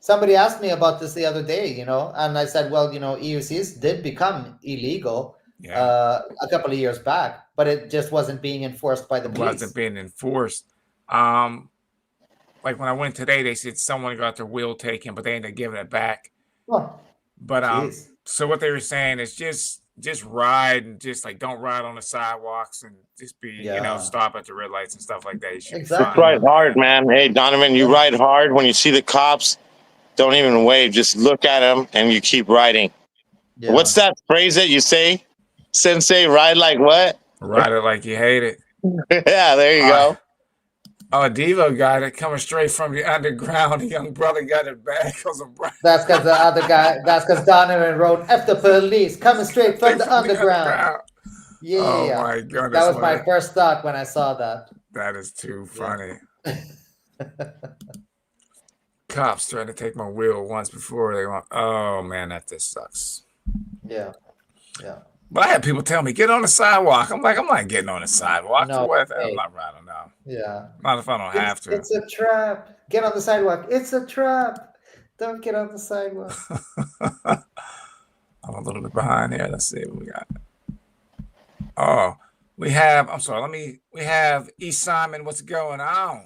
Somebody asked me about this the other day, and I said, well, EUCs did become illegal a couple of years back, but it just wasn't being enforced by the police.
It wasn't being enforced. Like when I went today, they said someone got their wheel taken, but they ended up giving it back.
Oh,
but so what they were saying is just ride and just like don't ride on the sidewalks and just be stop at the red lights and stuff like that. You should
ride hard, man. Hey, Donovan, you ride hard. When you see the cops, don't even wave. Just look at them and you keep riding. Yeah. What's that phrase that you say, Sensei? Ride like what?
Ride it like you hate it.
Yeah, there you go.
Oh, Devo got it coming straight from the underground. The young brother got it back.
That's because the other guy. That's because Donovan wrote "F the police" coming straight from the underground. Yeah.
Oh my goodness.
That was my first thought when I saw that.
That is too funny. Cops trying to take my wheel once before they want. Oh man, that just sucks.
Yeah.
But I had people tell me, get on the sidewalk. I'm not getting on the sidewalk.
No,
I'm not riding now.
Yeah.
Not if I don't have to.
It's a trap. Get on the sidewalk. It's a trap. Don't get on the sidewalk.
I'm a little bit behind here. Let's see what we got. Oh, we have E. Simon. What's going on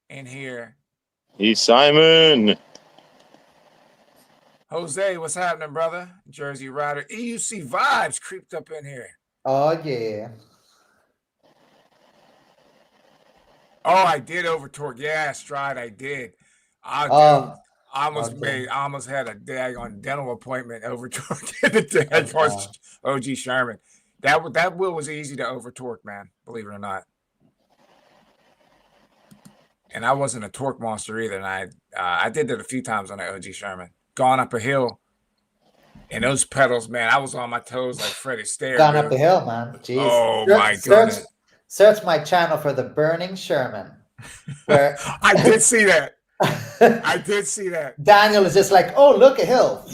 in here?
E. Simon.
Jose, what's happening, brother? Jersey Rider. EUC vibes creeped up in here.
Oh, yeah.
Oh, I did over torque. Yeah, Stride, I did. I almost had a daggone dental appointment over torque in the daggone OG Sherman. That wheel was easy to over torque, man. Believe it or not. And I wasn't a torque monster either. And I did that a few times on the OG Sherman. Gone up a hill And those pedals, man, I was on my toes like Fred Astaire.
Gone
Dude.
up the hill, man. Jeez.
Oh my goodness.
Search my channel for the Burning Sherman, where
I did see that. I did see that.
Daniel is just like, oh, look, a hill.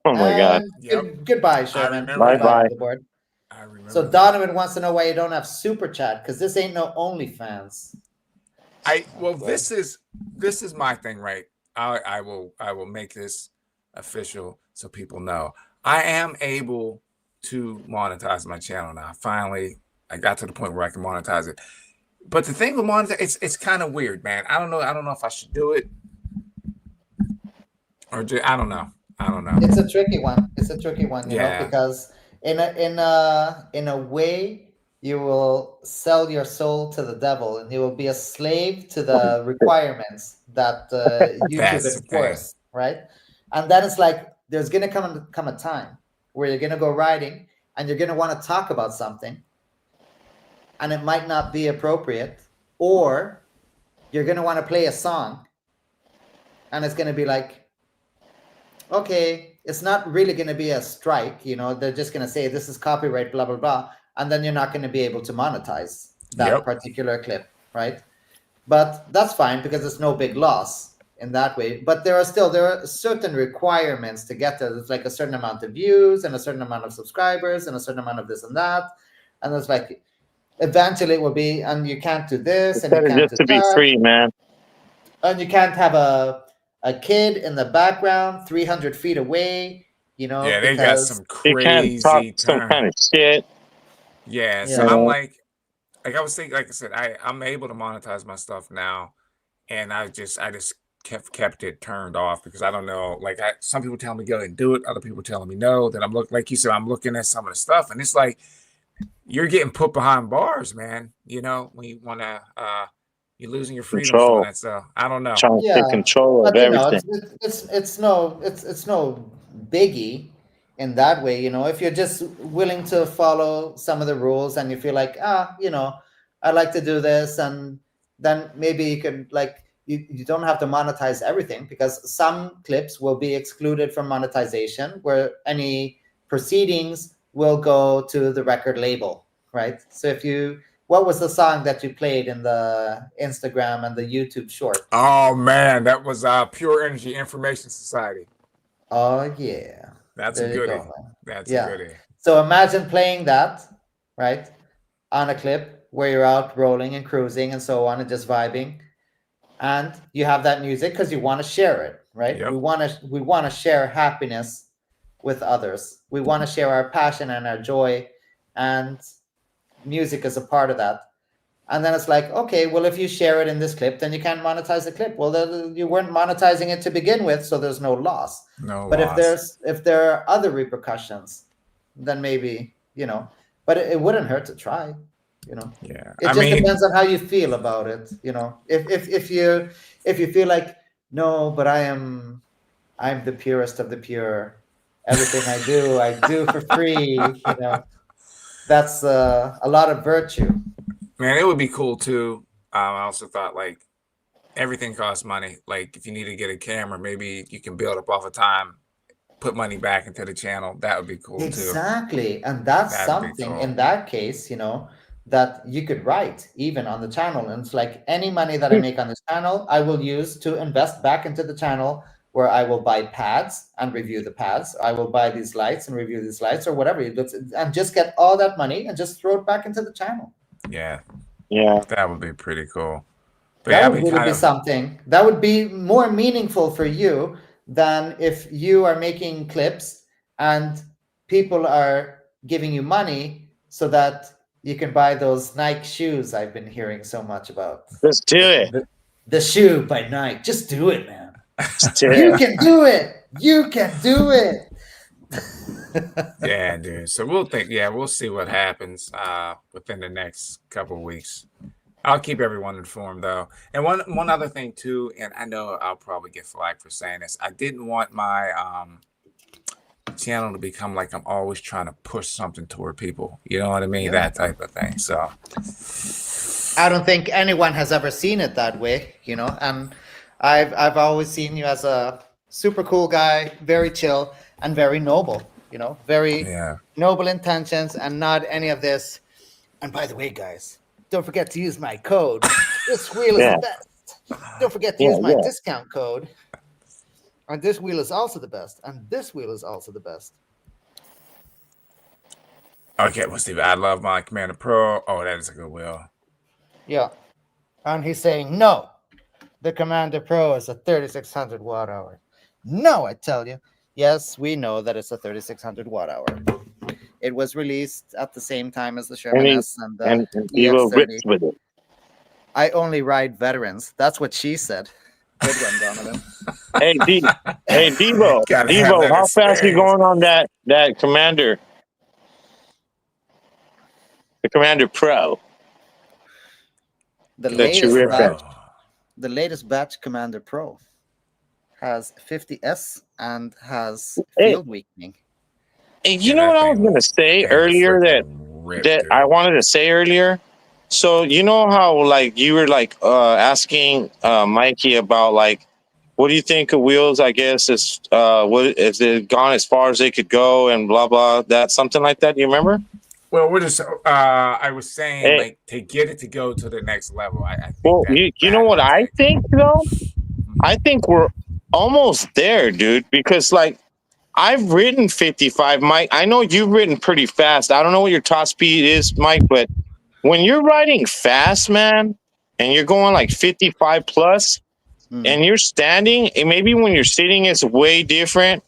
Oh my God.
Yep.
Goodbye, Sherman.
remember
that. Bye-bye.
The board.
I remember.
So
that.
Donovan wants to know why you don't have super chat, because this ain't no OnlyFans.
This is my thing, right? I will make this official so people know. I am able to monetize my channel now. Finally, I got to the point where I can monetize it. But the thing with monetize, it's kind of weird, man. I don't know if I should do it or I don't know.
It's a tricky one. You know, because in a way, you will sell your soul to the devil, and you will be a slave to the requirements that YouTube enforce, right? And then it's like there's gonna come a time where you're gonna go riding and you're gonna want to talk about something, and it might not be appropriate, or you're gonna want to play a song, and it's gonna be like, okay, it's not really going to be a strike, you know, they're just going to say this is copyright, blah, blah, blah. And then you're not going to be able to monetize that particular clip, right? But that's fine because it's no big loss in that way. But there are certain requirements to get there. It's like a certain amount of views and a certain amount of subscribers and a certain amount of this and that. And it's like, eventually it will be, and you can't do this. And you can't
just to be free, man.
And you can't have a kid in the background 300 feet away, you know.
Yeah, they got some crazy
some kind of shit.
Yeah, so I'm like I was thinking, like I said, I'm able to monetize my stuff now, and I just kept it turned off because I don't know. Like some people tell me go and do it, other people telling me no. Then I'm like you said, I'm looking at some of the stuff, and it's like you're getting put behind bars, man. You know, when you want to. You're losing your freedom.
Control.
So I don't know.
Trying to take control of everything.
It's no biggie in that way. You know, if you're just willing to follow some of the rules and you feel like, you know, I like to do this, and then maybe you could you don't have to monetize everything, because some clips will be excluded from monetization, where any proceedings will go to the record label, right? So what was the song that you played in the Instagram and the YouTube short?
Oh man, that was Pure Energy Information Society.
Oh yeah,
that's a goodie. That's a goodie.
So imagine playing that, right, on a clip where you're out rolling and cruising and so on and just vibing, and you have that music because you want to share it, right? Yep. We want to share happiness with others. We want to share our passion and our joy, and music is a part of that. And then it's like, okay, well, if you share it in this clip, then you can't monetize the clip. Well, you weren't monetizing it to begin with, so there's no loss. But if there are other repercussions, then maybe, you know, but it wouldn't hurt to try, you know.
Yeah.
It just depends on how you feel about it, you know. If you feel like, no, but I'm the purest of the pure. Everything I do for free, you know. That's a lot of virtue.
Man, it would be cool too. I also thought like everything costs money. Like if you need to get a camera, maybe you can build up off of time, put money back into the channel. That would be cool too.
Exactly. And that's something in that case, you know, that you could write even on the channel. And it's like, any money that I make on this channel, I will use to invest back into the channel, where I will buy pads and review the pads. I will buy these lights and review these lights, or whatever. And just get all that money and just throw it back into the channel.
Yeah.
Yeah.
That would be pretty cool. But
that would really be something. That would be more meaningful for you than if you are making clips and people are giving you money so that you can buy those Nike shoes I've been hearing so much about.
Just do it.
The shoe by Nike. Just do it, man. You can do it. You can do it.
Yeah, dude. So we'll see what happens within the next couple of weeks. I'll keep everyone informed though. And one other thing too, and I know I'll probably get flagged for saying this. I didn't want my channel to become like I'm always trying to push something toward people. You know what I mean? Yeah. That type of thing. So
I don't think anyone has ever seen it that way, you know. And I've always seen you as a super cool guy, very chill. and very noble. Very
Yeah.
noble intentions, and not any of this. And by the way, guys, don't forget to use my code. This wheel is
Yeah,
the best. Don't forget to
yeah,
use my
yeah.
discount code. And this wheel is also the best. And this wheel is also the best.
Okay, well, Steve, I love my Commander Pro. Oh, that is a good wheel.
Yeah. And he's saying, no, the Commander Pro is a 3600 watt hour. No, I tell you. Yes, we know that it's a 3600 watt hour. It was released at the same time as the Sherman
And he
S and the
and Evo
EX30.
rips with it.
I only ride veterans. That's what she said. Good one, Donovan.
Hey, hey, Devo,
Gotta have
Devo,
that
how fast you
experience.
going on that Commander, the Commander Pro
The
that you
latest
ripped
batch,
at?
Bro.
the latest batch Commander Pro has 50S and has
Hey,
field weakening.
hey, you
Yeah,
know what
that
I was
thing,
gonna
that
say
thing will
earlier
freaking rip,
that I
dude.
wanted to say earlier? So you know how like you were like asking Mikey about like what do you think of wheels? I guess is what is it gone as far as they could go and blah blah that something like that. Do you remember?
Well, we're just. I was saying,
Hey,
like, to get it to go to the next level. I think
well,
that
you know what
battery
I
tech.
think though? I
Mhm.
think we're almost there, dude. Because like I've ridden 55, Mike. I know you've ridden pretty fast. I don't know what your top speed is, Mike, but when you're riding fast, man, and you're going like 55 plus,
Mm,
and you're standing, and maybe when you're sitting, it's way different.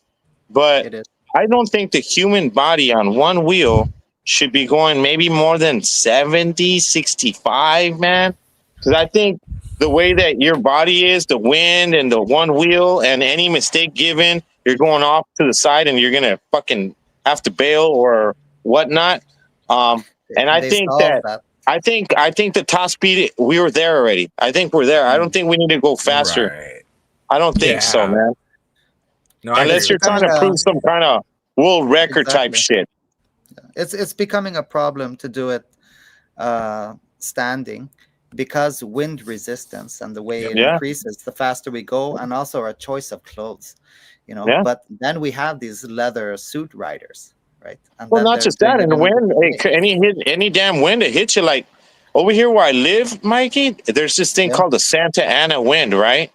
But
it is.
I don't think the human body on one wheel should be going maybe more than 70, 65, man. Because I think the way that your body is, the wind and the one wheel, and any mistake given, you're going off to the side and you're going to fucking have to bail or whatnot. Um, and I
They
think
solved
that
that.
I think the top speed we were there already. I think we're there. I don't
Mm.
think we need to go faster.
Right.
I don't think so,
Yeah.
man.
No, I agree
It's
Unless you're
with
trying
that.
becoming
to
I
a
prove some
agree.
kind of world record type
exactly.
shit.
It's becoming a problem to do it standing, because wind resistance and the way
Yep.
it
Yeah,
increases the faster we go, and also our choice of clothes.
yeah.
But then we have these leather suit riders, right? And
Well,
then
not
they're
just
doing
that.
it
In the
in a
wind,
different way.
any damn wind that hits you. Like over here where I live, Mikey, there's this thing
Yeah.
called the Santa Ana wind, right?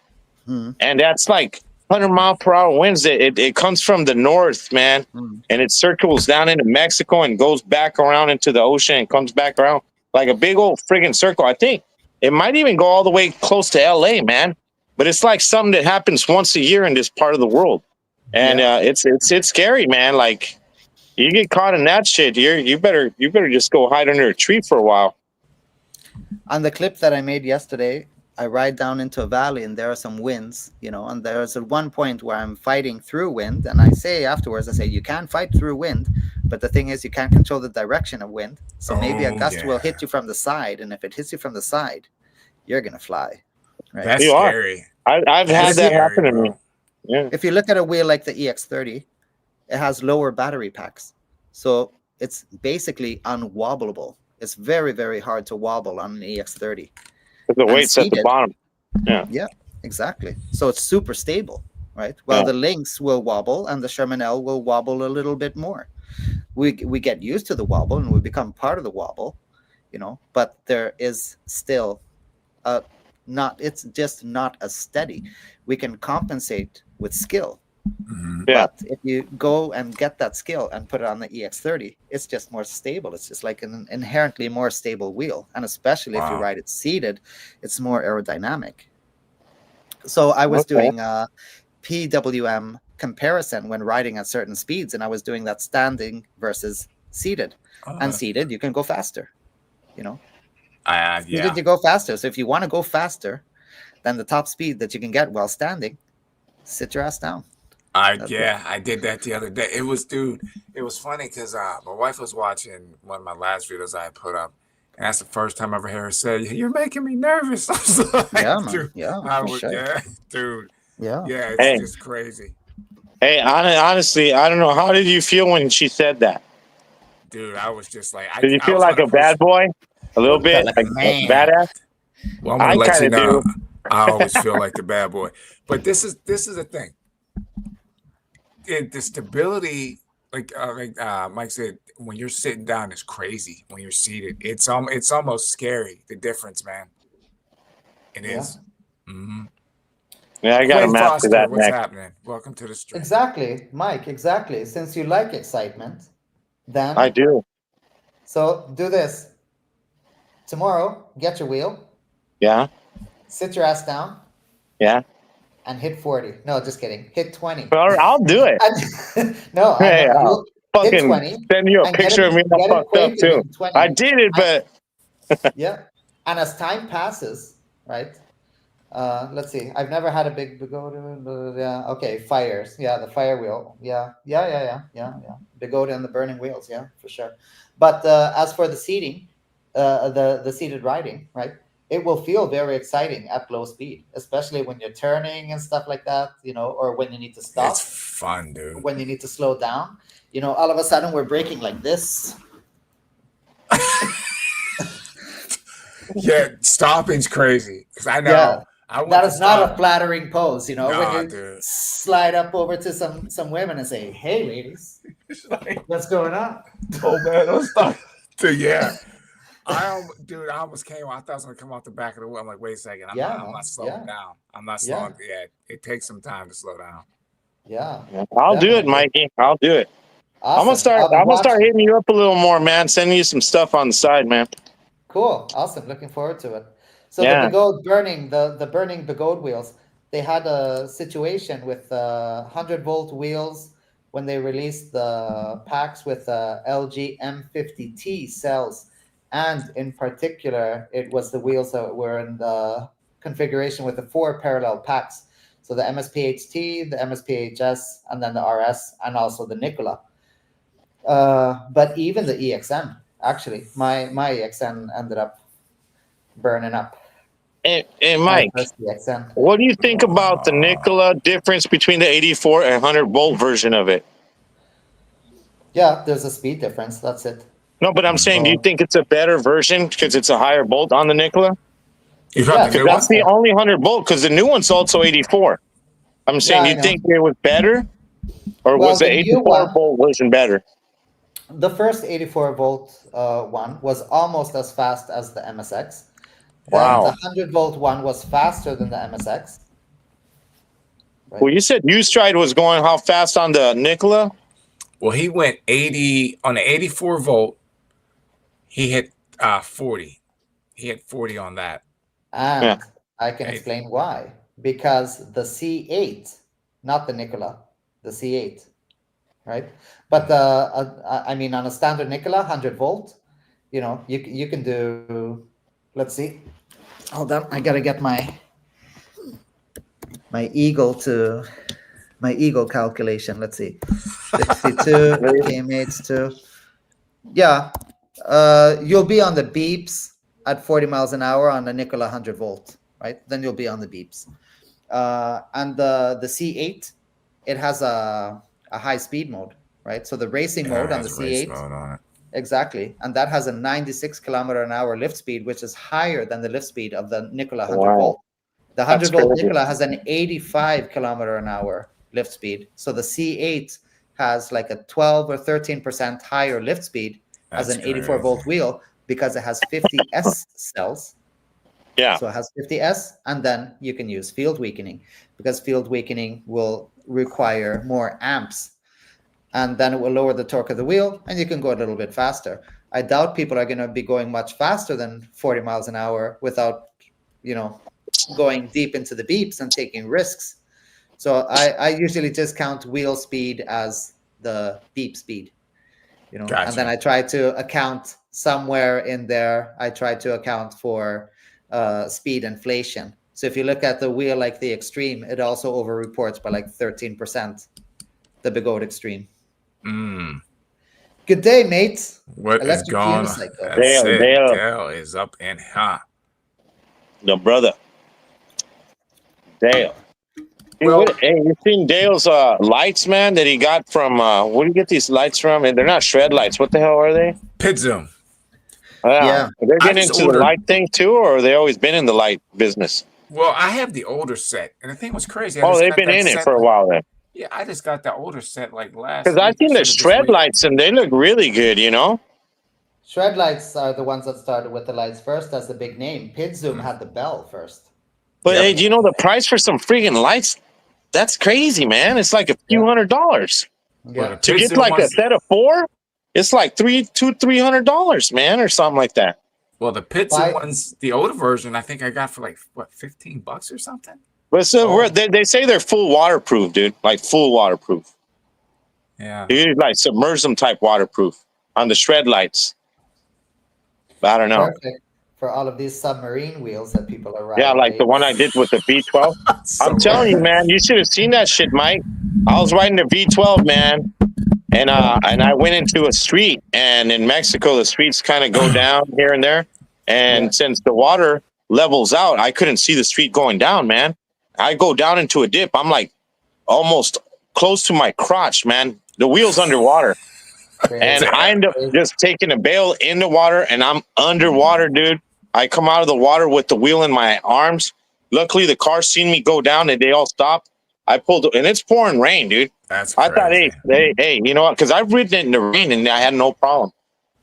Mm,
And that's like 100-mile-per-hour winds. It comes from the north, man,
mm.
and it circles down into Mexico and goes back around into the ocean and comes back around like a big old friggin' circle. I think it might even go all the way close to L.A., man. But it's like something that happens once a year in this part of the world, and
Yeah.
it's scary, man. Like you get caught in that shit, you better just go hide under a tree for a while.
On the clip that I made yesterday, I ride down into a valley and there are some winds, and there's at one point where I'm fighting through wind, and I say afterwards, I say, you can fight through wind, but the thing is, you can't control the direction of wind. So maybe a
Oh
gust will
yeah.
hit you from the side, and if it hits you from the side, you're gonna fly, right?
That's
You are.
scary.
I've
And
had
That's
if you
that
scary,
happen to me.
bro.
Yeah.
if you look at a wheel like the EX30, it has lower battery packs, so it's basically unwobbleable. It's very, very hard to wobble on an EX30.
The
And
weight's at the
seated,
bottom. Yeah.
yeah, exactly. So it's super stable, right? Well,
Yeah.
the Lynx will wobble and the Sherman L will wobble a little bit more. We get used to the wobble and we become part of the wobble, but there is still a not it's just not as steady. We can compensate with skill,
Mhm.
Yeah.
but if you go and get that skill and put it on the EX30, it's just more stable. It's just like an inherently more stable wheel. And especially if you
Wow.
ride it seated, it's more aerodynamic. So I was
Okay.
doing a PWM comparison when riding at certain speeds, and I was doing that standing versus seated. And
Uh,
seated, you can go faster. Seated,
yeah.
you go faster. So if you want to go faster than the top speed that you can get while standing, sit your ass down. That's it.
I did that the other day. It was, dude, it was funny because my wife was watching one of my last videos I had put up, and that's the first time I ever heard her say, "You're making me nervous." I was
Yeah,
like,
man.
dude,
Yeah,
I
for
was,
sure.
yeah, dude,
Yeah.
yeah, it's
Hey,
just crazy,
honestly, I don't know. How did you feel when she said that?
dude. I was just like,
Did you
I
feel
was
like
gonna
a
push.
bad boy? A little
Well,
Felt
bit,
like a
like
man.
badass?
well, I'm gonna
I
let
kind
you
of
know.
do.
I always feel like the bad boy, but this is the thing. the stability, like Mike said, when you're sitting down is crazy. When you're seated, it's almost scary. The difference, man. It is. Mm-hmm.
Yeah, I got to
Quinn
master
Foster,
that
what's
next.
happening? Welcome to the stream.
Exactly, Mike. Exactly. Since you like excitement, then
I do.
so do this tomorrow. Get your wheel,
Yeah.
sit your ass down,
Yeah.
and hit 40. No, just kidding. Hit 20.
Well, I'll do it.
No, I
Hey,
know
I'll
you hit
fucking
20
send you a
and get
picture of me all
get
fucked up
acquainted
too.
with the 20.
I did it, but
Yeah. And as time passes, right? Let's see. I've never had a big Bigode. Yeah. Okay. Fires. Yeah. The fire wheel. Yeah. Yeah. Bigode and the burning wheels. Yeah, for sure. But as for the seating, the seated riding, right? It will feel very exciting at low speed, especially when you're turning and stuff like that, or when you need to stop,
It's fun, dude.
when you need to slow down. All of a sudden we're braking like this.
Yeah, stopping's crazy because I know
Yeah.
I went
That
to
is not a
stop.
flattering pose, when
Nah,
you
dude.
slide up over to some women and say, "Hey, ladies,
It's like,
what's going on?"
oh man, don't stop. Dude, yeah. Dude, I almost came. I thought I was gonna come off the back of the wheel. I'm like, wait a second, I'm
Yeah,
not
man.
slowing
Yeah,
down. I'm not
yeah,
slowing. Yeah, it takes some time to slow down.
yeah.
I'll do it,
Definitely.
Mikey. I'll do it.
Awesome.
I'm
I'll be
gonna start
watching.
hitting you up a little more, man. Sending you some stuff on the side, man.
Cool. Awesome. Looking forward to it. So the
Yeah.
Bigode burning, the burning Bigode wheels, they had a situation with 100-volt wheels when they released the packs with LG M50T cells. And in particular, it was the wheels that were in the configuration with the 4 parallel packs. So the MSPHT, the MSPHS, and then the RS, and also the Nikola. But even the EXN, actually, my EXN ended up burning up.
And
My
Mike,
first EXN.
what do you think about the Nikola difference between the 84 and 100-volt version of it?
Yeah, there's a speed difference. That's it.
No, but I'm saying, do you think it's a better version because it's a higher volt on the Nikola?
You got
Yeah,
the new
That's
one?
the only 100-volt because the new one's also 84. I'm saying,
Yeah,
do
I
you
know.
think it was better, or
Well,
was the
the new one,
84-volt version better?
the first 84-volt one was almost as fast as the MSX. Then
Wow.
the 100-volt one was faster than the MSX. Right?
Well, you said U-Stride was going how fast on the Nikola?
Well, he went 80 on the 84 volt. He hit 40. He hit 40 on that.
And
Yeah.
I can explain why. Because the C8, not the Nikola, the C8, right? But I mean, on a standard Nikola, 100-volt, you can do. Let's see. Hold on, I gotta get my Eagle calculation. Let's see, 62 kmh to. Yeah, you'll be on the beeps at 40 miles an hour on the Nikola 100-volt, right? Then you'll be on the beeps. And the C8, it has a high speed mode, right? So the racing mode on the C8, exactly, and that has a 96 kilometer an hour lift speed, which is higher than the lift speed of the Nikola 100-volt. The 100-volt Nikola has an 85 kilometer an hour lift speed. So the C8 has like a 12 or 13% higher lift speed as an 84-volt wheel because it has 50S cells.
Yeah.
So it has 50S, and then you can use field weakening because field weakening will require more amps, and then it will lower the torque of the wheel, and you can go a little bit faster. I doubt people are going to be going much faster than 40 miles an hour without, going deep into the beeps and taking risks. So I usually just count wheel speed as the beep speed,
Gotcha.
and then I try to account somewhere in there. I try to account for speed inflation. So if you look at the wheel like the Extreme, it also over reports by like 13%, the Bigode Extreme. Good day, mate.
What
Electric
is going on?
unicycle.
Dale is up and
The brother. Dale.
Well,
Hey, you seen Dale's lights, man, that he got from, where do you get these lights from? And they're not shred lights. What the hell are they?
Pit Zoom.
Yeah.
They're getting into the light thing too, or have they always been in the light business?
Well, I have the older set, and the thing was crazy.
They've been in it for a while then.
Yeah, I just got the older set like
Because
last
I've
week or
seen the
should have this
shred
week.
lights and they look really good, you know?
Shred lights are the ones that started with the lights first as the big name. PidZoom
Mm.
had the bell first.
But
Yep.
hey, do you know the price for some freaking lights? That's crazy, man. It's like a few
Yeah.
$100s.
Well, the
Yeah.
To get
Pittsburgh
like a
ones.
set of 4, it's like $300, man, or something like that.
Well, the Pittsburgh
Five.
ones, the older version, I think I got for like what, $15 or something.
But so
Oh,
they say they're full waterproof, dude. Like full waterproof.
Yeah.
You like submerge them type waterproof on the shred lights. I don't know.
perfect for all of these submarine wheels that people are
Yeah,
riding,
like the
baby.
one I did with the V12. I'm telling you,
Submarine.
man, you should have seen that shit, Mike. I was riding the V12, man, and I went into a street, and in Mexico, the streets kind of go down here and there, and
Yeah.
since the water levels out, I couldn't see the street going down, man. I go down into a dip. I'm like almost close to my crotch, man. The wheel's underwater. And
Crazy.
I end up
Crazy.
just taking a bail in the water, and I'm underwater, dude. I come out of the water with the wheel in my arms. Luckily, the car seen me go down, and they all stopped. I pulled, and it's pouring rain, dude.
That's
I thought,
crazy.
hey, you know what? Because I've ridden it in the rain, and I had no problem.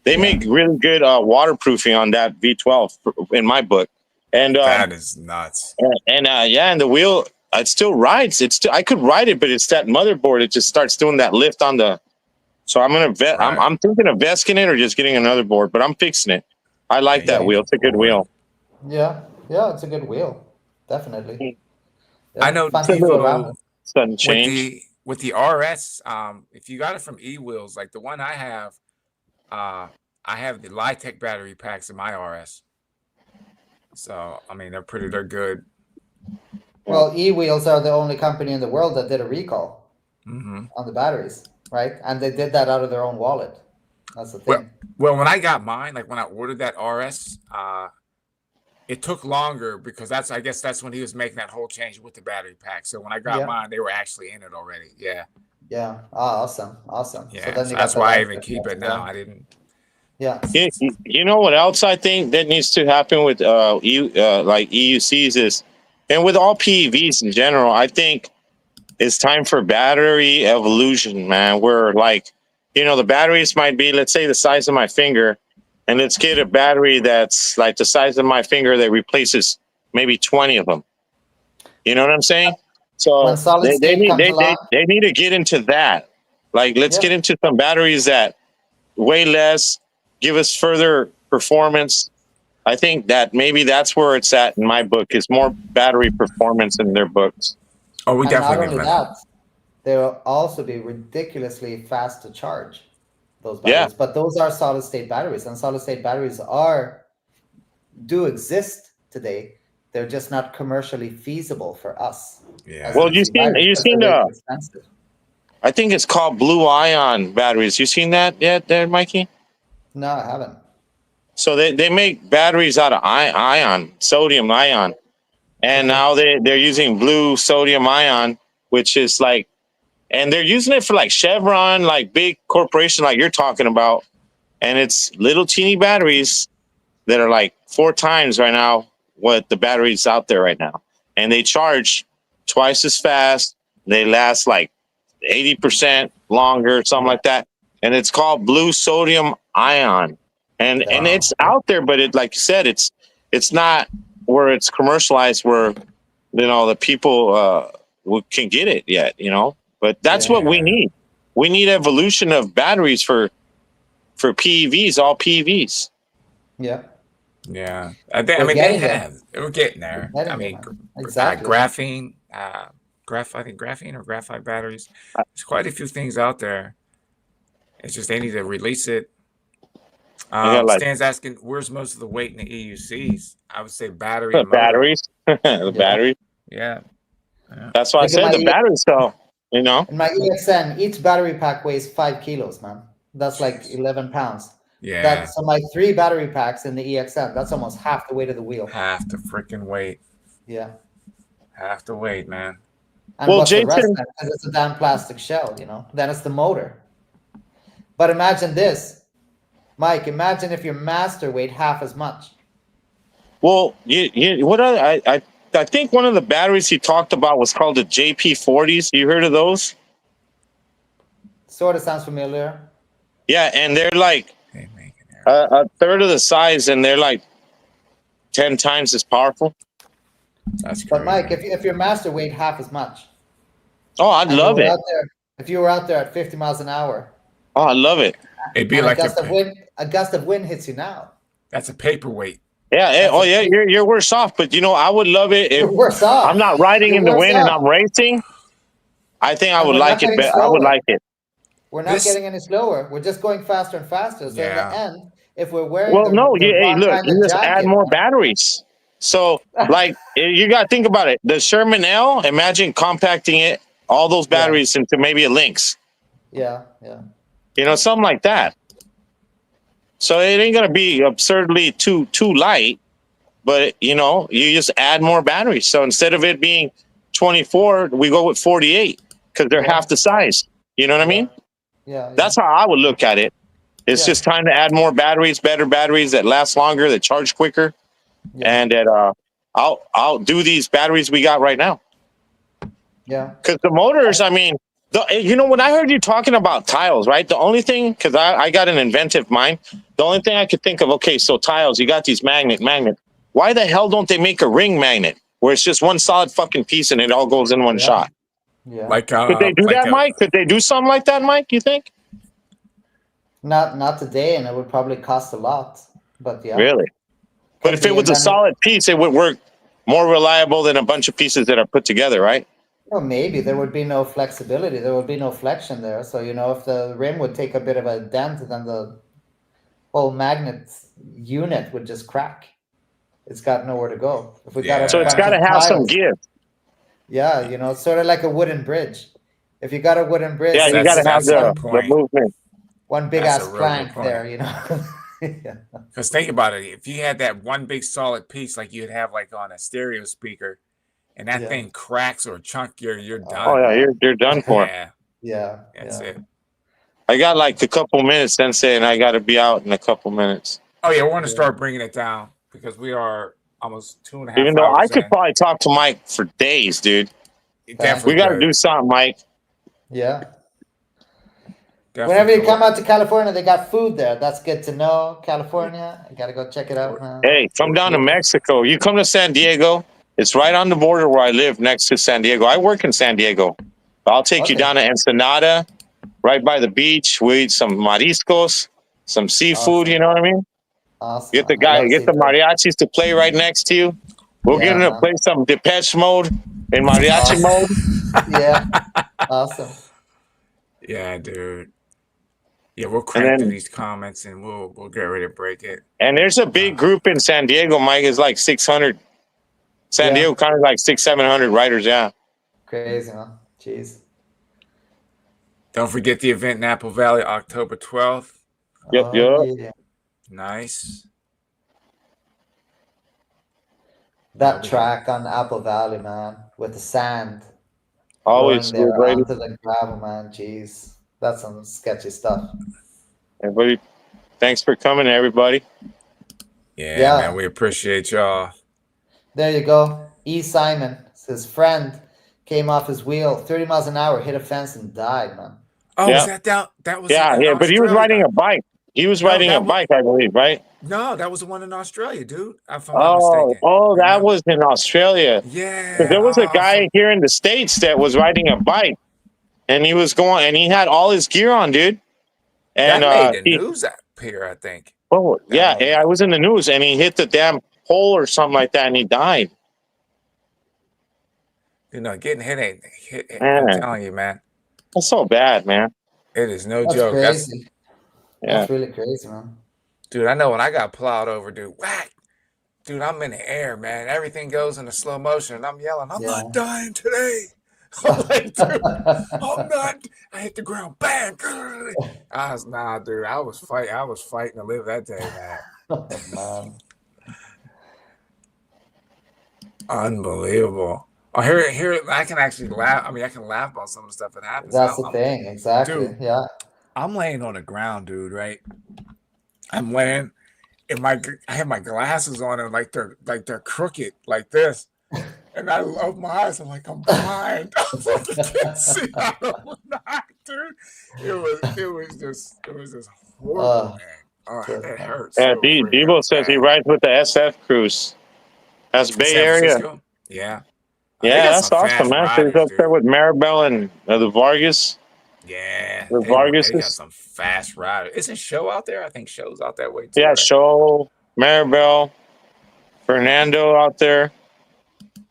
They
Yeah.
make really good waterproofing on that V12 in my book, and
That is nuts.
yeah, and the wheel it still rides. It's still I could ride it, but it's that motherboard. It just starts doing that lift on the. So I'm gonna vet.
Right.
I'm thinking of vesting it or just getting another board, but I'm fixing it. I like
Yeah,
that
you
wheel.
need
It's a good
a board.
wheel.
Yeah. Yeah. It's a good wheel. Definitely.
I
Yeah.
know
Fun
It's a
to feel
little
around.
sudden
with
change.
the RS, if you got it from E-Wheels, like the one I have the Litech battery packs in my RS. So I mean, they're good.
Well, e-wheels are the only company in the world that did a recall
Mm-hmm.
on the batteries, right? And they did that out of their own wallet. That's the
Well,
thing.
well, when I got mine, like when I ordered that RS, it took longer because I guess that's when he was making that whole change with the battery pack. So when I got
Yeah.
mine, they were actually in it already. Yeah,
Yeah. Ah, awesome. Awesome. So
yeah.
then
So
you got
that's
the
why I
light
even
that
keep
goes
it now.
there.
I didn't.
Yeah.
You know what else I think that needs to happen with like EUCs is, and with all PEVs in general, I think it's time for battery evolution, man. Where like, the batteries might be, let's say, the size of my finger, and let's get a battery that's like the size of my finger that replaces maybe 20 of them. You know what I'm saying?
When
So
solid
they
state
need
comes along,
they need to get into that. Like, let's
yeah,
get into some batteries that weigh less, give us further performance. I think that maybe that's where it's at in my book is more battery performance in their books.
Oh, we
and not
definitely need
only
to.
that, they will also be ridiculously fast to charge those
Yeah.
batteries. But those are solid state batteries, and solid state batteries do exist today. They're just not commercially feasible for us
Yeah.
as
Well,
DC batteries
you
because they're
seen
way
the
too expensive.
I think it's called blue ion batteries. You seen that yet there, Mikey?
No, I haven't.
So they make batteries out of ion, sodium ion. And
Okay.
now they're using blue sodium ion, which is like, and they're using it for like Chevron, like big corporation like you're talking about. And it's little teeny batteries that are like 4 times right now what the batteries out there right now. And they charge twice as fast. They last like 80% longer, something like that. And it's called blue sodium ion. And
Wow.
it's out there, but it, like you said, it's not where it's commercialized where the people can get it yet, But that's what we
Yeah.
need. We need evolution of batteries for PEVs, all PEVs.
Yeah.
Yeah. I mean,
We're
they
getting there.
have. We're getting there.
We're
I
getting there,
mean,
man. Exactly.
graphene, I think graphene or graphite batteries. There's quite a few things out there. It's just they need to release it.
I got like
Stan's asking, where's most of the weight in the EUCs? I would say battery
the
and motor.
batteries, the
Yeah.
batteries.
Yeah.
That's why I
Look at
said the batteries, though.
in my EXN, each battery pack weighs 5 kilos, man. That's like 11 pounds.
Yeah.
So my 3 battery packs in the EXN, that's almost half the weight of the wheel.
Half the freaking weight.
Yeah.
Half the weight, man.
And
Well,
what's the rest?
Jason,
Because it's a damn plastic shell, Then it's the motor. But imagine this, Mike. Imagine if your master weighed half as much.
well, what I think one of the batteries he talked about was called the JP40s. You heard of those?
Sort of sounds familiar.
Yeah, and they're like
Hey, making error.
a third of the size, and they're like 10 times as powerful.
That's
But Mike,
crazy.
if your master weighed half as much,
Oh, I'd
and you
love
were
it.
out there, if you were out there at 50 miles an hour,
Oh, I love it.
It'd be
and
like
a gust of wind hits you now,
that's a paperweight.
Yeah.
That's
Oh,
a
yeah.
big-
You're worse off. But you know, I would love it if
you're worse off.
I'm not riding
You're
in the
worse
wind and
off.
I'm racing. I think I
And
would
we're not
like it.
getting
I would
slower.
like it.
We're not
This-
getting any slower. We're just going faster and faster. So in
Yeah.
the end, if we're wearing
Well, no.
the
Hey,
wrong
look,
kind
you
of
just add
jacket,
more batteries. So, like, you got to think about it. The Sherman L, imagine compacting it, all those batteries into maybe a Lynx.
yeah.
You know, something like that. So it ain't gonna be absurdly too light, but you know, you just add more batteries. So instead of it being 24, we go with 48 because they're
Yeah.
half the size. You know what I mean?
Yeah.
That's how I would look at it. It's
Yeah.
just time to add more batteries, better batteries that last longer, that charge quicker, and that I'll do these batteries we got right now.
Yeah.
Because the motors, I mean, you know, when I heard you talking about tiles, right? The only thing, because I got an inventive mind, the only thing I could think of, okay, so tiles, you got these magnet. Why the hell don't they make a ring magnet where it's just one solid fucking piece and it all goes in one shot?
Yeah.
Like
Could they do
like
that, Mike? Could they do something like that, Mike? You think?
Not today, and it would probably cost a lot. But yeah.
Really? But if it was a solid piece, it would work more reliable than a bunch of pieces that are put together, right?
Well, maybe there would be no flexibility. There would be no flexion there. So, you know, if the rim would take a bit of a dent, then the whole magnet unit would just crack. It's got nowhere to go. If we got a
So it's
bunch
got to
of
have some
tiles,
give.
yeah, you know, it's sort of like a wooden bridge. If you got a wooden bridge,
Yeah, you got to have
That's a
the
good point.
movement.
one big
That's
ass
a real good
plank
point.
there, you know. Yeah.
Because think about it, if you had that one big solid piece like you'd have like on a stereo speaker, and that
Yeah.
thing cracks or chunk, you're done.
Oh yeah, you're done for.
Yeah,
Yeah.
that's it.
I got like a couple minutes, Sensei, and I got to be out in a couple minutes.
Oh yeah, we're gonna start bringing it down because we are almost 2.5
Even though I
hours
could
in.
probably talk to Mike for days, dude.
Definitely
We got to
could.
do something, Mike.
Yeah.
Definitely
Whenever you
could.
come out to California, they got food there. That's good to know. California, you gotta go check it out, man.
Hey, come down to Mexico. You come to San Diego. It's right on the border where I live, next to San Diego. I work in San Diego. I'll take you
Okay.
down to Ensenada, right by the beach. We eat some mariscos, some seafood.
Awesome.
You know what I mean?
Awesome.
Get the
I love
get the
seafood.
mariachis to play right next to you. We'll get
Yeah,
them to
man.
play some Depeche Mode in mariachi mode.
Yeah. Awesome.
Yeah, dude. Yeah, we'll crank
then-
through these comments and we'll get ready to break it.
And there's a big group in San Diego. Mike is like 600. San
Yeah.
Diego kind of like 600-700 riders. Yeah.
Crazy, man. Jeez.
Don't forget the event in Apple Valley, October 12th.
Yep,
Oh,
yep.
yeah.
Nice.
That track on Apple Valley, man, with the sand
Always
going there
good, Brady.
onto the gravel, man. Jeez. That's some sketchy stuff.
Everybody, thanks for coming, everybody.
Yeah,
Yeah.
man, we appreciate y'all.
There you go. E. Simon, his friend, came off his wheel 30 miles an hour, hit a fence, and died, man.
Oh,
Yeah.
was that was
Yeah,
in
yeah, but he was
Australia.
riding a bike. He was
No,
riding
that
a
was-
bike, I believe, right?
No, that was the one in Australia, dude. If I'm not
Oh,
mistaken.
that was in Australia.
Yeah.
There was a
oh,
guy here in the States that was riding a bike, and he was going, and he had all his gear on, dude. And
that made the
he,
news up here, I think.
oh yeah,
one.
yeah, I was in the news, and he hit the damn pole or something like that, and he died.
You know, getting hit I'm
Man.
telling you, man.
That's so bad, man.
It is no
That's
joke.
crazy.
Yeah.
That's really crazy, man.
Dude, I know when I got plowed over, dude, whack. Dude, I'm in the air, man. Everything goes into slow motion, and I'm yelling, I'm not dying today. I'm like, dude, I'm not. I hit the ground, bang. Nah, dude. I was fighting to live that day, man.
Man.
Unbelievable. Oh, here, I can actually laugh. I mean, I can laugh about some of the stuff that happens.
That's the thing, exactly.
Dude.
Yeah.
I'm laying on the ground, dude, right? I'm laying, and I have my glasses on, and like they're crooked, like this. and I love my eyes. I'm like, I'm blind. I can't see out of one eye, dude. It was just horrible, man. Oh, it hurts
Yeah,
so freaking
Debo says he
bad.
rides with the SF Cruise. That's Bay
San
Area.
Francisco, yeah. They
Yeah,
got
that's
some
awesome,
fast
man. So he's
riders,
up there
dude.
with Maribel and the Vargas.
Yeah,
The
they got
Vargases.
some fast riders. Isn't Show out there? I think Show's out that way too,
Yeah,
right?
Show, Maribel, Fernando out there.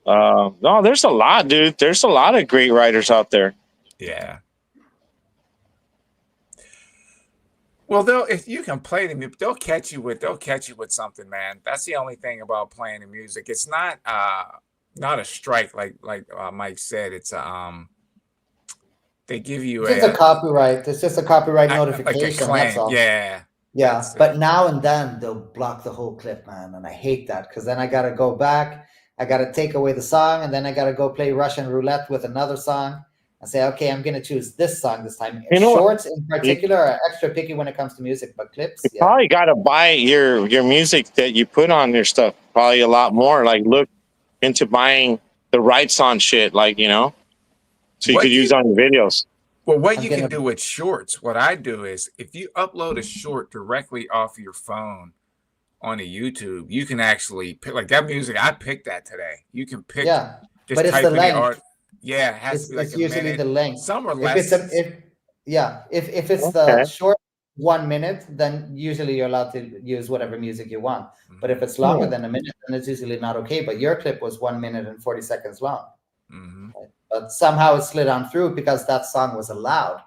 No, there's a lot, dude. There's a lot of great riders out there.
Yeah. Well, if you can play them, they'll catch you with something, man. That's the only thing about playing the music. It's not a strike like Mike said. It's they give you
It's just a copyright. It's just a copyright
like a
notification. That's
claim.
all.
Yeah.
Yeah, but now and then they'll block the whole clip, man, and I hate that because then I gotta go back, I gotta take away the song, and then I gotta go play Russian roulette with another song and say, okay, I'm gonna choose this song this time.
You know what?
Shorts in particular are extra picky when it comes to music, but clips,
You
yeah.
probably got to buy your music that you put on your stuff probably a lot more. Like look into buying the rights on shit, like so you could use on your videos.
Well, what you can do with shorts, what I do is if you upload a short directly off your phone on a YouTube, you can actually pick like that music. I picked that today. You can pick.
Yeah,
just
but it's
type
the
in
length.
the art. Yeah, it has to be like
it's
a
usually
minute.
the length.
Some are less.
If it's the short 1 minute, then usually you're allowed to use whatever music you want. But if it's longer than a minute, then it's usually not okay. But your clip was 1 minute and 40 seconds long.
Mm-hmm.
Right? But somehow it slid on through because that song was allowed.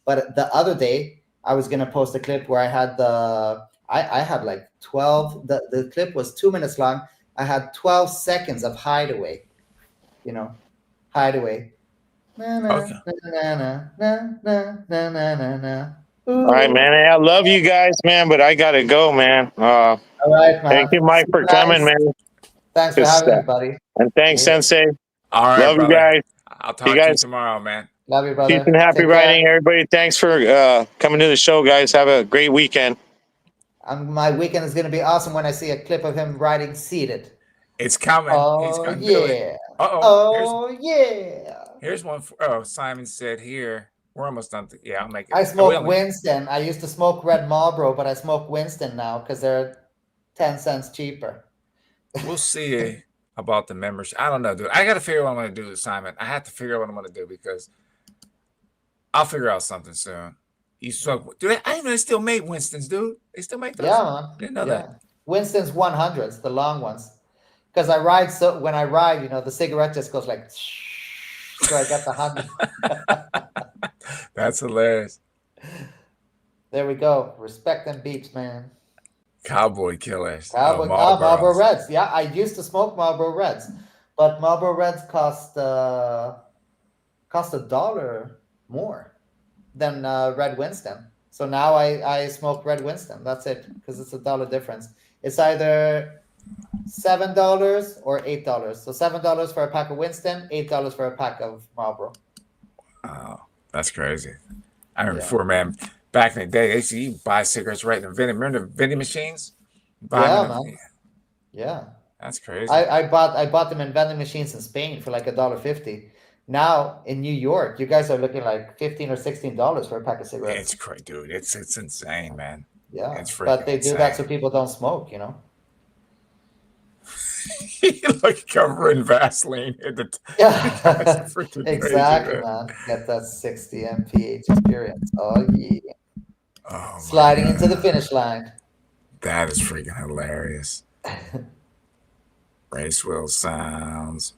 But the other day, I was going to post a clip where I had I had like 12, the clip was 2 minutes long. I had 12 seconds of Hideaway, Hideaway.
Okay.
All right, man. Hey, I love you guys, man, but I gotta go, man.
All right, man.
Thank you, Mike, for coming, man.
Thanks for having me, buddy.
And thanks, Sensei.
All right,
love
brother.
you guys.
I'll talk to you tomorrow, man.
Love you, brother.
Peace and happy riding, everybody. Thanks for coming to the show, guys. Have a great weekend.
My weekend is going to be awesome when I see a clip of him riding seated.
It's coming.
Oh, yeah.
Uh-oh.
Yeah.
Here's one. Simon said here. We're almost done. Yeah, I'll make it.
I smoke Winston. I used to smoke Red Marlboro, but I smoke Winston now because they're 10 cents cheaper.
We'll see about the membership. I don't know, dude. I got to figure out what I'm going to do, Simon. I have to figure out what I'm going to do because I'll figure out something soon. You smoke. Dude, I didn't know they still make Winstons, dude. They still make those.
Yeah, man.
Didn't know that.
Winston's 100s, the long ones. Because I ride, so when I ride, the cigarette just goes like, so I got the 100.
That's hilarious.
There we go. Respect them beeps, man.
Cowboy killers.
Marlboro Reds. Yeah, I used to smoke Marlboro Reds, but Marlboro Reds cost $1 more than Red Winston. So now I smoke Red Winston. That's it, because it's $1 difference. It's either $7 or $8. So $7 for a pack of Winston, $8 for a pack of Marlboro.
Oh, that's crazy. I remember before, man. Back in the day, they used to buy cigarettes right in the vending. Remember the vending machines?
Man. Yeah.
That's crazy.
I bought them in vending machines in Spain for like $1.50. Now in New York, you guys are looking like $15 or $16 for a pack of cigarettes.
It's crazy, dude. It's insane, man.
Yeah.
It's
but they do that so people don't smoke,
You look covered in Vaseline.
Yeah. Exactly, crazy, man. Get that 60 mph experience. Oh yeah.
Oh,
sliding into the finish line.
That is freaking hilarious. Race wheel sounds.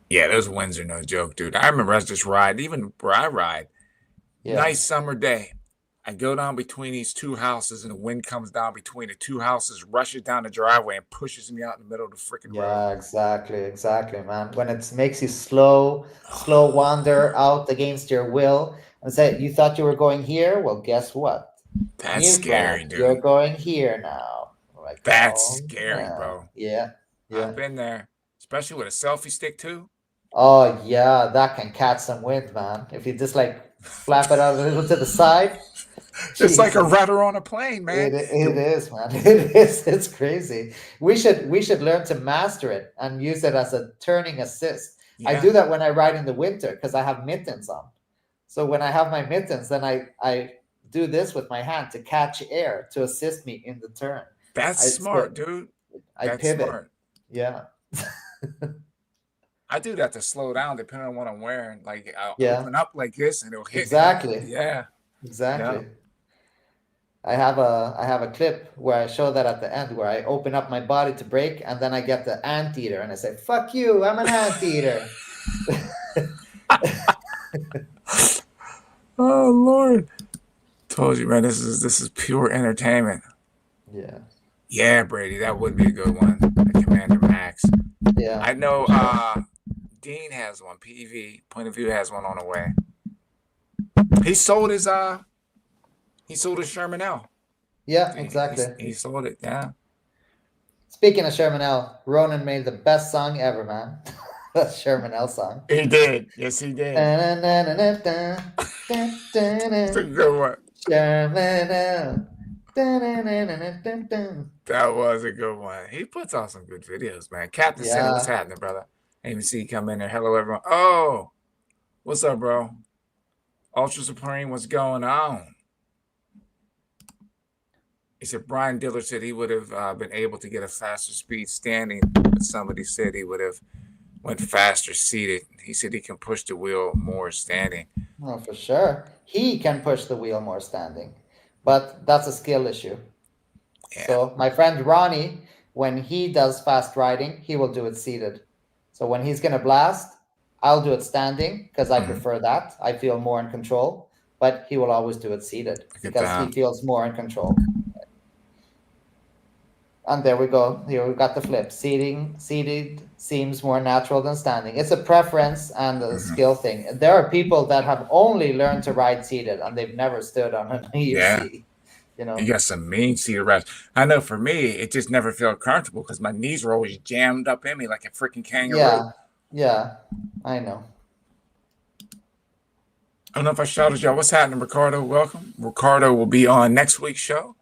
Yeah, those winds are no joke, dude. I remember I was just riding, even where I ride. Yeah. Nice summer day. I go down between these two houses, and the wind comes down between the two houses, rushes down the driveway, and pushes me out in the middle of the freaking road.
Yeah, exactly, man. When it makes you slow wander out against your will, and say, you thought you were going here? Well, guess what?
That's scary, dude.
You're going here now. Like,
that's scary, bro.
Yeah.
I've been there, especially with a selfie stick, too.
Oh, yeah, that can catch some wind, man. If you just, like, flap it out a little to the side,
It's like a
Jesus.
rudder on a plane, man.
It is, man. It is. It's crazy. We should learn to master it and use it as a turning assist. I
Yeah,
do that when I ride in the winter because I have mittens on. So when I have my mittens, then I do this with my hand to catch air to assist me in the turn.
that's smart,
So
dude.
I
That's
pivot.
smart.
Yeah.
I do that to slow down depending on what I'm wearing. Like I'll
Yeah.
open up like this and it'll hit.
Exactly.
Yeah.
Exactly.
Yeah.
I have a clip where I show that at the end where I open up my body to brake and then I get the anteater and I say, "Fuck you, I'm an anteater."
Oh Lord. Told you, man, this is pure entertainment.
Yeah.
Yeah, Brady, that would be a good one. The Commander Max.
Yeah.
I know Dean has one. PEV, Point of View has one on the way. He sold his Sherman L.
Yeah, exactly.
He sold it, yeah.
Speaking of Sherman L, Ronan made the best song ever, man. That Sherman L song.
He did. Yes, he did. It's a good one.
Sherman L.
That was a good one. He puts out some good videos, man. Captain Center, what's happening, brother? I didn't even see you come in there. Hello, everyone. Oh, what's up, bro? Ultra Supreme, what's going on? He said Brian Dillard said he would have been able to get a faster speed standing, but somebody said he would have went faster seated. He said he can push the wheel more standing.
Oh, for sure. He can push the wheel more standing, but that's a skill issue.
Yeah.
So my friend Ronnie, when he does fast riding, he will do it seated. So when he's going to blast, I'll do it standing because I prefer that. I feel more in control, but he will always do it seated because he feels more in control. And there we go. Here we got the flip. Seated seems more natural than standing. It's a preference and a skill thing. There are people that have only learned to ride seated and they've never stood on an EUC.
Yeah.
You know,
you got some mean seated rides. I know for me, it just never felt comfortable because my knees were always jammed up in me like a freaking kangaroo.
Yeah, I know.
I don't know if I shouted y'all. What's happening, Ricardo? Welcome. Ricardo will be on next week's show.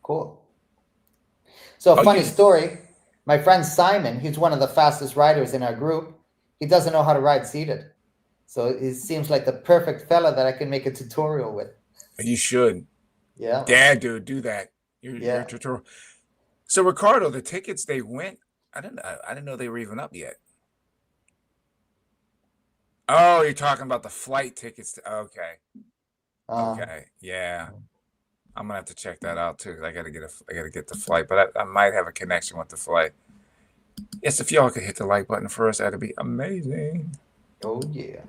Cool. So funny story. My friend Simon, he's one of the fastest riders in our group. He doesn't know how to ride seated. So it seems like the perfect fella that I can make a tutorial with.
You should.
Yeah.
Dad, dude, do that. Your tutorial. So Ricardo, the tickets they went, I didn't know they were even up yet. Oh, you're talking about the flight tickets. Okay. Okay. Yeah. I'm gonna have to check that out too. I gotta get the flight, but I might have a connection with the flight. Yes, if y'all could hit the like button for us, that'd be amazing.
Oh yeah.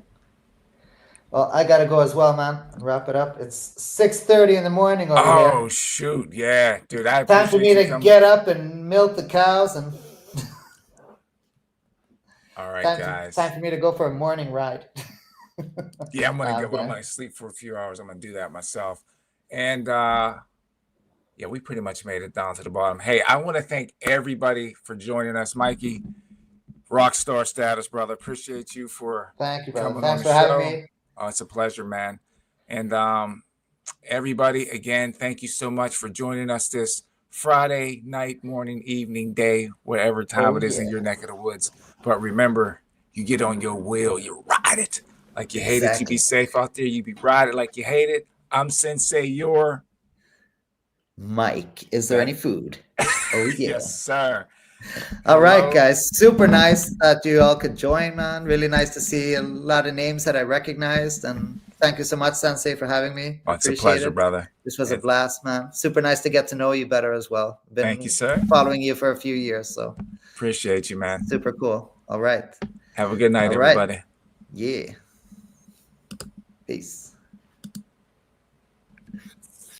Well, I gotta go as well, man. Wrap it up. It's 6:30 in the morning over here.
Oh shoot, yeah, dude. I
Time for me to get up and milk the cows and.
All right, guys.
Time for me to go for a morning ride.
Yeah, I'm gonna go. I'm gonna sleep for a few hours. I'm gonna do that myself. And yeah, we pretty much made it down to the bottom. Hey, I want to thank everybody for joining us, Mikey. Rockstar status, brother. Appreciate you for
thank you, brother.
coming
Thanks
on
for
the
having
show.
me.
Oh, it's a pleasure, man. And everybody, again, thank you so much for joining us this Friday night, morning, evening, day, whatever time it is in your neck of the woods. But remember, you get on your wheel, you ride it like you hate it. You be safe out there. You be ride it like you hate it. I'm Sensei, your
Mike. Is there any food? Oh yeah.
Yes, sir.
All right, guys. Super nice that you all could join, man. Really nice to see a lot of names that I recognized. And thank you so much, Sensei, for having me.
Oh, it's a pleasure, brother.
This was a blast, man. Super nice to get to know you better as well.
Thank you, sir.
Following you for a few years, so
appreciate you, man.
Super cool. All right.
Have a good night, everybody.
Yeah. Peace.